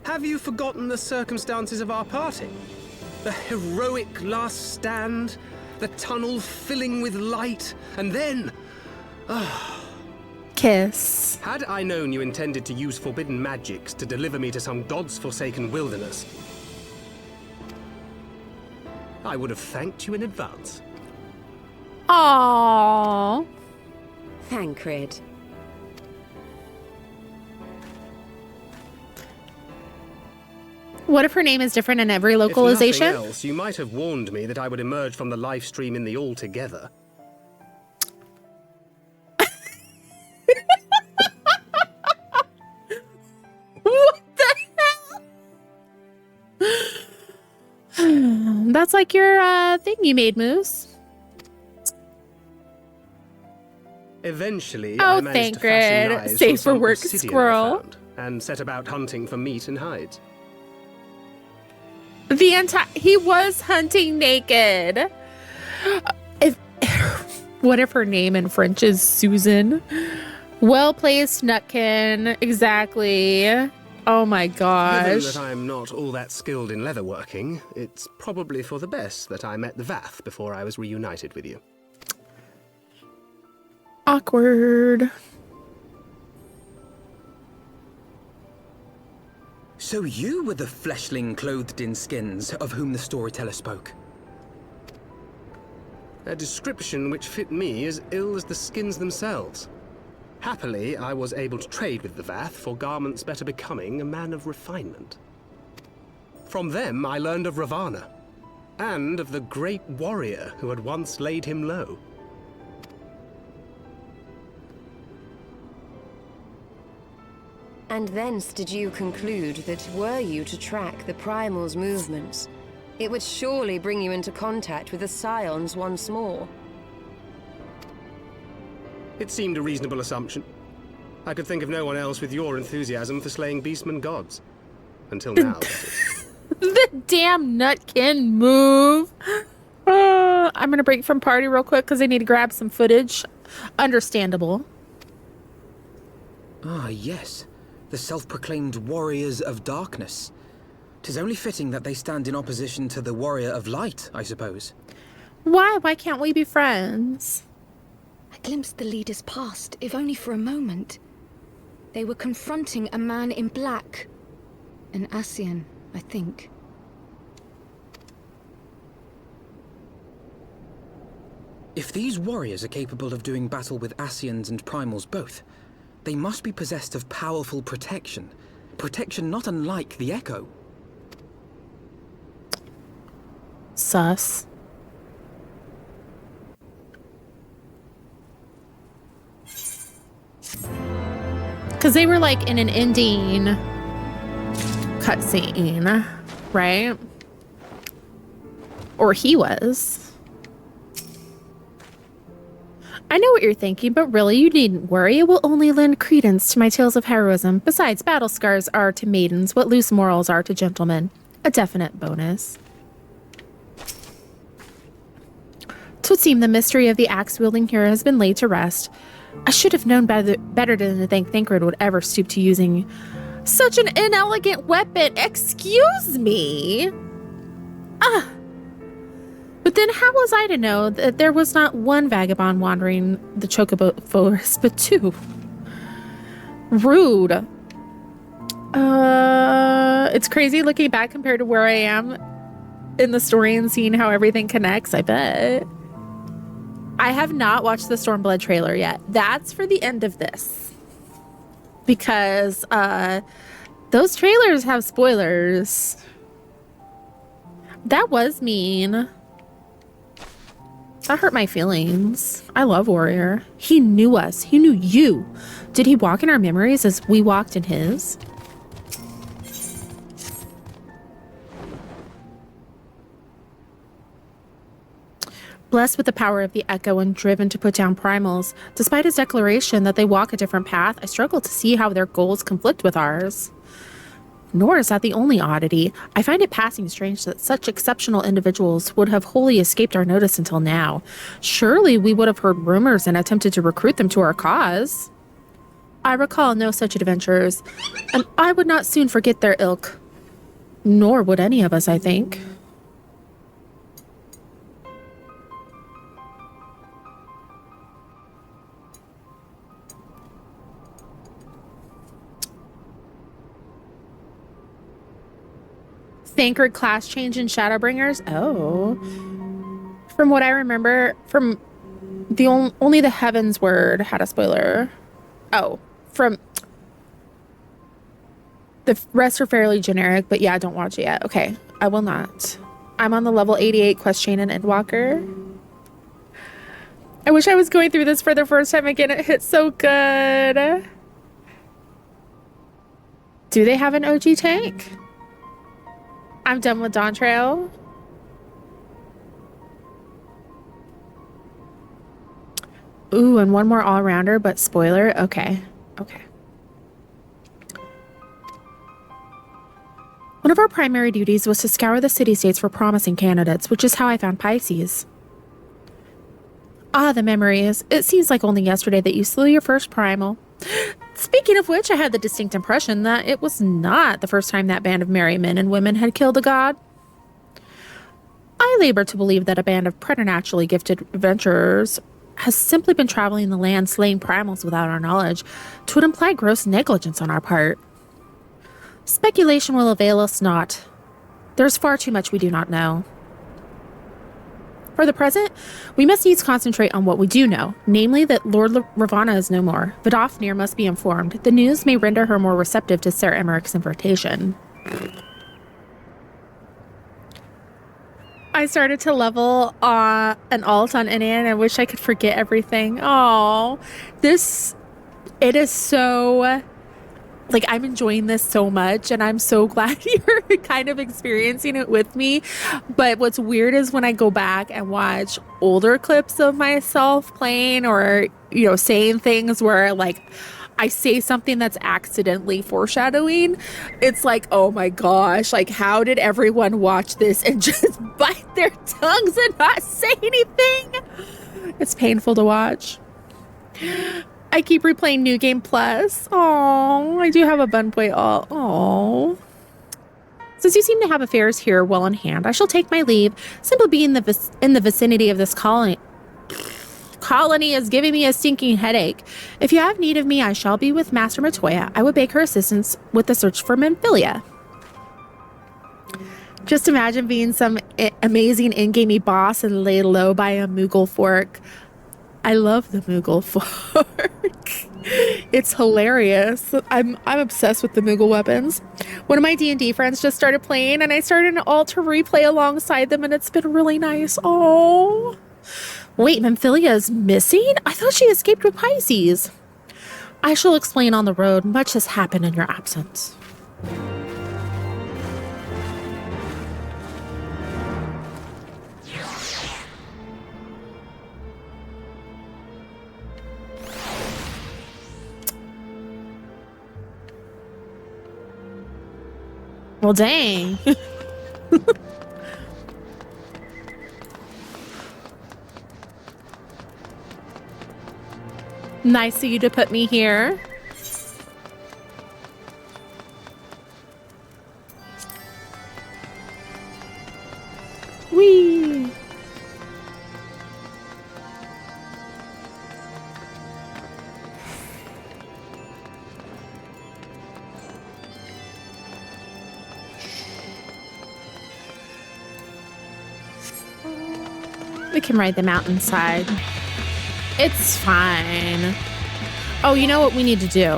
Have you forgotten the circumstances of our parting? The heroic last stand, the tunnel filling with light, and then... Kiss. Had I known you intended to use forbidden magics to deliver me to some god's forsaken wilderness, I would have thanked you in advance. Aww. Thancred. What if her name is different in every localization? If nothing else, you might have warned me that I would emerge from the live stream in the altogether. What the hell? That's like your thing you made, Moose. Eventually, oh, I managed to fashion Thancred. knives Safe from for some work, obsidian I squirrel. found, and set about hunting for meat and hides. He was hunting naked. What if her name in French is Susan? Well-placed nutkin. Exactly. Oh my gosh. Given that I'm not all that skilled in leatherworking, it's probably for the best that I met the Vath before I was reunited with you. Awkward. So you were the fleshling clothed in skins of whom the storyteller spoke? A description which fit me as ill as the skins themselves. Happily, I was able to trade with the Vath for garments better becoming a man of refinement. From them, I learned of Ravana, and of the great warrior who had once laid him low. And thence did you conclude that were you to track the Primal's movements, it would surely bring you into contact with the Scions once more? It seemed a reasonable assumption. I could think of no one else with your enthusiasm for slaying beastmen gods. Until now, that is. The damn nutkin move. I'm gonna break from party real quick because I need to grab some footage. Understandable. Ah, yes. The self-proclaimed warriors of darkness. 'Tis only fitting that they stand in opposition to the warrior of light, I suppose. Why? Why can't we be friends? I glimpsed the leaders past, if only for a moment. They were confronting a man in black. An Ascian, I think. If these warriors are capable of doing battle with Ascians and Primals both, they must be possessed of powerful protection. Protection not unlike the Echo. Sus. Because they were like in an ending cutscene, right? Or he was. I know what you're thinking, but really, you needn't worry. It will only lend credence to my tales of heroism. Besides, battle scars are to maidens what loose morals are to gentlemen. A definite bonus. 'Twould seem the mystery of the axe-wielding hero has been laid to rest. I should have known better than to think Thancred would ever stoop to using such an inelegant weapon. Excuse me? But then how was I to know that there was not one vagabond wandering the chocobo forest, but two? Rude. It's crazy looking back compared to where I am in the story and seeing how everything connects, I bet. I have not watched the Stormblood trailer yet. That's for the end of this. Because those trailers have spoilers. That was mean. That hurt my feelings. I love Warrior. He knew us. He knew you. Did he walk in our memories as we walked in his? Blessed with the power of the Echo and driven to put down Primals, despite his declaration that they walk a different path, I struggle to see how their goals conflict with ours. Nor is that the only oddity. I find it passing strange that such exceptional individuals would have wholly escaped our notice until now. Surely we would have heard rumors and attempted to recruit them to our cause. I recall no such adventurers, and I would not soon forget their ilk. Nor would any of us, I think. Thancred class change in Shadowbringers? Oh. From what I remember, from the only the Heavensward had a spoiler. Oh, from the rest are fairly generic, but yeah, don't watch it yet. Okay, I will not. I'm on the level 88 quest chain in Endwalker. I wish I was going through this for the first time again. It hit so good. Do they have an OG tank? I'm done with Dawn Trail. Ooh, and one more all-rounder, but spoiler. Okay. Okay. One of our primary duties was to scour the city-states for promising candidates, which is how I found Pisces. Ah, the memories. It seems like only yesterday that you slew your first primal. Speaking of which, I had the distinct impression that it was not the first time that band of merry men and women had killed a god. I labor to believe that a band of preternaturally gifted adventurers has simply been traveling the land slaying primals without our knowledge. 'Twould imply gross negligence on our part. Speculation will avail us not. There's far too much we do not know. For the present, we must needs concentrate on what we do know, namely that Lord Ravana is no more. Vidofnir must be informed. The news may render her more receptive to Sir Aymeric's invitation. I started to level an alt on NA, and I wish I could forget everything. Oh, it is so, like, I'm enjoying this so much, and I'm so glad you're kind of experiencing it with me. But what's weird is when I go back and watch older clips of myself playing, or, you know, saying things where, like, I say something that's accidentally foreshadowing, it's like, oh my gosh, like, how did everyone watch this and just bite their tongues and not say anything? It's painful to watch. I keep replaying New Game Plus. Oh, I do have a Bunboy alt. Oh. Since you seem to have affairs here well in hand, I shall take my leave. Simply being in the vicinity of this colony is giving me a stinking headache. If you have need of me, I shall be with Master Matoya. I would beg her assistance with the search for Memphilia. Just imagine being some amazing in-gamey boss and laid low by a Moogle fork. I love the Moogle fork. It's hilarious. I'm obsessed with the Moogle weapons. One of my D&D friends just started playing, and I started an alt to replay alongside them, and it's been really nice. Oh. Wait, Memphilia is missing? I thought she escaped with Pisces. I shall explain on the road. Much has happened in your absence. Well, dang. Nice of you to put me here. Whee! We can ride the mountainside. It's fine. Oh, you know what we need to do?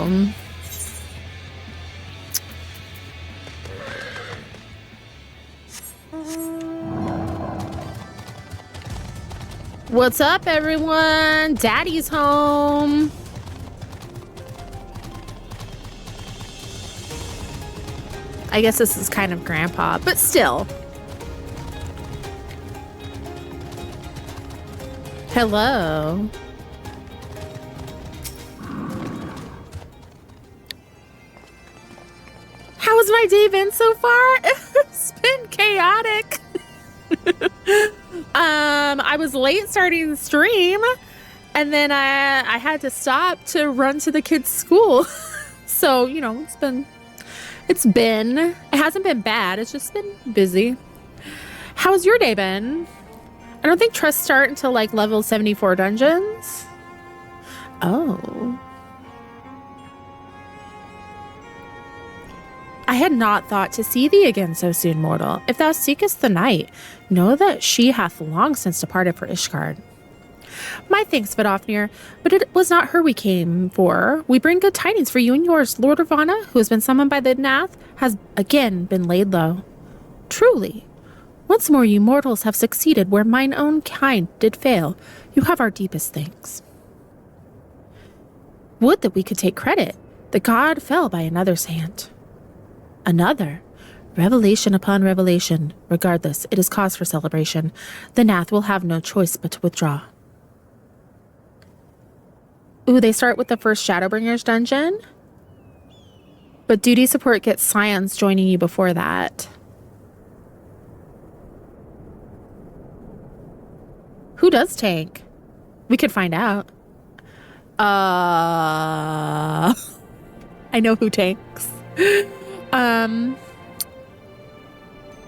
What's up, everyone? Daddy's home. I guess this is kind of Grandpa, but still. Hello. How has my day been so far? It's been chaotic. I was late starting the stream, and then I had to stop to run to the kids' school. So, you know, it hasn't been bad. It's just been busy. How's your day been? I don't think trusts start until like level 74 dungeons. Oh. I had not thought to see thee again so soon, mortal. If thou seekest the night, know that she hath long since departed for Ishgard. My thanks, Vidofnir, but it was not her we came for. We bring good tidings for you and yours. Lord Ravana, who has been summoned by the Nath, has again been laid low. Truly, once more you mortals have succeeded where mine own kind did fail. You have our deepest thanks. Would that we could take credit. The god fell by another's hand. Another. Revelation upon revelation. Regardless, it is cause for celebration. The Nath will have no choice but to withdraw. Ooh, they start with the first Shadowbringers dungeon. But duty support gets Scions joining you before that. Who does tank? We could find out. I know who tanks.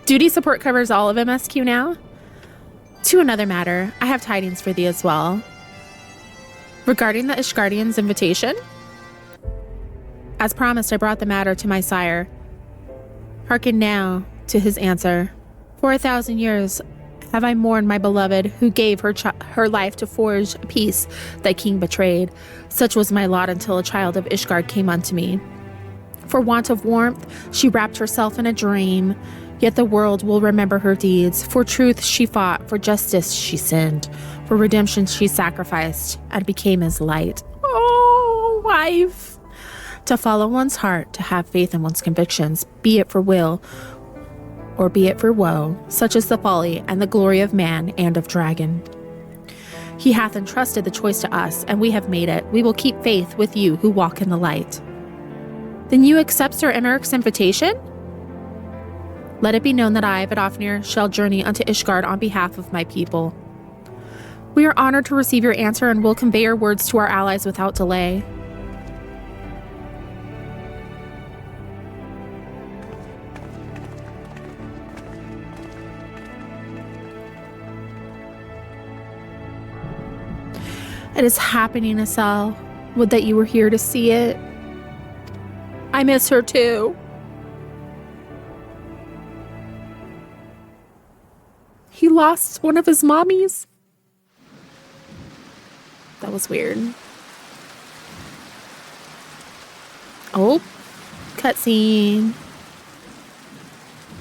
Duty support covers all of MSQ now. To another matter, I have tidings for thee as well. Regarding the Ishgardians' invitation, as promised, I brought the matter to my sire. Hearken now to his answer. For 1,000 years have I mourned my beloved, who gave her life to forge a peace that king betrayed. Such was my lot until a child of Ishgard came unto me. For want of warmth, she wrapped herself in a dream. Yet the world will remember her deeds. For truth she fought, for justice she sinned, for redemption she sacrificed, and became as light. Oh, wife! To follow one's heart, to have faith in one's convictions, be it for will or be it for woe, such is the folly and the glory of man and of dragon. He hath entrusted the choice to us, and we have made it. We will keep faith with you who walk in the light. Then you accept Sir Aymeric's invitation? Let it be known that I, Vidofnir, shall journey unto Ishgard on behalf of my people. We are honored to receive your answer and will convey your words to our allies without delay. It is happening, Asel. Would that you were here to see it. I miss her too. He lost one of his mommies. That was weird. Oh, cutscene.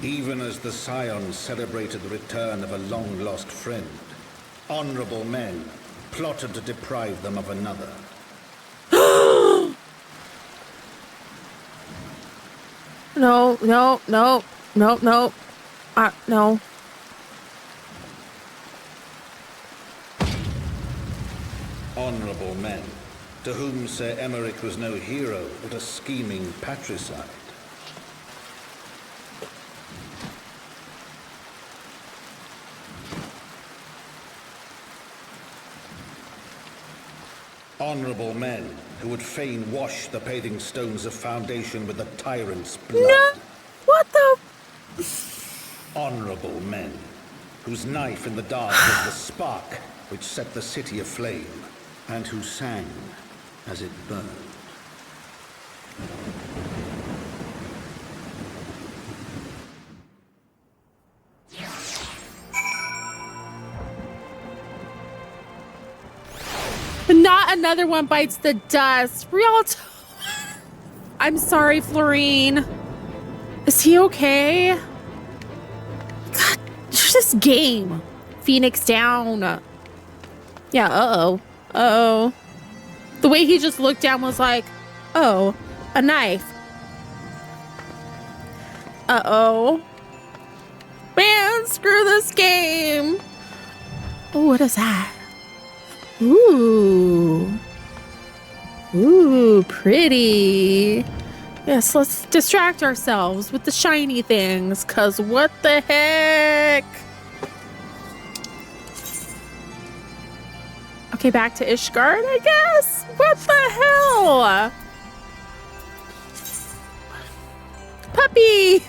Even as the Scions celebrated the return of a long-lost friend, honorable men plotted to deprive them of another. No. No. Honorable men, to whom Sir Aymeric was no hero, but a scheming patricide. Honorable men, who would fain wash the paving stones of foundation with the tyrant's blood. No. What the? Honorable men, whose knife in the dark was the spark which set the city aflame, and who sang as it burned. Not another one bites the dust. I'm sorry, Florine. Is he okay? God, you're just game. Phoenix down. Yeah, uh-oh. The way he just looked down was like, oh, a knife. Uh-oh. Man, screw this game. Oh, what is that? Ooh, pretty. Yes, let's distract ourselves with the shiny things, cause what the heck? Okay, back to Ishgard, I guess? What the hell? Puppy!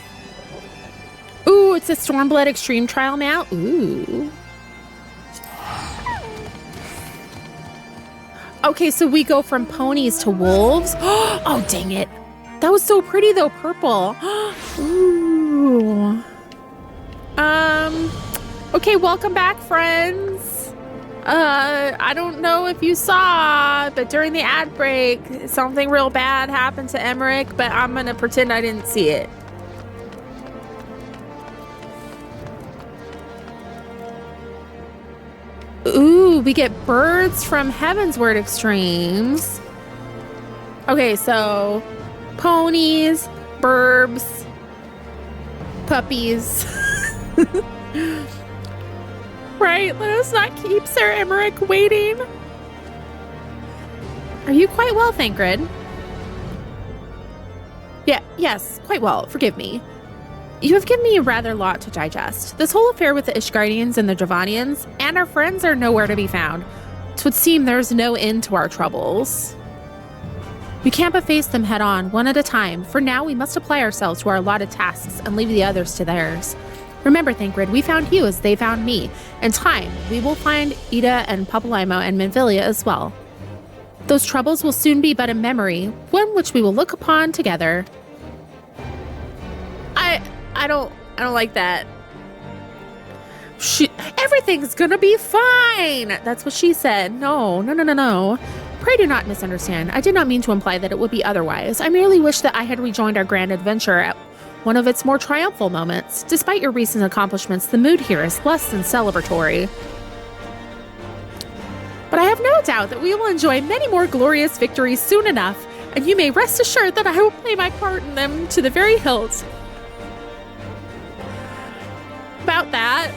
Ooh, it's a Stormblood Extreme Trial now. Ooh. Okay, so we go from ponies to wolves. Oh, dang it. That was so pretty, though, purple. Ooh. Okay, welcome back, friends. I don't know if you saw, but during the ad break, something real bad happened to Aymeric, but I'm gonna pretend I didn't see it. Ooh, we get birds from Heavensward Extremes. Okay, so ponies, burbs, puppies. Right, let us not keep Sir Aymeric waiting. Are you quite well, Thancred? Yes, quite well, forgive me. You have given me a rather lot to digest. This whole affair with the Ishgardians and the Dravanians and our friends are nowhere to be found. It would seem there's no end to our troubles. We can't but face them head on, one at a time. For now, we must apply ourselves to our allotted tasks and leave the others to theirs. Remember, Thancred, we found you as they found me. In time, we will find Ida and Papalymo and Menvilia as well. Those troubles will soon be but a memory, one which we will look upon together. I don't like that. Everything's gonna be fine. That's what she said. No. Pray do not misunderstand. I did not mean to imply that it would be otherwise. I merely wish that I had rejoined our grand adventure one of its more triumphal moments. Despite your recent accomplishments, the mood here is less than celebratory. But I have no doubt that we will enjoy many more glorious victories soon enough, and you may rest assured that I will play my part in them to the very hilt. About that,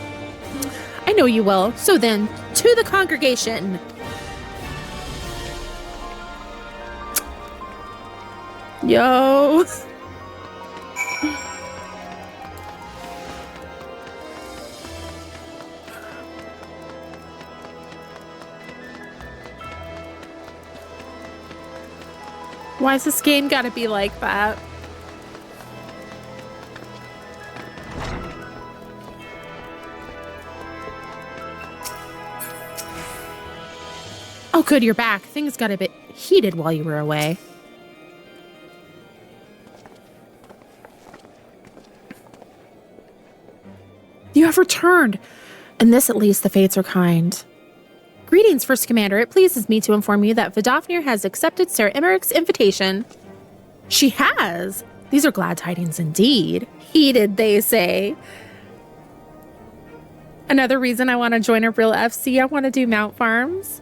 I know you will. So then, to the congregation. Yo. Why is this game gotta be like that? Oh good, you're back. Things got a bit heated while you were away. You have returned. In this at least the fates are kind. Greetings, First Commander. It pleases me to inform you that Vidofnir has accepted Sir Aymeric's invitation. She has? These are glad tidings indeed. Heated, they say. Another reason I want to join a real FC, I want to do mount farms.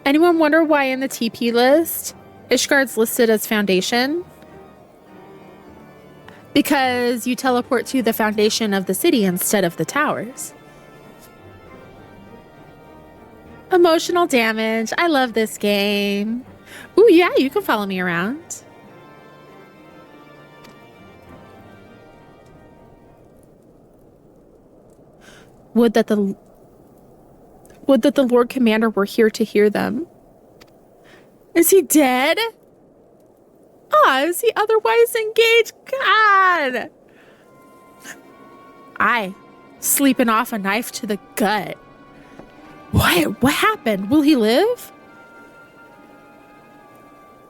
Anyone wonder why in the TP list, Ishgard's listed as Foundation? Because you teleport to the foundation of the city instead of the towers. Emotional damage. I love this game. Ooh, yeah, you can follow me around. Would that the Lord Commander were here to hear them. Is he dead? Ah, is he otherwise engaged? God! Aye, sleeping off a knife to the gut. What happened? Will he live?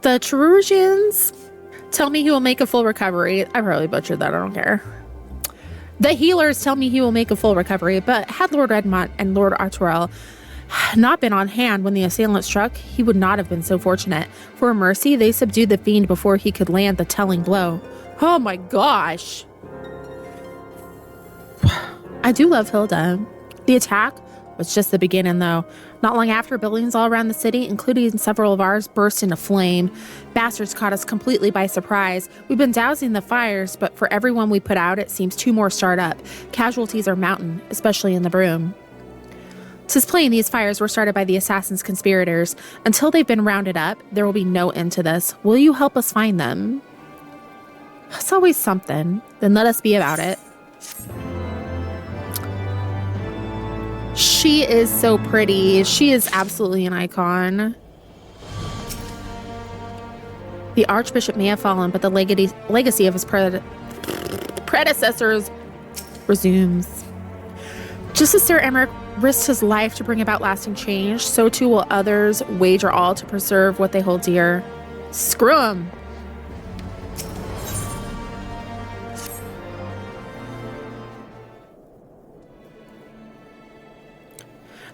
The Cherugians tell me he will make a full recovery. I probably butchered that, I don't care. The healers tell me he will make a full recovery, but had Lord Redmont and Lord Artoirel not been on hand when the assailant struck, he would not have been so fortunate. For mercy, they subdued the fiend before he could land the telling blow. Oh my gosh. I do love Hilda. The attack was just the beginning, though. Not long after, buildings all around the city, including several of ours, burst into flame. Bastards caught us completely by surprise. We've been dousing the fires, but for everyone we put out, it seems 2 more start up. Casualties are mounting, especially in the Broom. 'Tis plain these fires were started by the assassin's conspirators. Until they've been rounded up, there will be no end to this. Will you help us find them? It's always something. Then let us be about it. She is so pretty. She is absolutely an icon. The Archbishop may have fallen, but the legacy of his predecessors resumes. Just as Sir Aymeric risked his life to bring about lasting change, so too will others wager all to preserve what they hold dear. Screw 'em.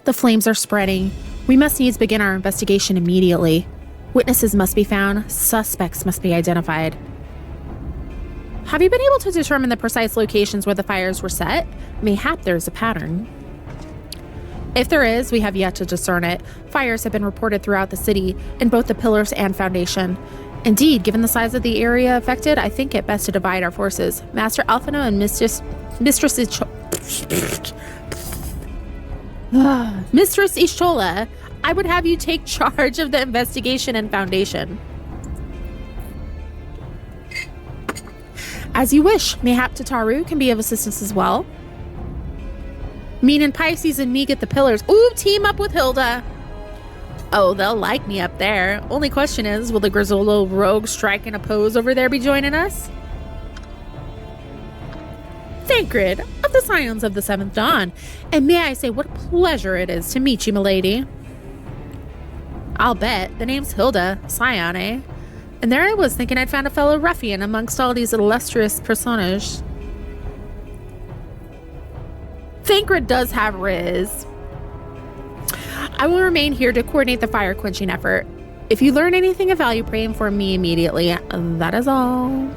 The flames are spreading. We must needs begin our investigation immediately. Witnesses must be found. Suspects must be identified. Have you been able to determine the precise locations where the fires were set? Mayhap there's a pattern. If there is, we have yet to discern it. Fires have been reported throughout the city, in both the pillars and foundation. Indeed, given the size of the area affected, I think it best to divide our forces. Master Alphinaud and Mistress Ishtola, I would have you take charge of the investigation and foundation. As you wish. Mayhap Tataru can be of assistance as well. Mean and Pisces and me get the pillars. Ooh, team up with Hilda. Oh, they'll like me up there. Only question is, will the Grizzolo rogue striking a pose over there be joining us? Thancred of the Scions of the Seventh Dawn. And may I say what a pleasure it is to meet you, milady. I'll bet. The name's Hilda, Scion, eh? And there I was thinking I'd found a fellow ruffian amongst all these illustrious personages. Thancred does have Riz. I will remain here to coordinate the fire quenching effort. If you learn anything of value, pray for me immediately. That is all.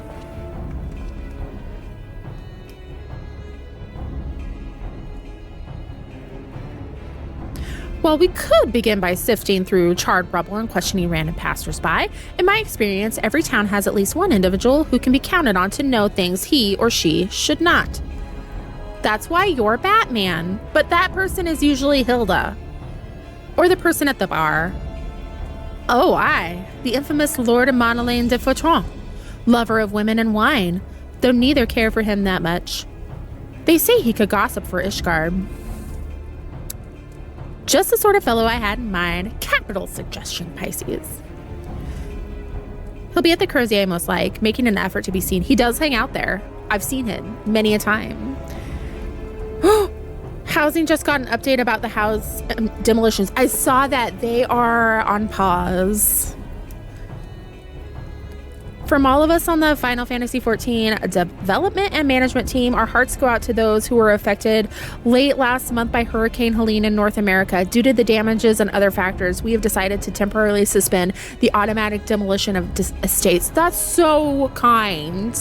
While we could begin by sifting through charred rubble and questioning random passersby, in my experience, every town has at least one individual who can be counted on to know things he or she should not. That's why you're Batman, but that person is usually Hilda. Or the person at the bar. Oh, the infamous Lord Emmanuel de Fortemps, lover of women and wine, though neither care for him that much. They say he could gossip for Ishgard. Just the sort of fellow I had in mind. Capital suggestion, Pisces. He'll be at the Crozier most like, making an effort to be seen. He does hang out there. I've seen him many a time. Housing just got an update about the house demolitions. I saw that they are on pause. From all of us on the Final Fantasy XIV development and management team, our hearts go out to those who were affected late last month by Hurricane Helene in North America. Due to the damages and other factors, we have decided to temporarily suspend the automatic demolition of estates. That's so kind.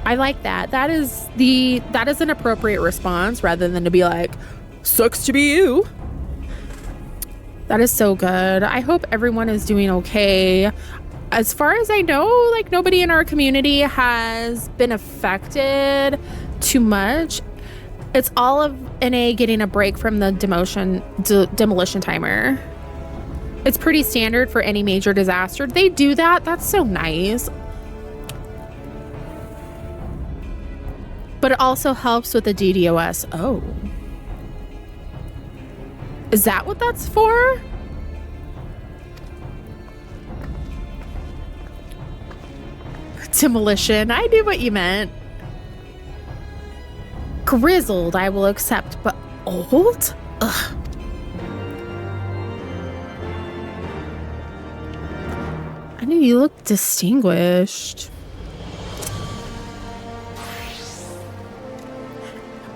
I like that. That is an appropriate response rather than to be like, sucks to be you. That is so good. I hope everyone is doing okay. As far as I know, like nobody in our community has been affected too much. It's all of NA getting a break from the demolition timer. It's pretty standard for any major disaster. They do that. That's so nice. But it also helps with the DDoS. Oh. Is that what that's for? Demolition. I knew what you meant. Grizzled, I will accept, but old? Ugh. I knew you looked distinguished.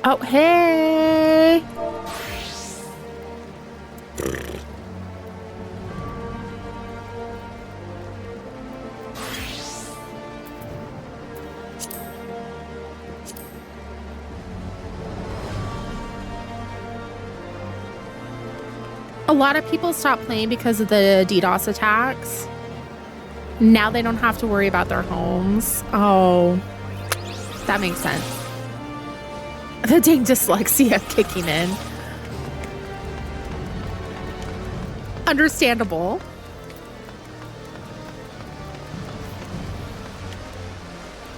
Oh, hey! A lot of people stopped playing because of the DDoS attacks. Now they don't have to worry about their homes. Oh, that makes sense. The dang dyslexia kicking in. Understandable.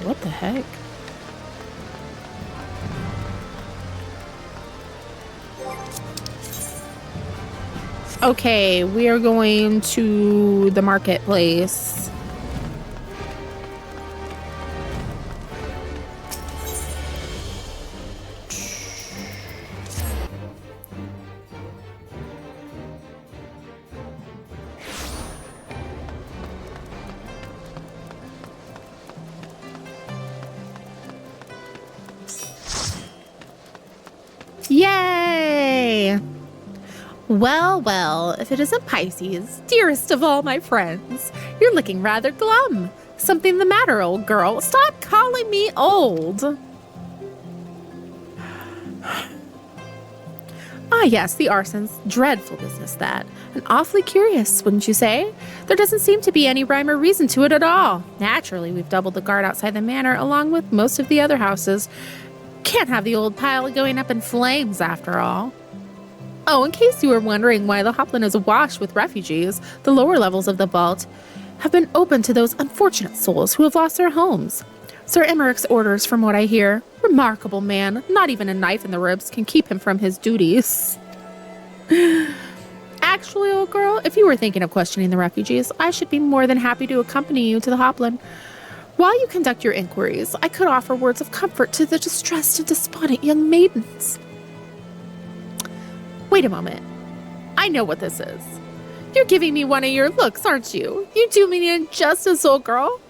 What the heck? Okay, we are going to the marketplace. Yay! Well, well, if it isn't Pisces, dearest of all my friends, you're looking rather glum. Something the matter, old girl? Stop calling me old. Ah, yes, the arsons. Dreadful business, that. And awfully curious, wouldn't you say? There doesn't seem to be any rhyme or reason to it at all. Naturally, we've doubled the guard outside the manor, along with most of the other houses. Can't have the old pile going up in flames, after all. Oh, in case you were wondering why the Hoplin is awash with refugees, the lower levels of the vault have been open to those unfortunate souls who have lost their homes. Sir Aymeric's orders, from what I hear. Remarkable man. Not even a knife in the ribs can keep him from his duties. Actually, old girl, if you were thinking of questioning the refugees, I should be more than happy to accompany you to the Hoplin. While you conduct your inquiries, I could offer words of comfort to the distressed and despondent young maidens. Wait a moment. I know what this is. You're giving me one of your looks, aren't you? You do me an injustice, old girl.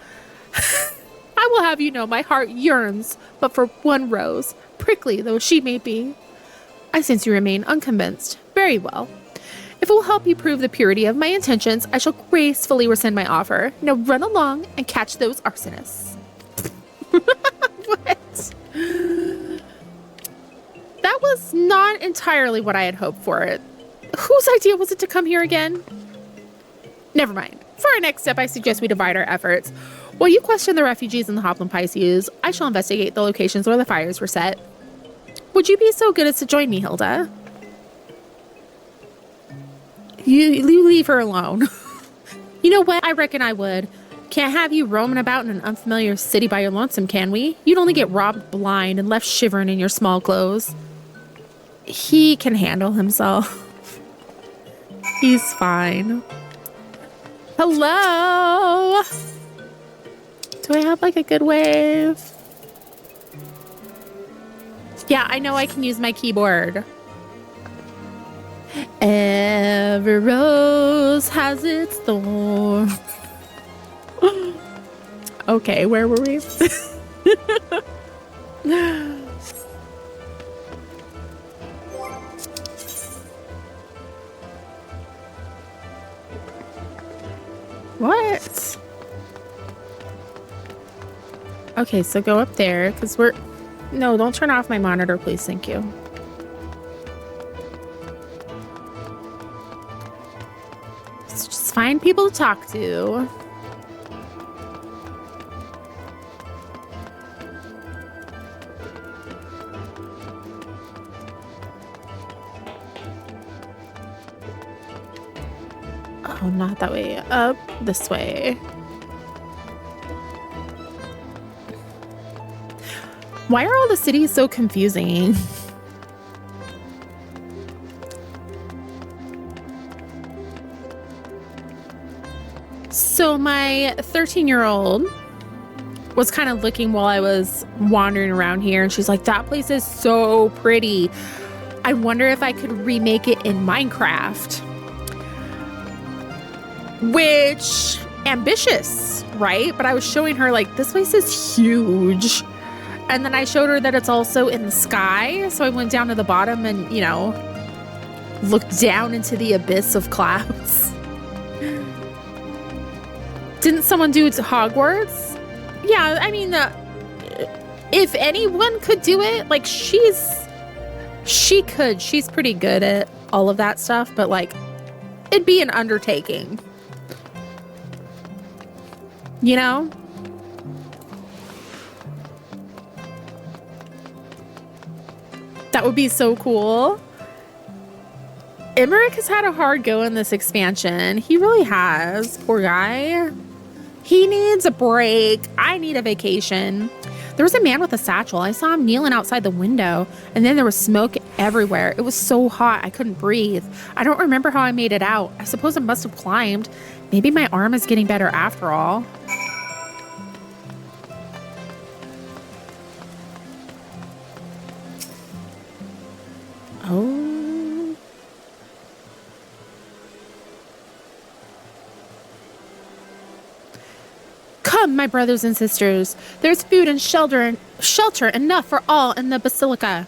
I will have you know my heart yearns but for one rose, prickly though she may be. I sense you remain unconvinced. Very well. If it will help you prove the purity of my intentions, I shall gracefully rescind my offer. Now run along and catch those arsonists. What? was not entirely what I had hoped for it. Whose idea was it to come here again? Never mind. For our next step, I suggest we divide our efforts. While you question the refugees in the Hoplin Pisces, I shall investigate the locations where the fires were set. Would you be so good as to join me, Hilda? You leave her alone. You know what? I reckon I would. Can't have you roaming about in an unfamiliar city by your lonesome, can we? You'd only get robbed blind and left shivering in your small clothes. He can handle himself. He's fine. Hello? Do I have like a good wave? Yeah, I know I can use my keyboard. Every rose has its thorn. Okay, where were we? What? Okay, so go up there because we're... No, don't turn off my monitor, please. Thank you. Let's just find people to talk to. Oh, not that way. Up this way. Why are all the cities so confusing? So my 13-year-old was kind of looking while I was wandering around here, and she's like, that place is so pretty. I wonder if I could remake it in Minecraft. Which, ambitious, right? But I was showing her like, this place is huge. And then I showed her that it's also in the sky. So I went down to the bottom and, you know, looked down into the abyss of clouds. Didn't someone do it to Hogwarts? Yeah, I mean, if anyone could do it, like she could. She's pretty good at all of that stuff, but like, it'd be an undertaking. You know? That would be so cool. Aymeric has had a hard go in this expansion. He really has. Poor guy. He needs a break. I need a vacation. There was a man with a satchel. I saw him kneeling outside the window, and then there was smoke everywhere. It was so hot I couldn't breathe. I don't remember how I made it out. I suppose I must have climbed. Maybe my arm is getting better after all. Oh. Come, my brothers and sisters. There's food and shelter enough for all in the basilica.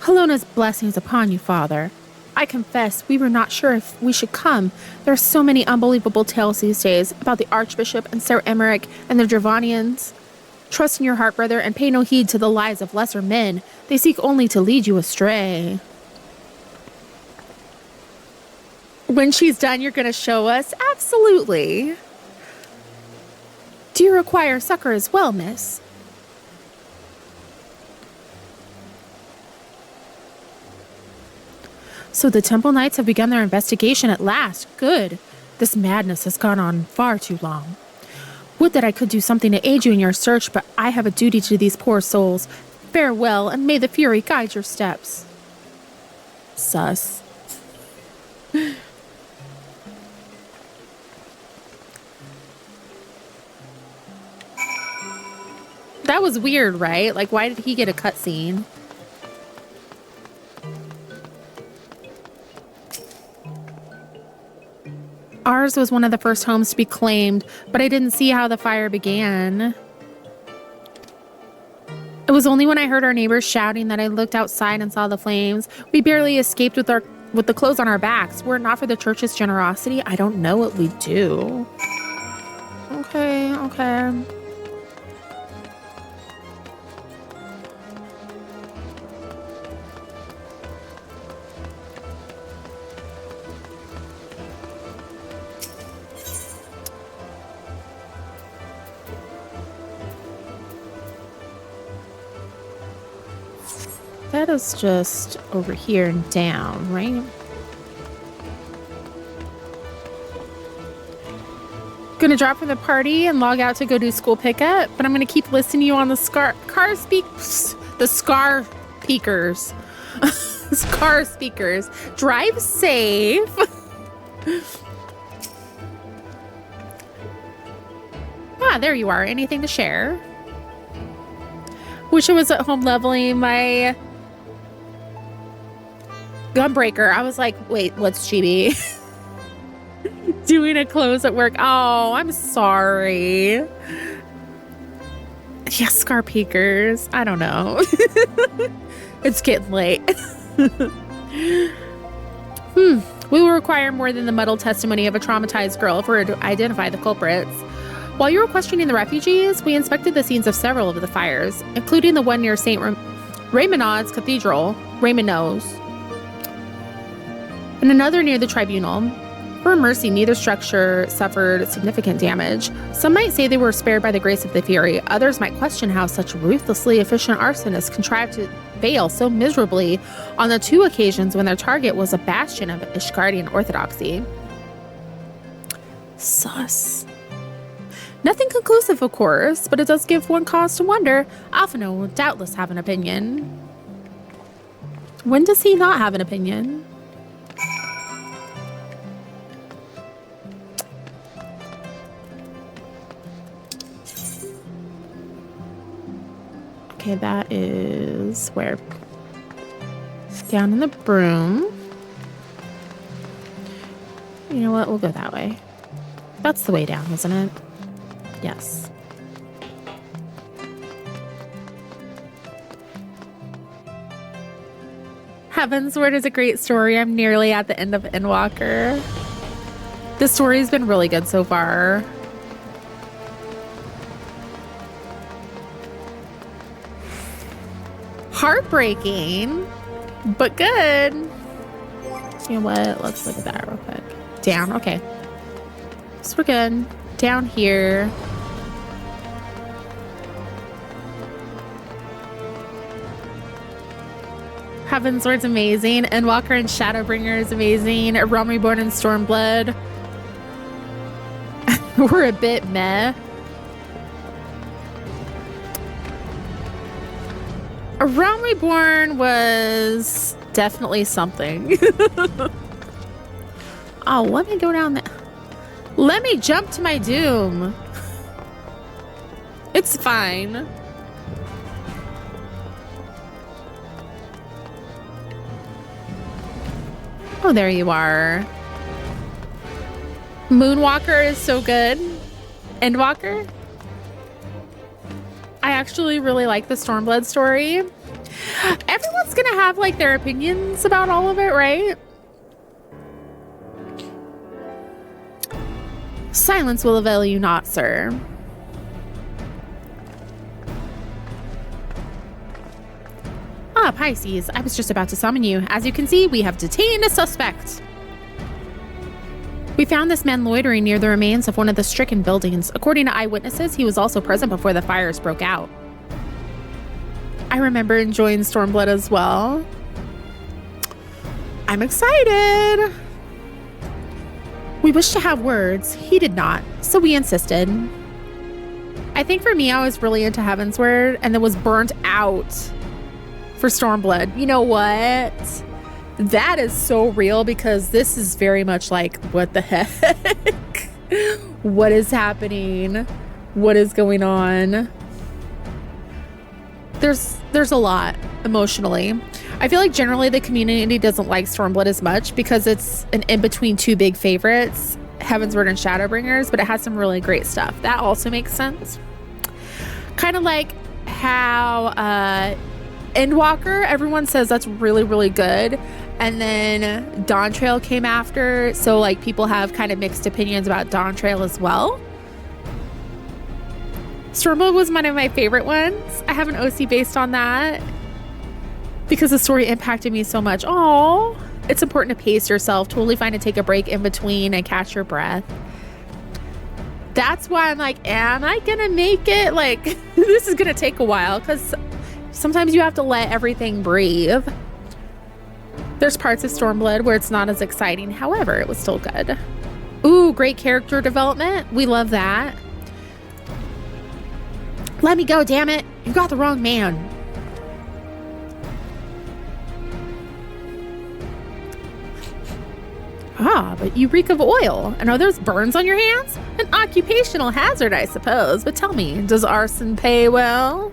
Helena's blessings upon you, Father. I confess we were not sure if we should come. There are so many unbelievable tales these days about the Archbishop and Sir Aymeric and the Dravanians. Trust in your heart, brother, and pay no heed to the lies of lesser men. They seek only to lead you astray. When she's done, you're going to show us? Absolutely. Do you require succor as well, miss? So the Temple Knights have begun their investigation at last. Good. This madness has gone on far too long. Would that I could do something to aid you in your search, but I have a duty to these poor souls. Farewell, and may the Fury guide your steps. Sus. That was weird, right? Like, why did he get a cutscene? Ours was one of the first homes to be claimed, but I didn't see how the fire began. It was only when I heard our neighbors shouting that I looked outside and saw the flames. We barely escaped with the clothes on our backs. Were it not for the church's generosity, I don't know what we'd do. Okay. that is just over here and down, right? Gonna drop from the party and log out to go do school pickup, but I'm gonna keep listening to you on the car speakers. Car speakers. Drive safe. There you are. Anything to share? Wish I was at home leveling my gunbreaker. I was like, wait, what's GB? Doing a close at work. Oh, I'm sorry. Yeah, scar peekers. I don't know. It's getting late. We will require more than the muddled testimony of a traumatized girl for her to identify the culprits. While you were questioning the refugees, we inspected the scenes of several of the fires, including the one near St. Raymondaud's Cathedral, Raymondaud's, and another near the tribunal. For mercy, neither structure suffered significant damage. Some might say they were spared by the grace of the Fury. Others might question how such ruthlessly efficient arsonists contrived to fail so miserably on the 2 occasions when their target was a bastion of Ishgardian orthodoxy. Sus. Nothing conclusive, of course, but it does give one cause to wonder. Alphinaud will doubtless have an opinion. When does he not have an opinion? Okay, that is where? Down in the broom. You know what? We'll go that way. That's the way down, isn't it? Yes. Heavensward is a great story. I'm nearly at the end of Endwalker. The story's been really good so far. Heartbreaking, but good. You know what? Let's look at that real quick. Down. Okay. So we're good. Down here. Heavensward's amazing. Endwalker and Shadowbringer is amazing. A Realm Reborn and Stormblood. We're a bit meh. A Realm Reborn was definitely something. Oh, let me go down there. Let me jump to my doom. It's fine. Oh, there you are. Moonwalker is so good. Endwalker? I actually really like the Stormblood story. Everyone's gonna have like their opinions about all of it, right? Silence will avail you not, sir. Ah, Pisces, I was just about to summon you. As you can see, we have detained a suspect. We found this man loitering near the remains of one of the stricken buildings. According to eyewitnesses, he was also present before the fires broke out. I remember enjoying Stormblood as well. I'm excited. We wished to have words. He did not, so we insisted. I think for me, I was really into Heavensward and then was burnt out for Stormblood. You know what? That is so real because this is very much like, what the heck? What is happening? What is going on? There's a lot emotionally. I feel like generally the community doesn't like Stormblood as much because it's an in-between 2 big favorites, Heavensward and Shadowbringers, but it has some really great stuff. That also makes sense. Kind of like how Endwalker, everyone says that's really, really good. And then Dawntrail came after, so like people have kind of mixed opinions about Dawntrail as well. Stormblood was one of my favorite ones. I have an OC based on that because the story impacted me so much. Oh, it's important to pace yourself. Totally fine to take a break in between and catch your breath. That's why I'm like, am I gonna make it? Like, this is gonna take a while because Sometimes you have to let everything breathe. There's parts of Stormblood where it's not as exciting. However, it was still good. Ooh, great character development. We love that. Let me go, damn it. You got the wrong man. Ah, but you reek of oil. And are those burns on your hands? An occupational hazard, I suppose. But tell me, does arson pay well?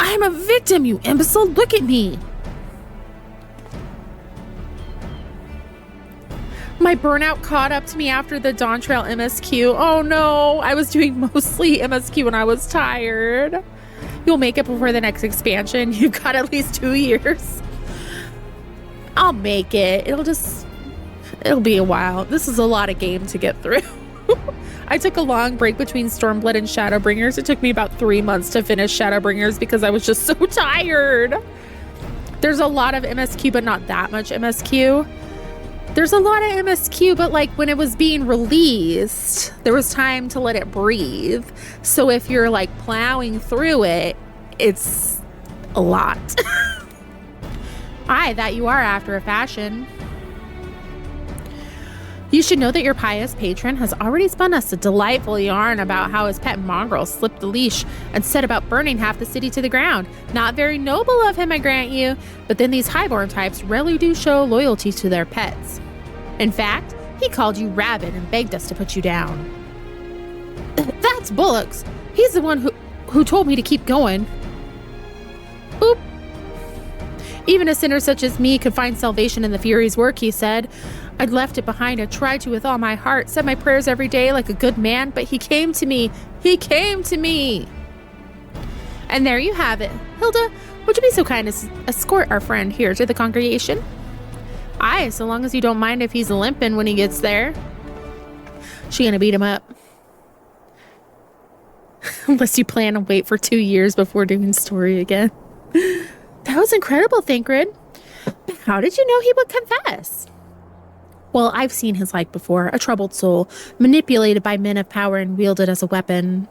I'm a victim, you imbecile. Look at me. My burnout caught up to me after the Dawntrail MSQ. Oh no, I was doing mostly MSQ when I was tired. You'll make it before the next expansion. You've got at least 2 years. I'll make it. It'll be a while. This is a lot of game to get through. I took a long break between Stormblood and Shadowbringers. It took me about 3 months to finish Shadowbringers because I was just so tired. There's a lot of MSQ, but not that much MSQ. There's a lot of MSQ, but like when it was being released, there was time to let it breathe. So if you're like plowing through it, it's a lot. Aye, that you are after a fashion. You should know that your pious patron has already spun us a delightful yarn about how his pet mongrel slipped the leash and set about burning half the city to the ground. Not very noble of him, I grant you, but then these highborn types rarely do show loyalty to their pets. In fact, he called you rabid and begged us to put you down. That's Bullocks. He's the one who told me to keep going. Oop. Even a sinner such as me could find salvation in the Fury's work, he said. I'd left it behind. I tried to with all my heart, said my prayers every day like a good man, but he came to me. He came to me. And there you have it. Hilda, would you be so kind as escort our friend here to the congregation? Aye, so long as you don't mind if he's limping when he gets there. She gonna beat him up. Unless you plan to wait for 2 years before doing story again. That was incredible, Thancred. How did you know he would confess? Well, I've seen his like before. A troubled soul, manipulated by men of power and wielded as a weapon.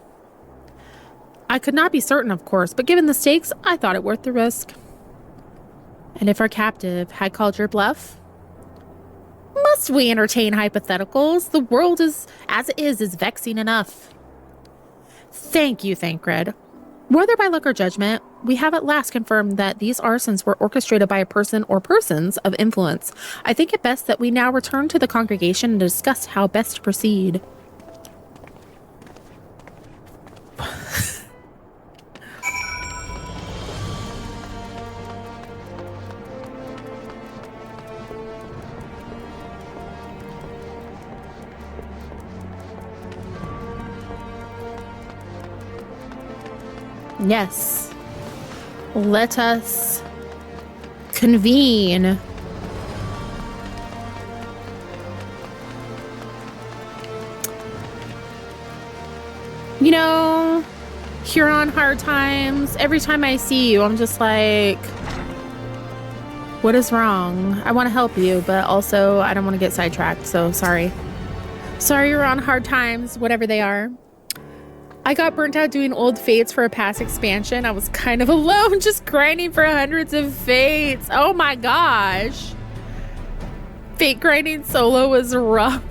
I could not be certain, of course, but given the stakes, I thought it worth the risk. And if our captive had called your bluff? Must we entertain hypotheticals? The world as it is vexing enough. Thank you, Thancred. Whether by luck or judgment, we have at last confirmed that these arsons were orchestrated by a person or persons of influence. I think it best that we now return to the congregation and discuss how best to proceed. Yes. Let us convene. You know, you're on hard times. Every time I see you, I'm just like, what is wrong? I want to help you, but also I don't want to get sidetracked, so sorry. Sorry you're on hard times, whatever they are. I got burnt out doing old fates for a past expansion. I was kind of alone, just grinding for hundreds of fates. Oh my gosh. Fate grinding solo was rough.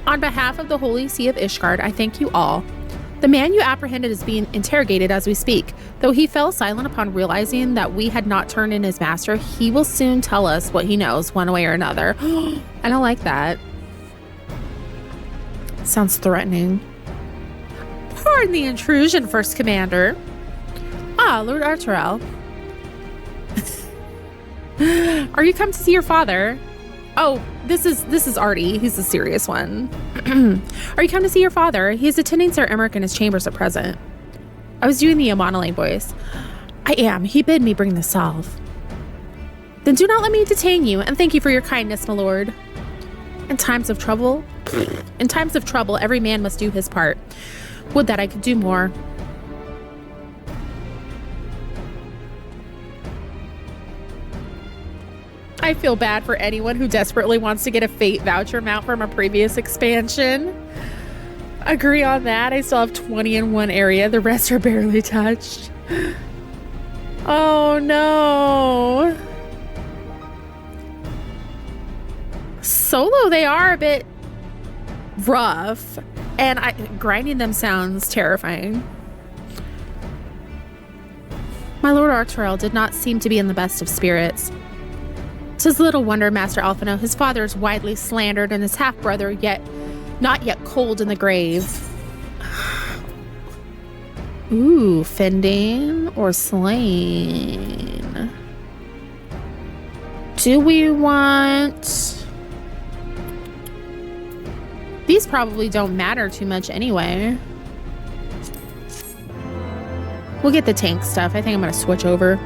On behalf of the Holy See of Ishgard, I thank you all. The man you apprehended is being interrogated as we speak. Though he fell silent upon realizing that we had not turned in his master, he will soon tell us what he knows one way or another. I don't like that. Sounds threatening. Pardon the intrusion, First Commander. Ah, Lord Artoirel. Are you come to see your father? Oh, this is Artie. He's the serious one. Are you come to see your father? He's attending Sir Aymeric in his chambers at present. I was doing the Amonale voice. I am. He bid me bring the salve. Then do not let me detain you, and thank you for your kindness, my lord. In times of trouble, every man must do his part. Would that I could do more. I feel bad for anyone who desperately wants to get a fate voucher mount from a previous expansion. Agree on that. I still have 20 in one area. The rest are barely touched. Oh no. Solo, they are a bit rough, and grinding them sounds terrifying. My Lord Artoirel did not seem to be in the best of spirits. 'Tis little wonder, Master Alphinaud, his father is widely slandered, and his half-brother not yet cold in the grave. Ooh, fending or slain? Do we want... These probably don't matter too much anyway. We'll get the tank stuff. I think I'm going to switch over.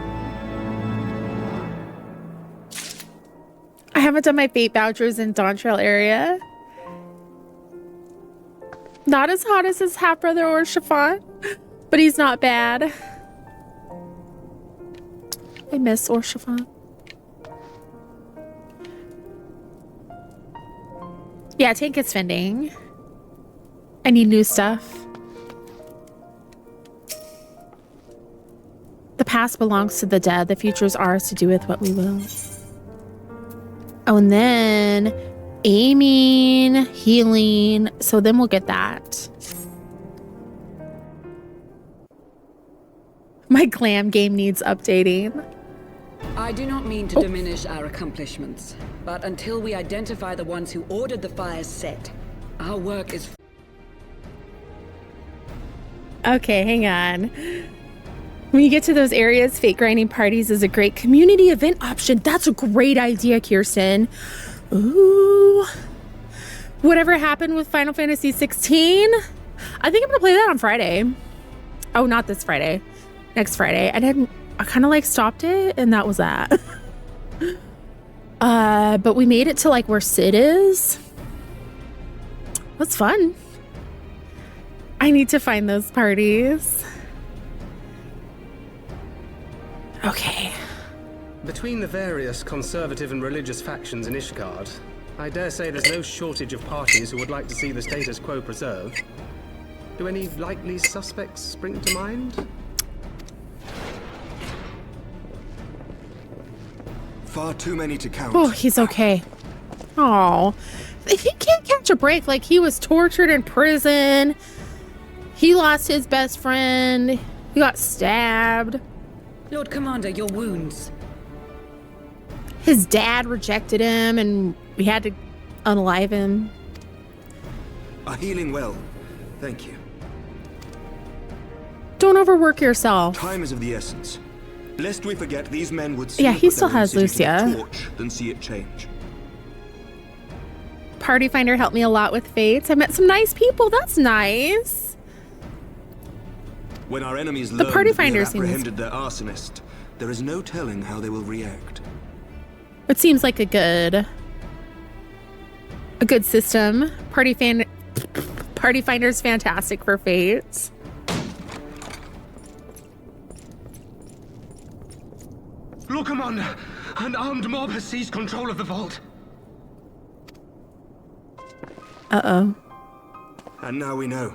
I haven't done my fate vouchers in Dawntrail area. Not as hot as his half-brother or Chiffon, but he's not bad. I miss Orchiffon. Yeah, tank is fending. I need new stuff. The past belongs to the dead. The future is ours to do with what we will. Oh, and then aiming, healing. So then we'll get that. My glam game needs updating. I do not mean to diminish our accomplishments, but until we identify the ones who ordered the fires set, our work is... Okay, hang on. When you get to those areas, fate grinding parties is a great community event option. That's a great idea, Kirsten. Ooh. Whatever happened with Final Fantasy 16? I think I'm gonna play that on Friday. Oh, not this Friday. Next Friday. I kind of like stopped it, and that was that. But we made it to like where Sid is. That's fun. I need to find those parties. Okay. Between the various conservative and religious factions in Ishgard, I dare say there's no shortage of parties who would like to see the status quo preserved. Do any likely suspects spring to mind? Far too many to count. Oh, he's okay. Oh, he can't catch a break. Like, he was tortured in prison. He lost his best friend. He got stabbed. Lord Commander, your wounds. His dad rejected him, and we had to unalive him. Are healing well. Thank you. Don't overwork yourself. Time is of the essence. Lest we forget, these men would Yeah, he still has Lucia. Torch than see it change. Party Finder helped me a lot with fates. I met some nice people. That's nice. When our enemies The learn Party that we Finder have seems... apprehended their arsonist, there is no telling how they will react. It seems like a good system. Party Finder's fantastic for fates. Lord Commander, an armed mob has seized control of the vault. Uh-oh. And now we know.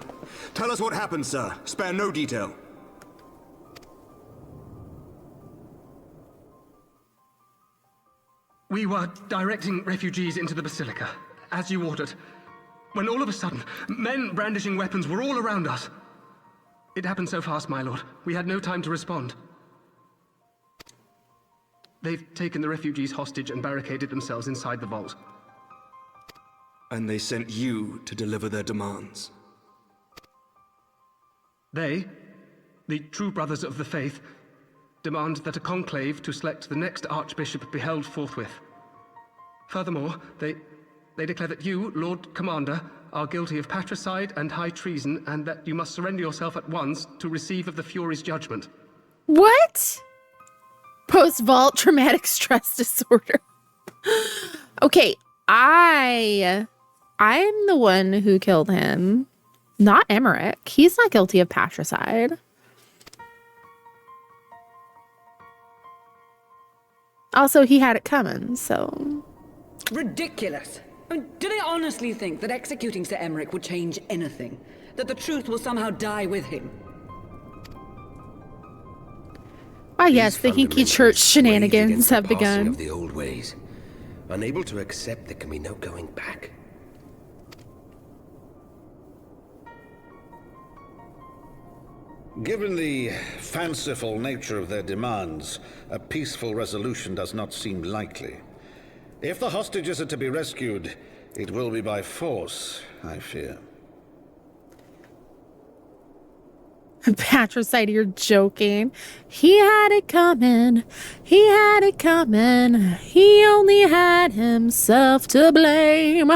Tell us what happened, sir. Spare no detail. We were directing refugees into the Basilica, as you ordered, when all of a sudden, men brandishing weapons were all around us. It happened so fast, my lord. We had no time to respond. They've taken the refugees hostage and barricaded themselves inside the vault. And they sent you to deliver their demands. They, the true brothers of the faith, demand that a conclave to select the next archbishop be held forthwith. Furthermore, they declare that you, Lord Commander, are guilty of patricide and high treason, and that you must surrender yourself at once to receive of the Fury's judgment. What? Post-vault traumatic stress disorder. Okay, I'm the one who killed him, not Aymeric. He's not guilty of patricide. Also, he had it coming, so... Ridiculous. I mean, do they honestly think that executing Sir Aymeric would change anything? That the truth will somehow die with him? Ah, yes, the Hinky Church shenanigans have begun. Of the old ways, unable to accept there can be no going back. Given the fanciful nature of their demands, a peaceful resolution does not seem likely. If the hostages are to be rescued, it will be by force, I fear. Patricide, you're joking. He had it coming. He had it coming. He only had himself to blame.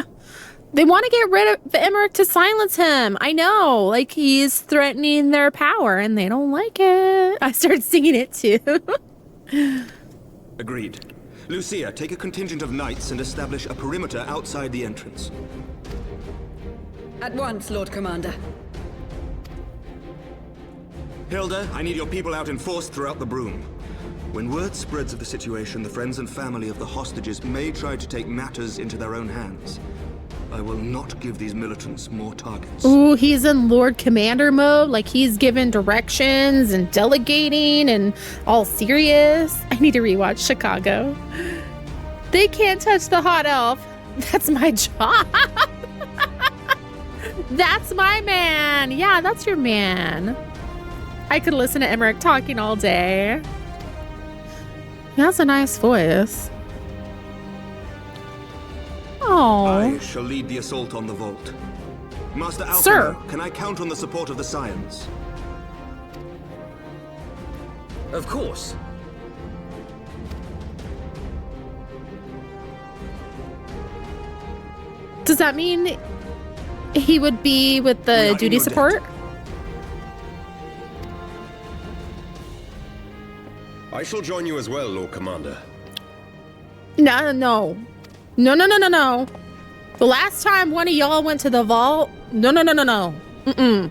They want to get rid of Aymeric to silence him. I know. Like, he's threatening their power, and they don't like it. I started singing it, too. Agreed. Lucia, take a contingent of knights and establish a perimeter outside the entrance. At once, Lord Commander. Hilda, I need your people out in force throughout the Broom. When word spreads of the situation, the friends and family of the hostages may try to take matters into their own hands. I will not give these militants more targets. Ooh, he's in Lord Commander mode. Like, he's giving directions and delegating and all serious. I need to rewatch Chicago. They can't touch the hot elf. That's my job. That's my man. Yeah, that's your man. I could listen to Aymeric talking all day. He has a nice voice. Oh. I shall lead the assault on the vault. Master Alphinaud, Sir, can I count on the support of the Scions? Of course. does that mean he would be with the duty support? I shall join you as well, Lord Commander. No. The last time one of y'all went to the vault, no. Mm-mm.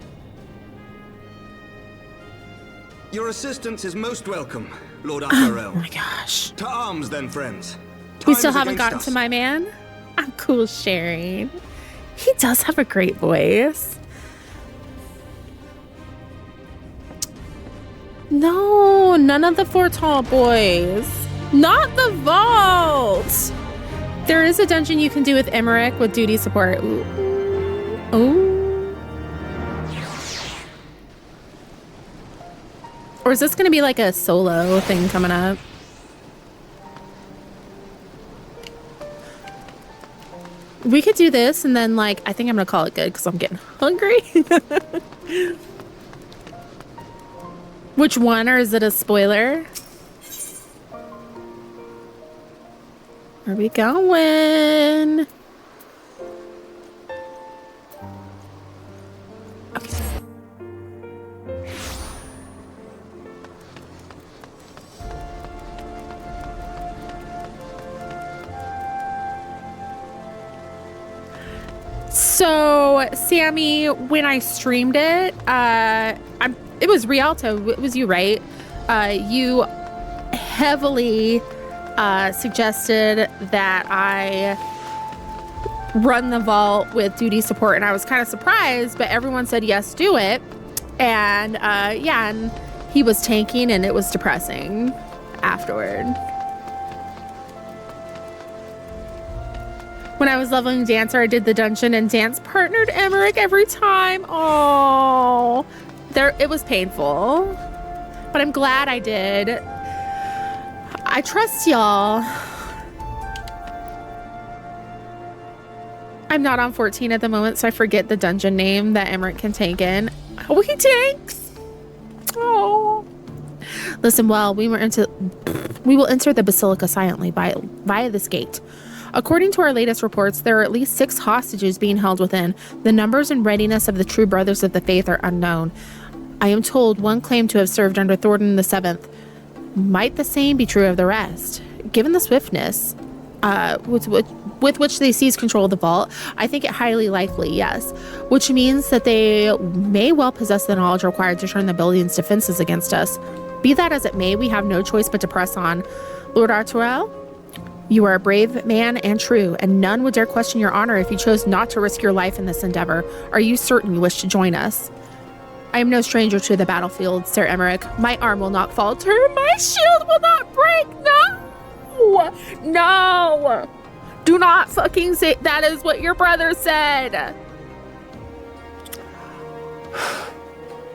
Your assistance is most welcome, Lord Artoirel. Oh my gosh. To arms then, friends. We Time still is haven't against gotten us. to my man. I'm cool sharing. He does have a great voice. No, none of the Fortemps boys. Not the vault. There is a dungeon you can do with Aymeric with duty support. Ooh. Or is this going to be like a solo thing coming up? We could do this and then, like, I think I'm going to call it good because I'm getting hungry. Which one, or is it a spoiler? Where are we going? Okay. So, Sammy, when I streamed it, it was Rialto. It was you, right? You heavily suggested that I run the vault with duty support, and I was kind of surprised, but everyone said yes, do it. And yeah, and he was tanking, and it was depressing afterward. When I was leveling Dancer, I did the dungeon, and Dance partnered Aymeric every time. Oh, it was painful, but I'm glad I did. I trust y'all. I'm not on 14 at the moment, so I forget the dungeon name that Aymeric can tank in. Oh, he tanks. Oh. Listen, well, we will enter the Basilica silently via this gate. According to our latest reports, there are at least 6 hostages being held within. The numbers and readiness of the true brothers of the faith are unknown. I am told one claimed to have served under Thornton VII. Might the same be true of the rest? Given the swiftness with which they seize control of the vault, I think it highly likely, yes. Which means that they may well possess the knowledge required to turn the building's defenses against us. Be that as it may, we have no choice but to press on. Lord Artoirel? You are a brave man and true, and none would dare question your honor if you chose not to risk your life in this endeavor. Are you certain you wish to join us? I am no stranger to the battlefield, Sir Aymeric. My arm will not falter. My shield will not break. No! No! Do not fucking say that is what your brother said.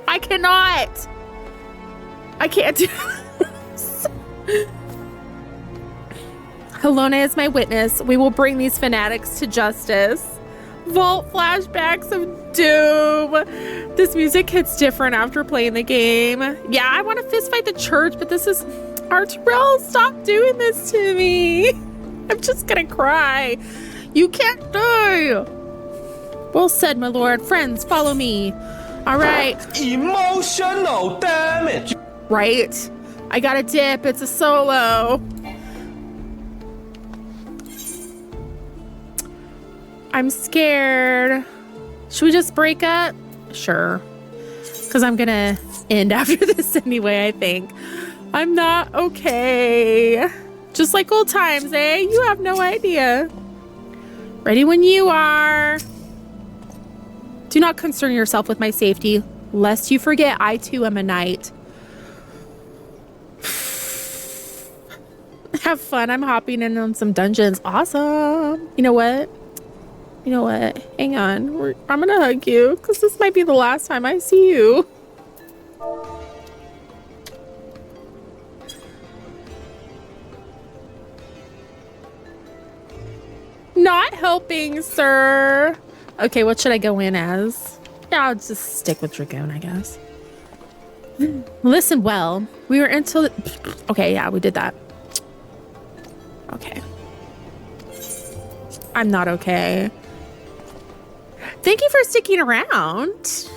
I cannot. I can't do this. Helona is my witness. We will bring these fanatics to justice. Vault flashbacks of doom. This music hits different after playing the game. Yeah, I want to fistfight the church, but this is... Artoirel, stop doing this to me. I'm just gonna cry. You can't die. Well said, my lord. Friends, follow me. All right. Emotional damage. Right. I got a dip. It's a solo. I'm scared. Should we just break up? Sure. Because I'm gonna end after this anyway, I think. I'm not okay. Just like old times, eh? You have no idea. Ready when you are. Do not concern yourself with my safety, lest you forget I too am a knight. Have fun. I'm hopping in on some dungeons. Awesome. You know what? You know what? Hang on. I'm gonna hug you because this might be the last time I see you. Not helping, sir. Okay, what should I go in as? Yeah, I'll just stick with Dragoon, I guess. Listen well. We were into... Okay, yeah, we did that. Okay. I'm not okay. Thank you for sticking around.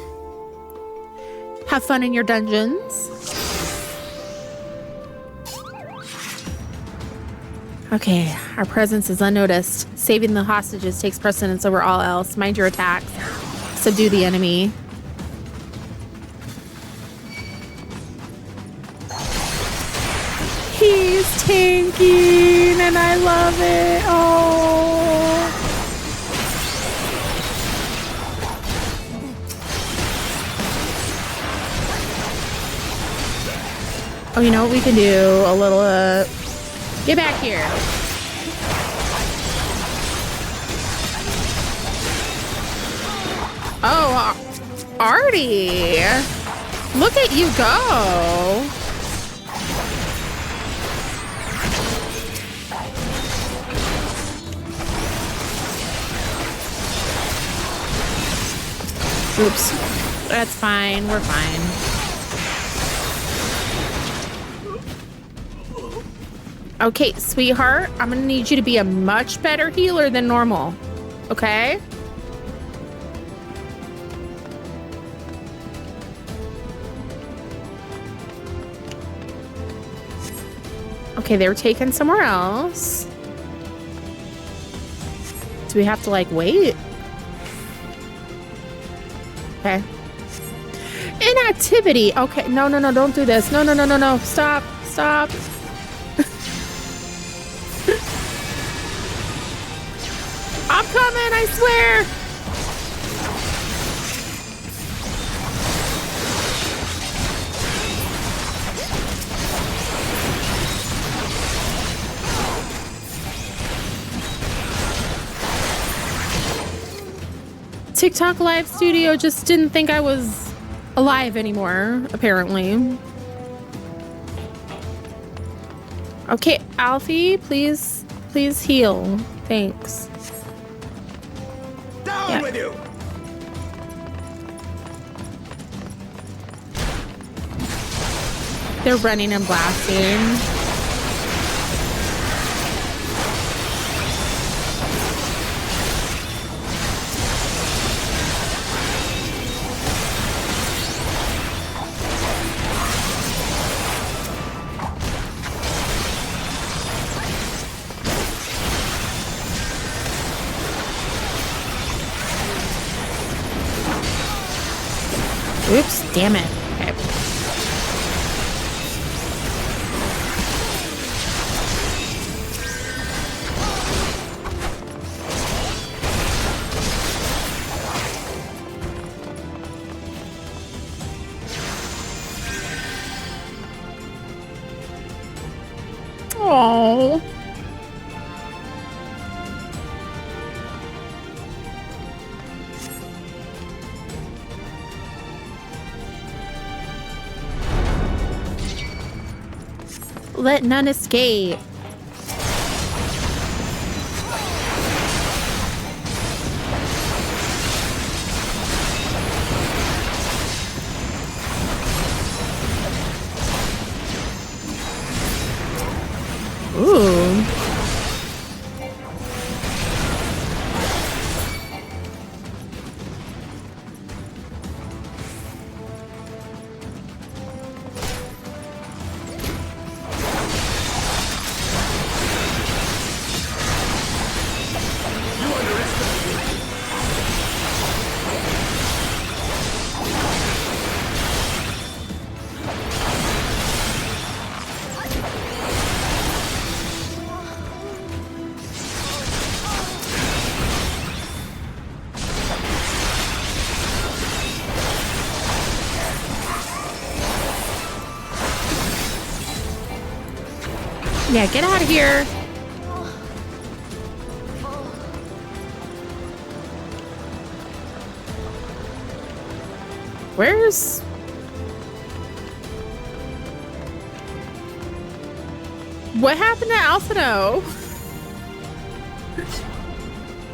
Have fun in your dungeons. Okay, our presence is unnoticed. Saving the hostages takes precedence over all else. Mind your attacks. Subdue the enemy. He's tanking and I love it. Oh. Oh, you know what we can do? A little, get back here. Oh, Artie. Look at you go. Oops. That's fine. We're fine. Okay, sweetheart, I'm gonna need you to be a much better healer than normal. Okay? Okay, they were taken somewhere else. Do we have to, like, wait? Okay. Inactivity. Okay, no, don't do this. No. Stop. I'm coming, I swear. TikTok Live Studio just didn't think I was alive anymore, apparently. Okay, Alfie, please heal. Thanks. Down with you! They're running and blasting. Oops, damn it. Okay. Oh. Let none escape. Ooh. Yeah, get out of here. Where's... What happened to Alphinaud?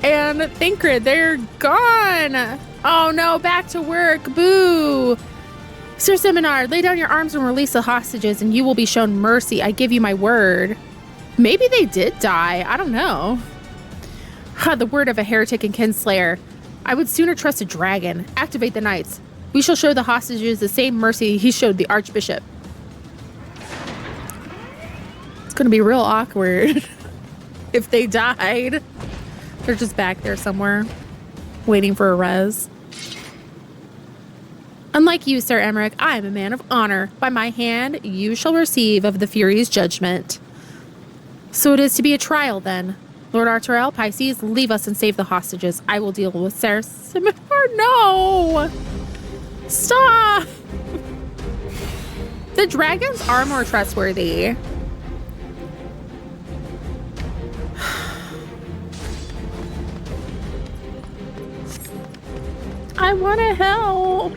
And Thancred, they're gone. Oh no, back to work. Boo. Sir Seminard, lay down your arms and release the hostages and you will be shown mercy. I give you my word. Maybe they did die. I don't know. The word of a heretic and kinslayer. I would sooner trust a dragon. Activate the knights. We shall show the hostages the same mercy he showed the archbishop. It's going to be real awkward if they died. They're just back there somewhere waiting for a res. Unlike you, Sir Aymeric, I am a man of honor. By my hand, you shall receive of the Fury's judgment. So it is to be a trial, then. Lord Artoirel, Pisces, leave us and save the hostages. I will deal with Sir Seminard. No! Stop! The dragons are more trustworthy. I want to help.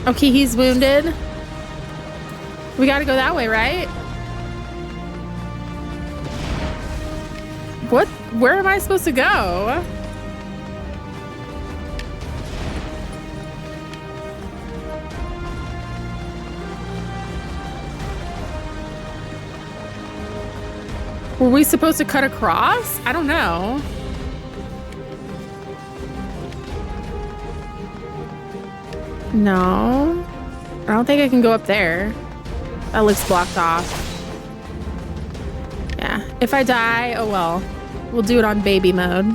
Okay, he's wounded. We gotta go that way, right? What? Where am I supposed to go? Were we supposed to cut across? I don't know. No. I don't think I can go up there. That looks blocked off. Yeah. If I die, oh well. We'll do it on baby mode.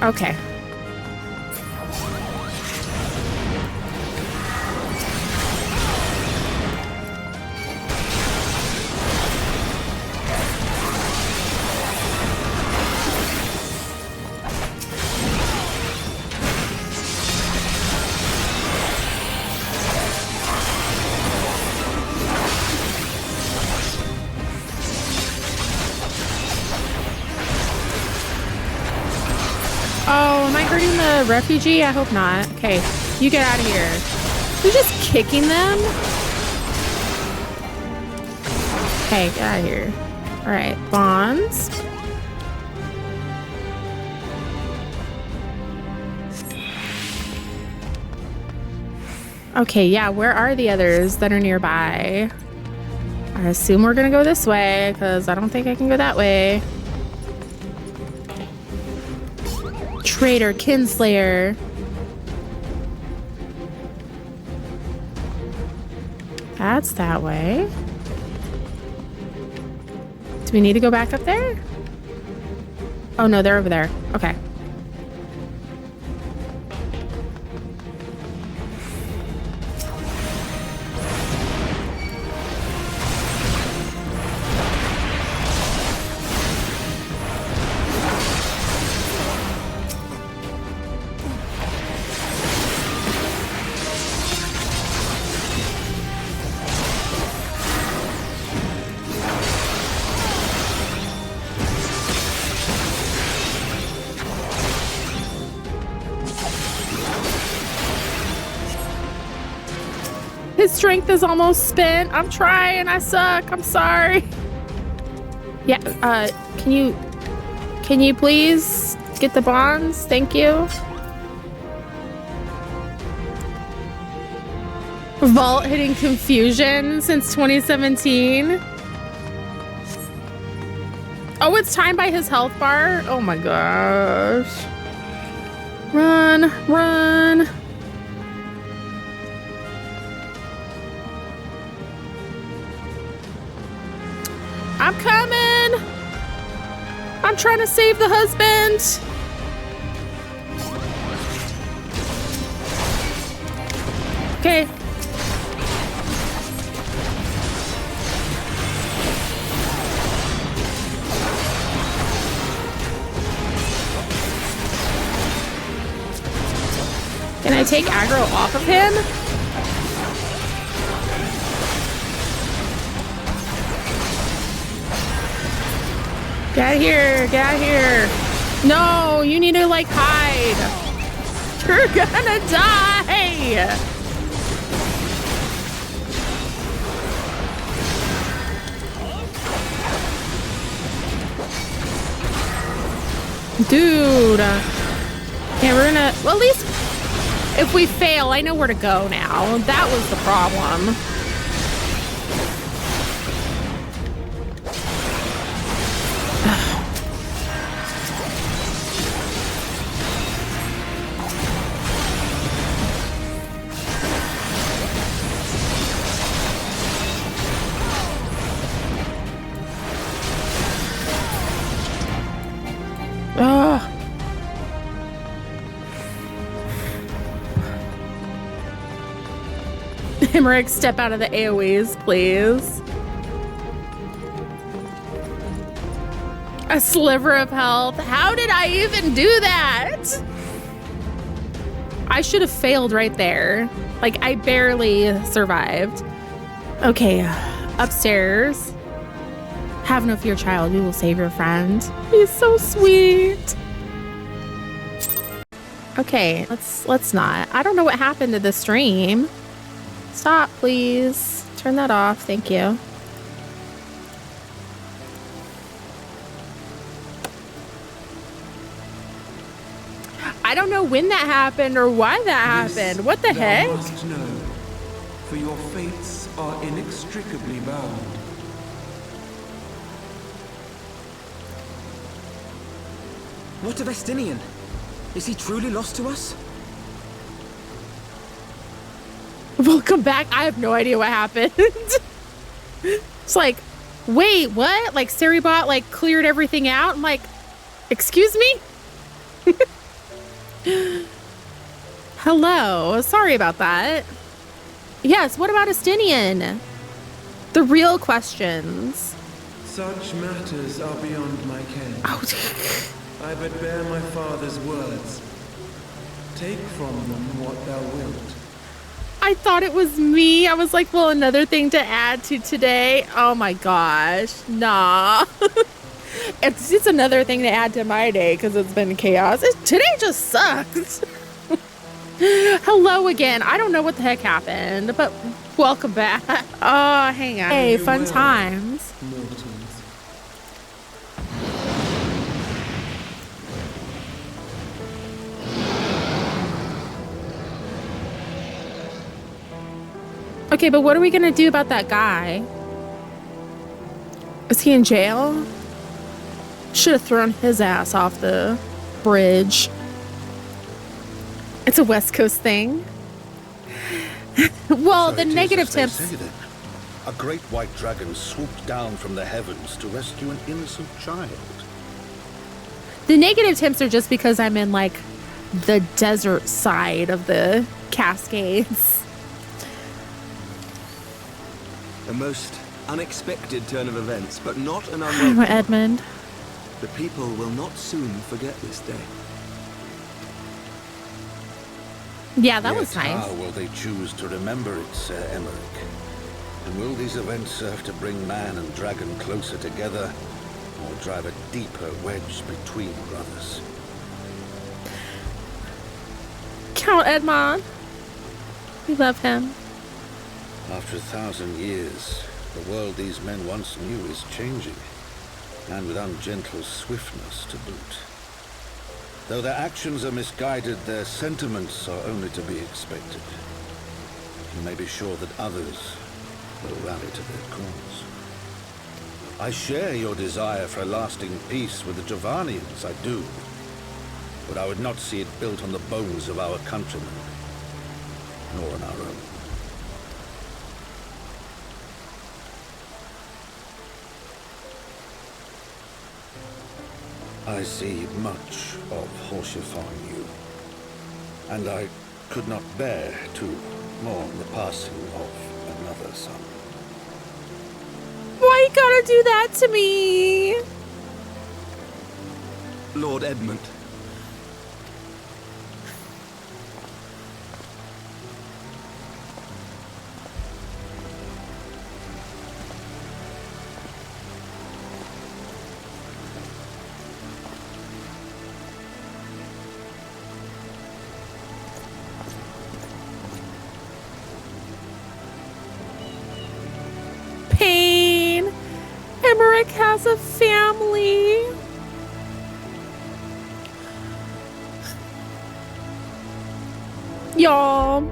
Okay. Oh, am I hurting the refugee? I hope not. Okay, you get out of here. You're just kicking them? Okay, get out of here. All right, bonds. Okay, yeah, where are the others that are nearby? I assume we're gonna go this way because I don't think I can go that way. Traitor, kinslayer. That's that way. Do we need to go back up there? Oh no, they're over there. Okay. His strength is almost spent. I'm trying. I suck. I'm sorry. Yeah, can you please get the bonds? Thank you. Vault hitting confusion since 2017. Oh, it's timed by his health bar? Oh my gosh. Run, run. I'm coming. I'm trying to save the husband. Okay. Can I take aggro off of him? Get out of here, get out of here. No, you need to like hide. You're gonna die. Dude. Yeah, we're gonna, well, at least if we fail, I know where to go now. That was the problem. Aymeric, step out of the AoEs, please. A sliver of health. How did I even do that? I should have failed right there. Like, I barely survived. Okay, upstairs. Have no fear, child. We will save your friend. He's so sweet. Okay, let's not. I don't know what happened to the stream. Stop, please. Turn that off. Thank you. I don't know when that happened or why that happened. What the heck? You must know, for your fates are inextricably bound. What of Estinian? Is he truly lost to us? Welcome back. I have no idea what happened. It's like, wait, what? Like, Seribot, like, cleared everything out? I'm like, excuse me? Hello. Sorry about that. Yes, what about Estinian? The real questions. Such matters are beyond my ken. Oh. I but bear my father's words. Take from them what thou wilt. I thought it was me. I was like, well, another thing to add to today. Oh my gosh. Nah. It's another thing to add to my day because it's been chaos. Today just sucks. Hello again. I don't know what the heck happened, but welcome back. Oh, hang on. Hey, fun times. Okay, but what are we gonna do about that guy? Is he in jail? Should have thrown his ass off the bridge. It's a West Coast thing. Well, so the negative tips. A great white dragon swooped down from the heavens to rescue an innocent child. The negative tips are just because I'm in like the desert side of the Cascades. A most unexpected turn of events, but not an unwelcome one. Edmund. The people will not soon forget this day. Yeah, that was nice. How will they choose to remember it, Sir Aymeric? And will these events serve to bring man and dragon closer together, or drive a deeper wedge between brothers? Count Edmond. We love him. After 1,000 years, the world these men once knew is changing, and with ungentle swiftness to boot. Though their actions are misguided, their sentiments are only to be expected. You may be sure that others will rally to their cause. I share your desire for a lasting peace with the Javanians, I do. But I would not see it built on the bones of our countrymen, nor on our own. I see much of Horsefon you, and I could not bear to mourn the passing of another son. Why you gotta do that to me? Lord Edmund. Pain. Aymeric has a family. Y'all.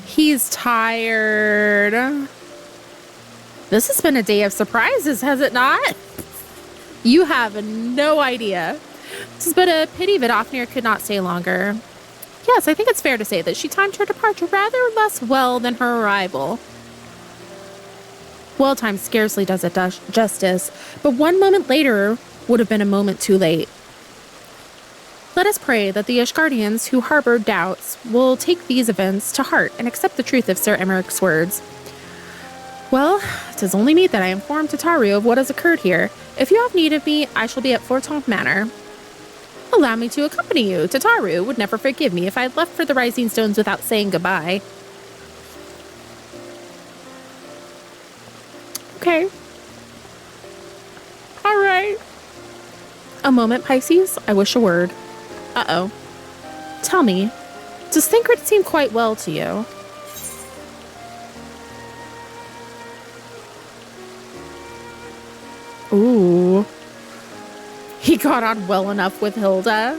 He's tired. This has been a day of surprises, has it not? You have no idea. But a pity Vidofnir could not stay longer. Yes, I think it's fair to say that she timed her departure rather less well than her arrival. Well timed scarcely does it justice, but 1 moment later would have been a moment too late. Let us pray that the Ishgardians who harbored doubts will take these events to heart and accept the truth of Sir Aymeric's words. Well, 'tis only meet that I inform Tataru of what has occurred here. If you have need of me, I shall be at Fortemps Manor. Allow me to accompany you. Tataru would never forgive me if I had left for the Rising Stones without saying goodbye. Okay. All right. A moment, Pisces. I wish a word. Uh-oh. Tell me, does Thancred seem quite well to you? Ooh. He got on well enough with Hilda.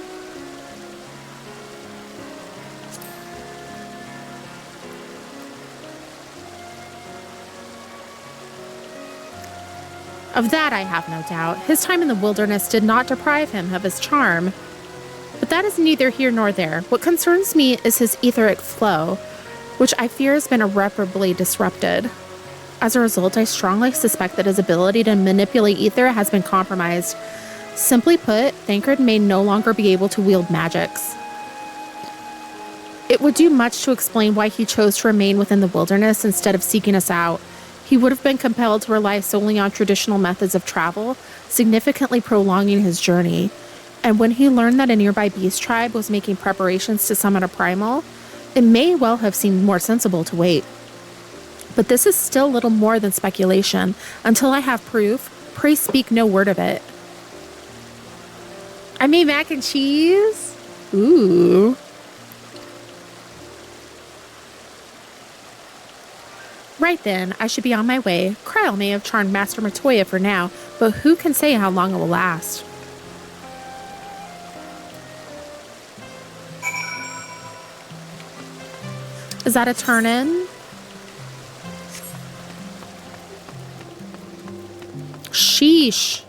Of that I have no doubt. His time in the wilderness did not deprive him of his charm. But that is neither here nor there. What concerns me is his etheric flow, which I fear has been irreparably disrupted. As a result, I strongly suspect that his ability to manipulate ether has been compromised. Simply put, Thancred may no longer be able to wield magics. It would do much to explain why he chose to remain within the wilderness instead of seeking us out. He would have been compelled to rely solely on traditional methods of travel, significantly prolonging his journey. And when he learned that a nearby beast tribe was making preparations to summon a primal, it may well have seemed more sensible to wait. But this is still little more than speculation. Until I have proof, pray speak no word of it. I made mac and cheese? Ooh. Right then, I should be on my way. Krile may have charmed Master Matoya for now, but who can say how long it will last? Is that a turn-in? Sheesh.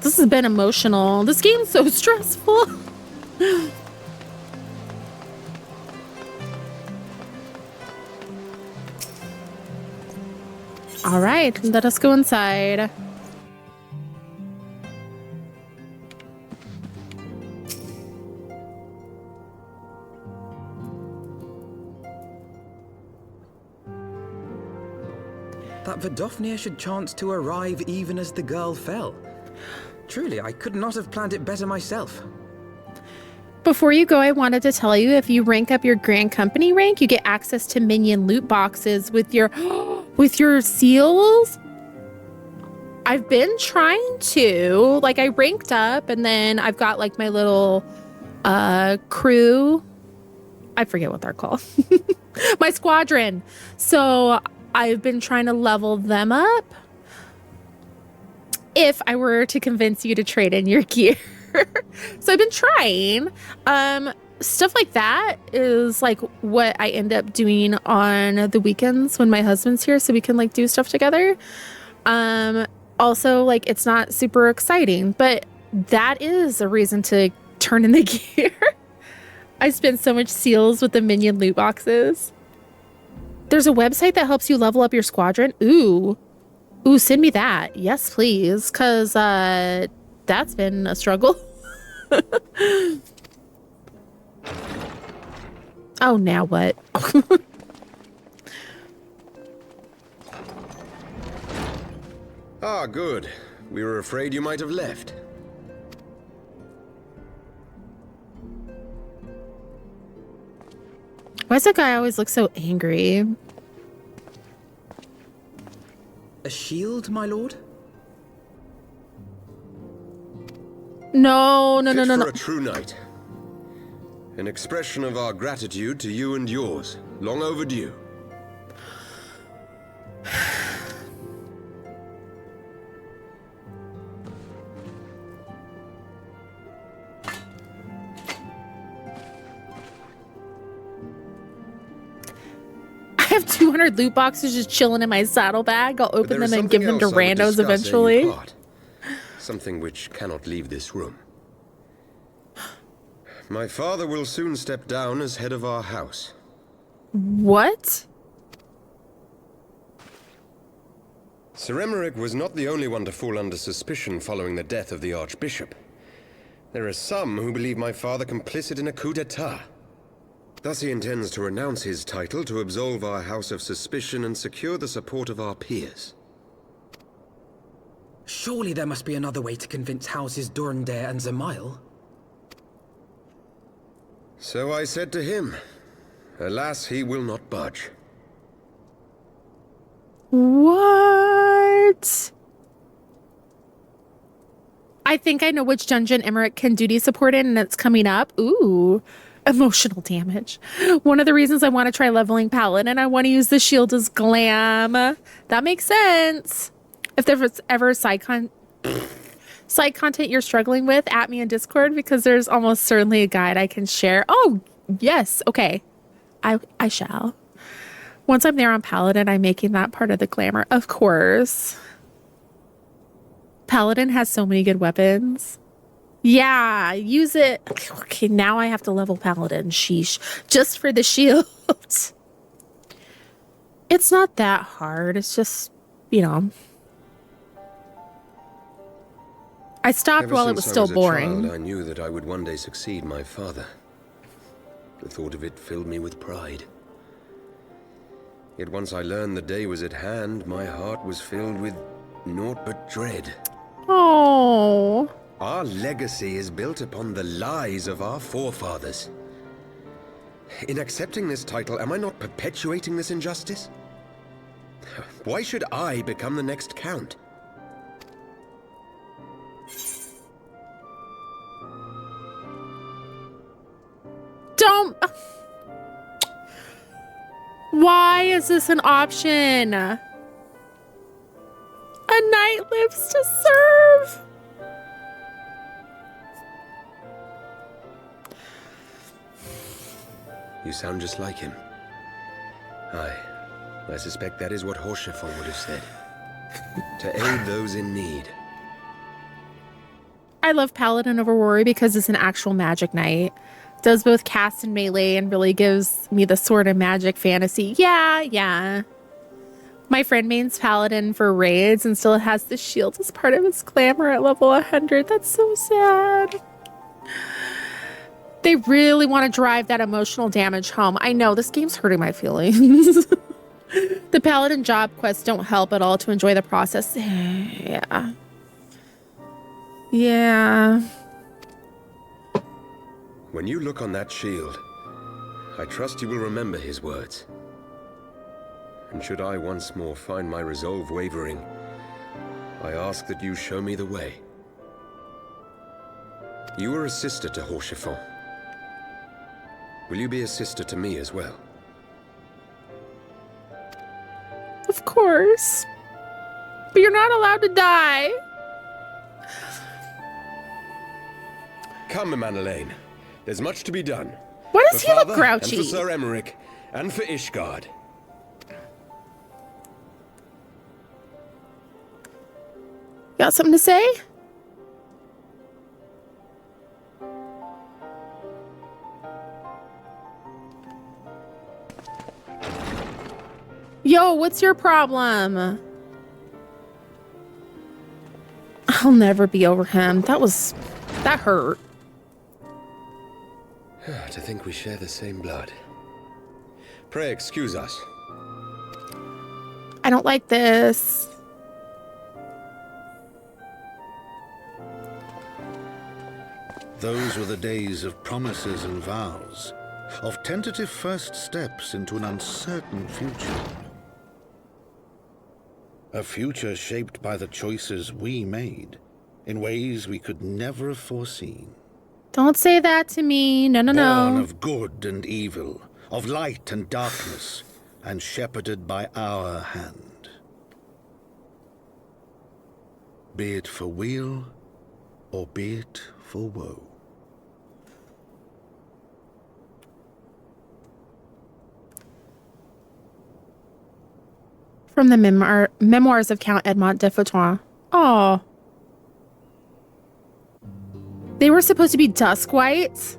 This has been emotional. This game's so stressful. All right, let us go inside. That Vidofnir should chance to arrive even as the girl fell. Truly, I could not have planned it better myself. Before you go, I wanted to tell you, if you rank up your Grand Company rank, you get access to minion loot boxes with your seals. I've been trying to, like, I ranked up, and then I've got like my little crew. I forget what they're called. My squadron. So I've been trying to level them up. If I were to convince you to trade in your gear. So I've been trying. Stuff like that is like what I end up doing on the weekends when my husband's here, so we can like do stuff together. Also, like, it's not super exciting, but that is a reason to turn in the gear. I spend so much seals with the minion loot boxes. There's a website that helps you level up your squadron. Ooh, send me that. Yes, please. Because that's been a struggle. Oh, now what? Ah, good. We were afraid you might have left. Why does that guy always look so angry? A shield, my lord? No. For a true knight. An expression of our gratitude to you and yours. Long overdue. I have 200 loot boxes just chilling in my saddlebag. I'll open them and give them to randos eventually. Something which cannot leave this room. My father will soon step down as head of our house. What? Sir Aymeric was not the only one to fall under suspicion following the death of the Archbishop. There are some who believe my father complicit in a coup d'etat. Thus he intends to renounce his title to absolve our house of suspicion and secure the support of our peers. Surely there must be another way to convince houses Durandare and Zemail. So I said to him. Alas, he will not budge. What? I think I know which dungeon Aymeric can duty support in, and it's coming up. Ooh, emotional damage. One of the reasons I want to try leveling Paladin, I want to use the shield as glam. That makes sense. If there's ever side content you're struggling with, at me in Discord, because there's almost certainly a guide I can share. Oh, yes. Okay. I shall. Once I'm there on Paladin, I'm making that part of the glamour. Of course. Paladin has so many good weapons. Yeah, use it. Okay, now I have to level Paladin. Sheesh. Just for the shield. It's not that hard. It's just, you know. I stopped while it was still boring. Child, I knew that I would one day succeed my father. The thought of it filled me with pride. Yet once I learned the day was at hand, my heart was filled with naught but dread. Oh. Our legacy is built upon the lies of our forefathers. In accepting this title, am I not perpetuating this injustice? Why should I become the next count? Don't. Why is this an option? A knight lives to serve. You sound just like him. Aye, I suspect that is what Horschiffon would have said. To aid those in need. I love Paladin over Rory because it's an actual magic knight. Does both cast and melee and really gives me the sort of magic fantasy. Yeah. My friend mains Paladin for raids and still has the shield as part of his glamour at level 100. That's so sad. They really want to drive that emotional damage home. I know, this game's hurting my feelings. The Paladin job quests don't help at all to enjoy the process. Yeah. When you look on that shield, I trust you will remember his words. And should I once more find my resolve wavering, I ask that you show me the way. You are a sister to Haurchiffon. Will you be a sister to me as well? Of course. But you're not allowed to die. Come, Manalaine. There's much to be done. Why does he look grouchy? And for Sir Aymeric, and for Ishgard. Got something to say? Yo, what's your problem? I'll never be over him. That hurt. To think we share the same blood. Pray excuse us. I don't like this. Those were the days of promises and vows, of tentative first steps into an uncertain future. A future shaped by the choices we made, in ways we could never have foreseen. Don't say that to me. No, no, no. Born of good and evil, of light and darkness, and shepherded by our hand. Be it for weal, or be it for woe. From the memoirs of Count Edmond de Fortemps. Oh. They were supposed to be dusk whites.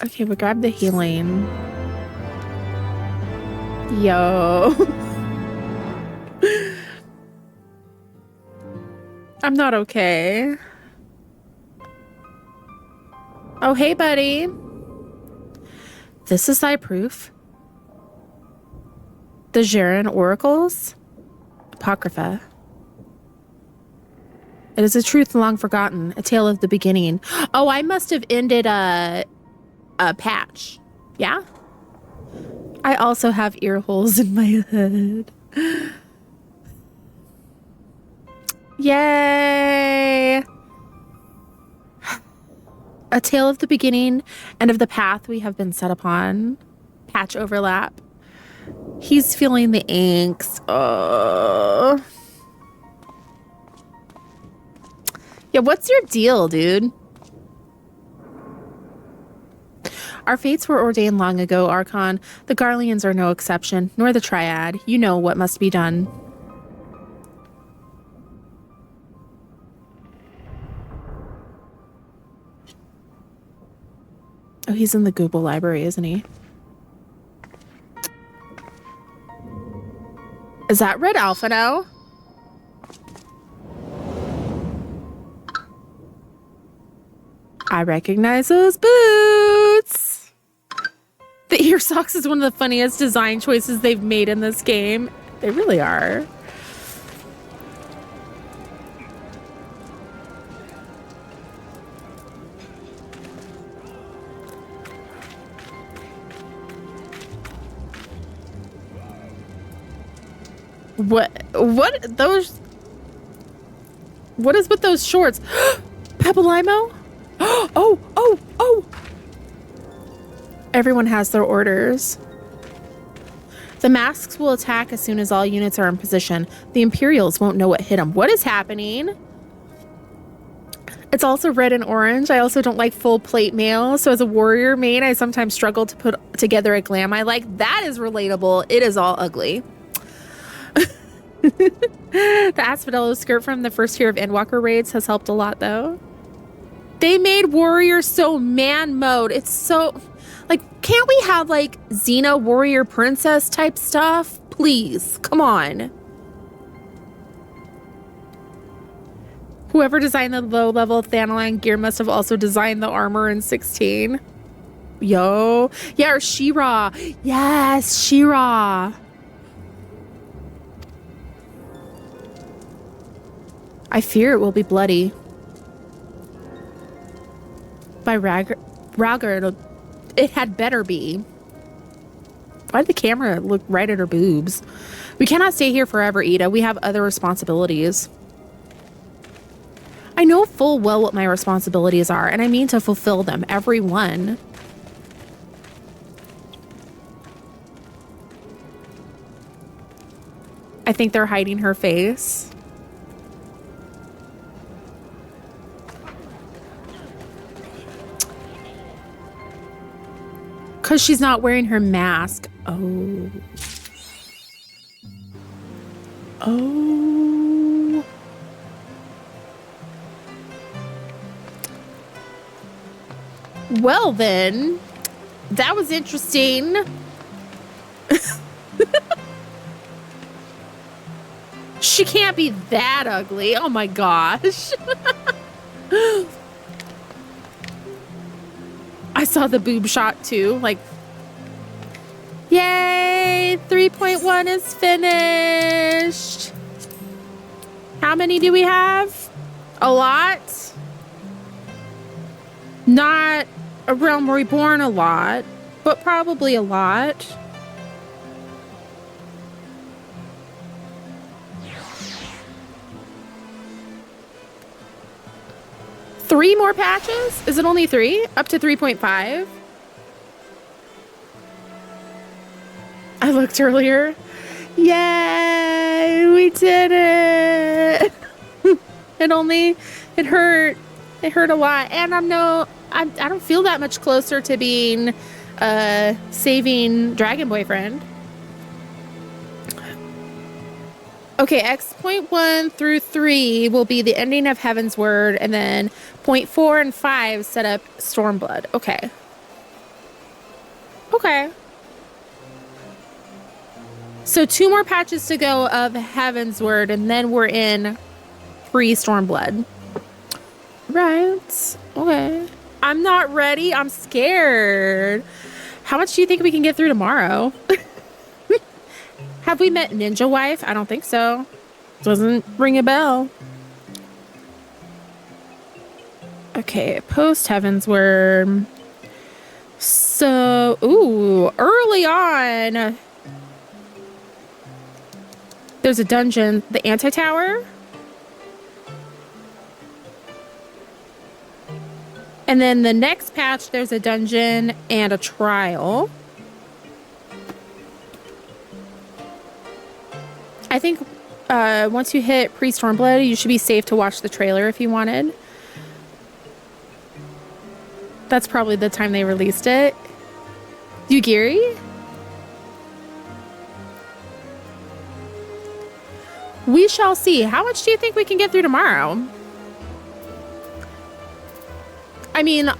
Okay, we grab the healing. Yo. I'm not okay. Oh, hey, buddy. This is thy proof. The Gerin Oracles? Apocrypha. It is a truth long forgotten, a tale of the beginning. Oh, I must have ended a patch. Yeah? I also have ear holes in my head. Yay! A tale of the beginning and of the path we have been set upon. Patch overlap. He's feeling the angst. Oh. Yeah, what's your deal, dude? Our fates were ordained long ago, Archon. The Garleans are no exception, nor the Triad. You know what must be done. Oh, he's in the Gubal library, isn't he? Is that Red Alphinaud? I recognize those boots. The ear socks is one of the funniest design choices they've made in this game. They really are. What those? What is with those shorts? Pepalimo? Oh! Everyone has their orders. The masks will attack as soon as all units are in position. The Imperials won't know what hit them. What is happening? It's also red and orange. I also don't like full plate mail. So as a warrior main, I sometimes struggle to put together a glam I like. That is relatable. It is all ugly. The Asphodello skirt from the first tier of Endwalker raids has helped a lot, though. They made warrior so man mode. It's so... Like, can't we have, like, Xena warrior princess type stuff? Please, come on. Whoever designed the low-level Thanalan gear must have also designed the armor in 16. Yo. Yeah, or She-Ra. Yes, She-Ra. I fear it will be bloody. By Ragger, it had better be. Why did the camera look right at her boobs? We cannot stay here forever, Ida. We have other responsibilities. I know full well what my responsibilities are, and I mean to fulfill them, every one. I think they're hiding her face. Because she's not wearing her mask. Oh. Oh. Well then, that was interesting. She can't be that ugly. Oh my gosh. I saw the boob shot too. Like, yay, 3.1 is finished. How many do we have? A lot. Not a Realm Reborn a lot, but probably a lot. Three more patches? Is it only 3? Up to 3.5? I looked earlier. Yay! We did it! It hurt. It hurt a lot. And I don't feel that much closer to being saving Dragon Boyfriend. Okay, X.1 through 3 will be the ending of Heavensward, and then 0.4 and 5 set up Stormblood. Okay. Okay. So 2 more patches to go of Heavensward, and then we're in pre-Stormblood. Right. Okay. I'm not ready. I'm scared. How much do you think we can get through tomorrow? Have we met Ninja Wife? I don't think so. Doesn't ring a bell. Okay, post Heavensward. So, ooh, early on. There's a dungeon, the Anti-Tower. And then the next patch, there's a dungeon and a trial. I think once you hit pre-Stormblood, you should be safe to watch the trailer if you wanted. That's probably the time they released it. Yugiri? We shall see. How much do you think we can get through tomorrow? I mean,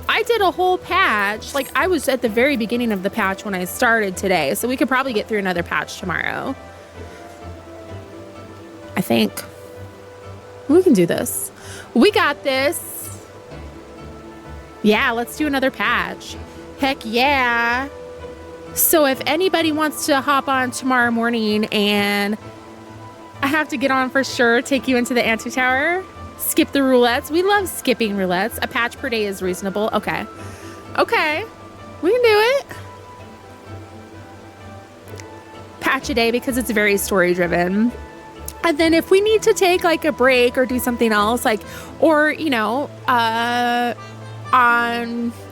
I did a whole patch. Like, I was at the very beginning of the patch when I started today, so we could probably get through another patch tomorrow. I think. We can do this. We got this. Yeah, let's do another patch. Heck yeah. So if anybody wants to hop on tomorrow morning and I have to get on for sure, take you into the Anti-Tower, skip the roulettes. We love skipping roulettes. A patch per day is reasonable. Okay. Okay. We can do it. Patch a day because it's very story driven. And then if we need to take like a break or do something else, like, or, you know,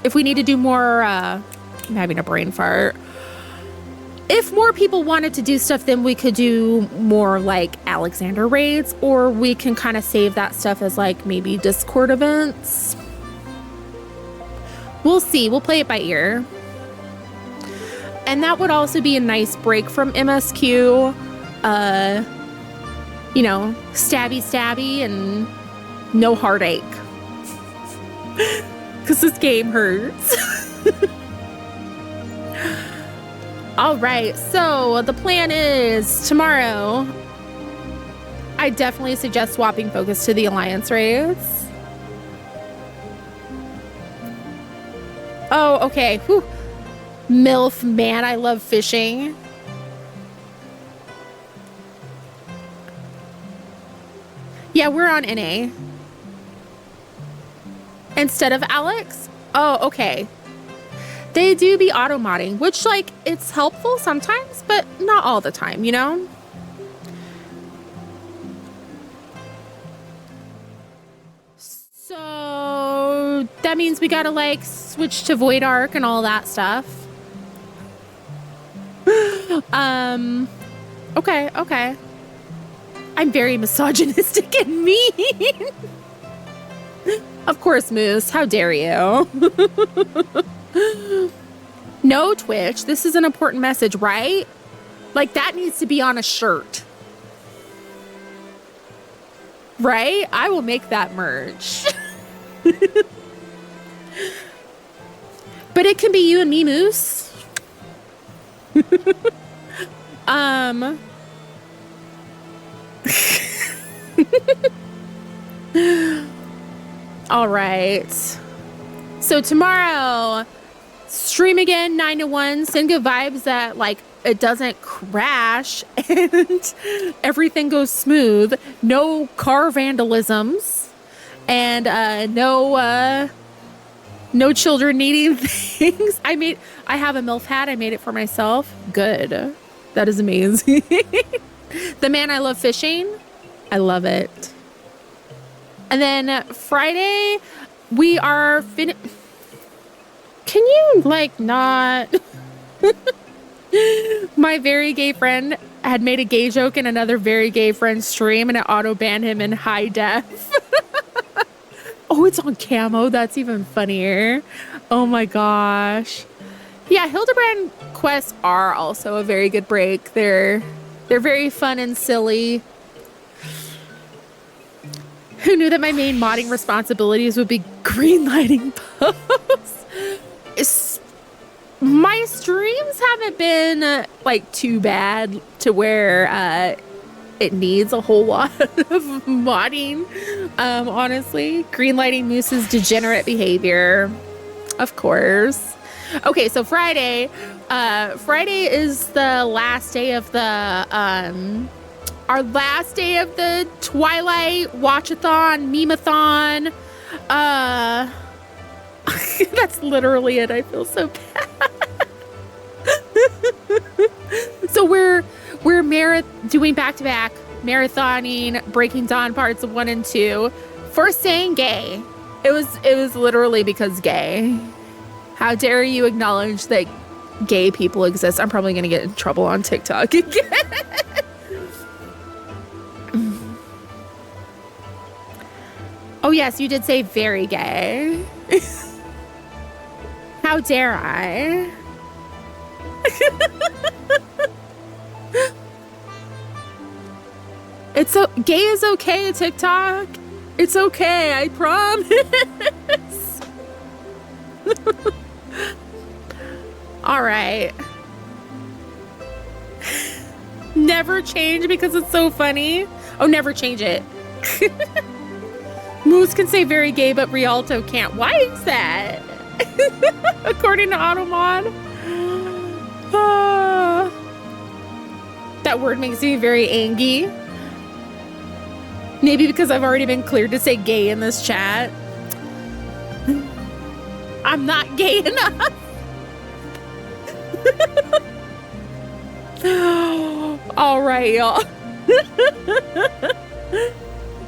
if we need to do more, I'm having a brain fart. If more people wanted to do stuff, then we could do more like Alexander raids, or we can kind of save that stuff as like maybe Discord events. We'll see. We'll play it by ear. And that would also be a nice break from MSQ. You know, stabby and no heartache. Because this game hurts. All right, so the plan is tomorrow, I definitely suggest swapping focus to the Alliance raids. Oh, okay. Whew. MILF, man, I love fishing. Yeah, we're on NA. instead of Alex. Oh, okay. They do be auto-modding, which, like, it's helpful sometimes, but not all the time, you know? So that means we gotta, like, switch to Void Arc and all that stuff. Okay. I'm very misogynistic and mean. Of course, Moose. How dare you? No, Twitch. This is an important message, right? Like, that needs to be on a shirt. Right? I will make that merch. But it can be you and me, Moose. All right. So tomorrow, stream again 9 to 1. Send good vibes that, like, it doesn't crash and everything goes smooth. No car vandalisms and no children needing things. I have a MILF hat. I made it for myself. Good. That is amazing. The Man I Love Fishing. I love it. And then Friday, we are Can you, like, not? My very gay friend had made a gay joke in another very gay friend's stream, and it auto-banned him in high def. Oh, it's on camo. That's even funnier. Oh my gosh. Yeah, Hildebrand quests are also a very good break. They're very fun and silly. Who knew that my main modding responsibilities would be greenlighting posts? My streams haven't been like too bad to where it needs a whole lot of modding. Honestly, greenlighting Moose's degenerate behavior, of course. Okay, so Friday is the last day of the our last day of the Twilight Watchathon, Meme-a-thon. That's literally it. I feel so bad. So we're doing back-to-back marathoning Breaking Dawn parts 1 and 2 for saying gay. It was literally because gay. How dare you acknowledge that gay people exist? I'm probably gonna get in trouble on TikTok again. Oh yes, you did say very gay. How dare I? It's so gay is okay, TikTok. It's okay, I promise. All right. Never change because it's so funny. Oh, never change it. Moose can say very gay, but Rialto can't. Why is that? According to Automod. That word makes me very angry. Maybe because I've already been cleared to say gay in this chat. I'm not gay enough. All right, y'all.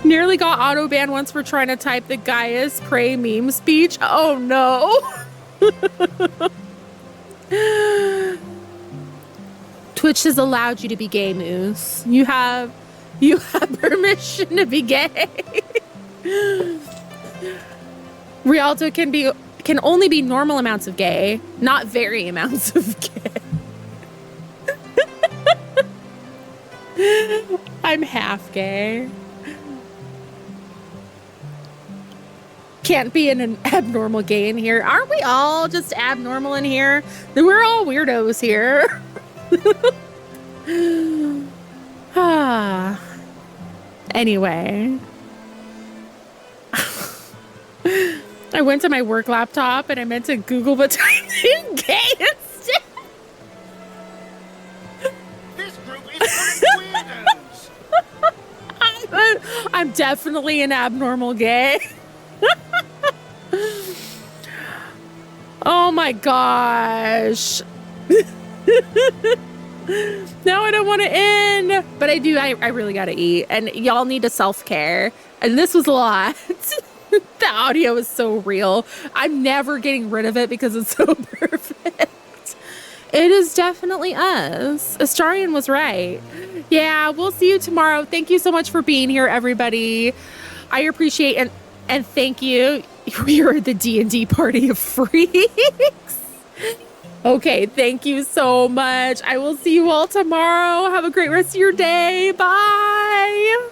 Nearly got auto banned once for trying to type the Gaius Prey meme speech. Oh no. Twitch has allowed you to be gay, Moose. You have permission to be gay. Rialto can only be normal amounts of gay, not very amounts of gay. I'm half gay. Can't be an abnormal gay in here. Aren't we all just abnormal in here? We're all weirdos here. Anyway. I went to my work laptop and I meant to Google but typed in gay instead. This group is full of weirdos. I'm definitely an abnormal gay. Oh my gosh. Now I don't want to end, but I do. I really got to eat, and y'all need to self-care. And this was a lot. The audio is so real. I'm never getting rid of it because it's so perfect. It is definitely us. Astarion was right. Yeah, we'll see you tomorrow. Thank you so much for being here, everybody. I appreciate and thank you. We are the D&D party of freaks. Okay, thank you so much. I will see you all tomorrow. Have a great rest of your day. Bye.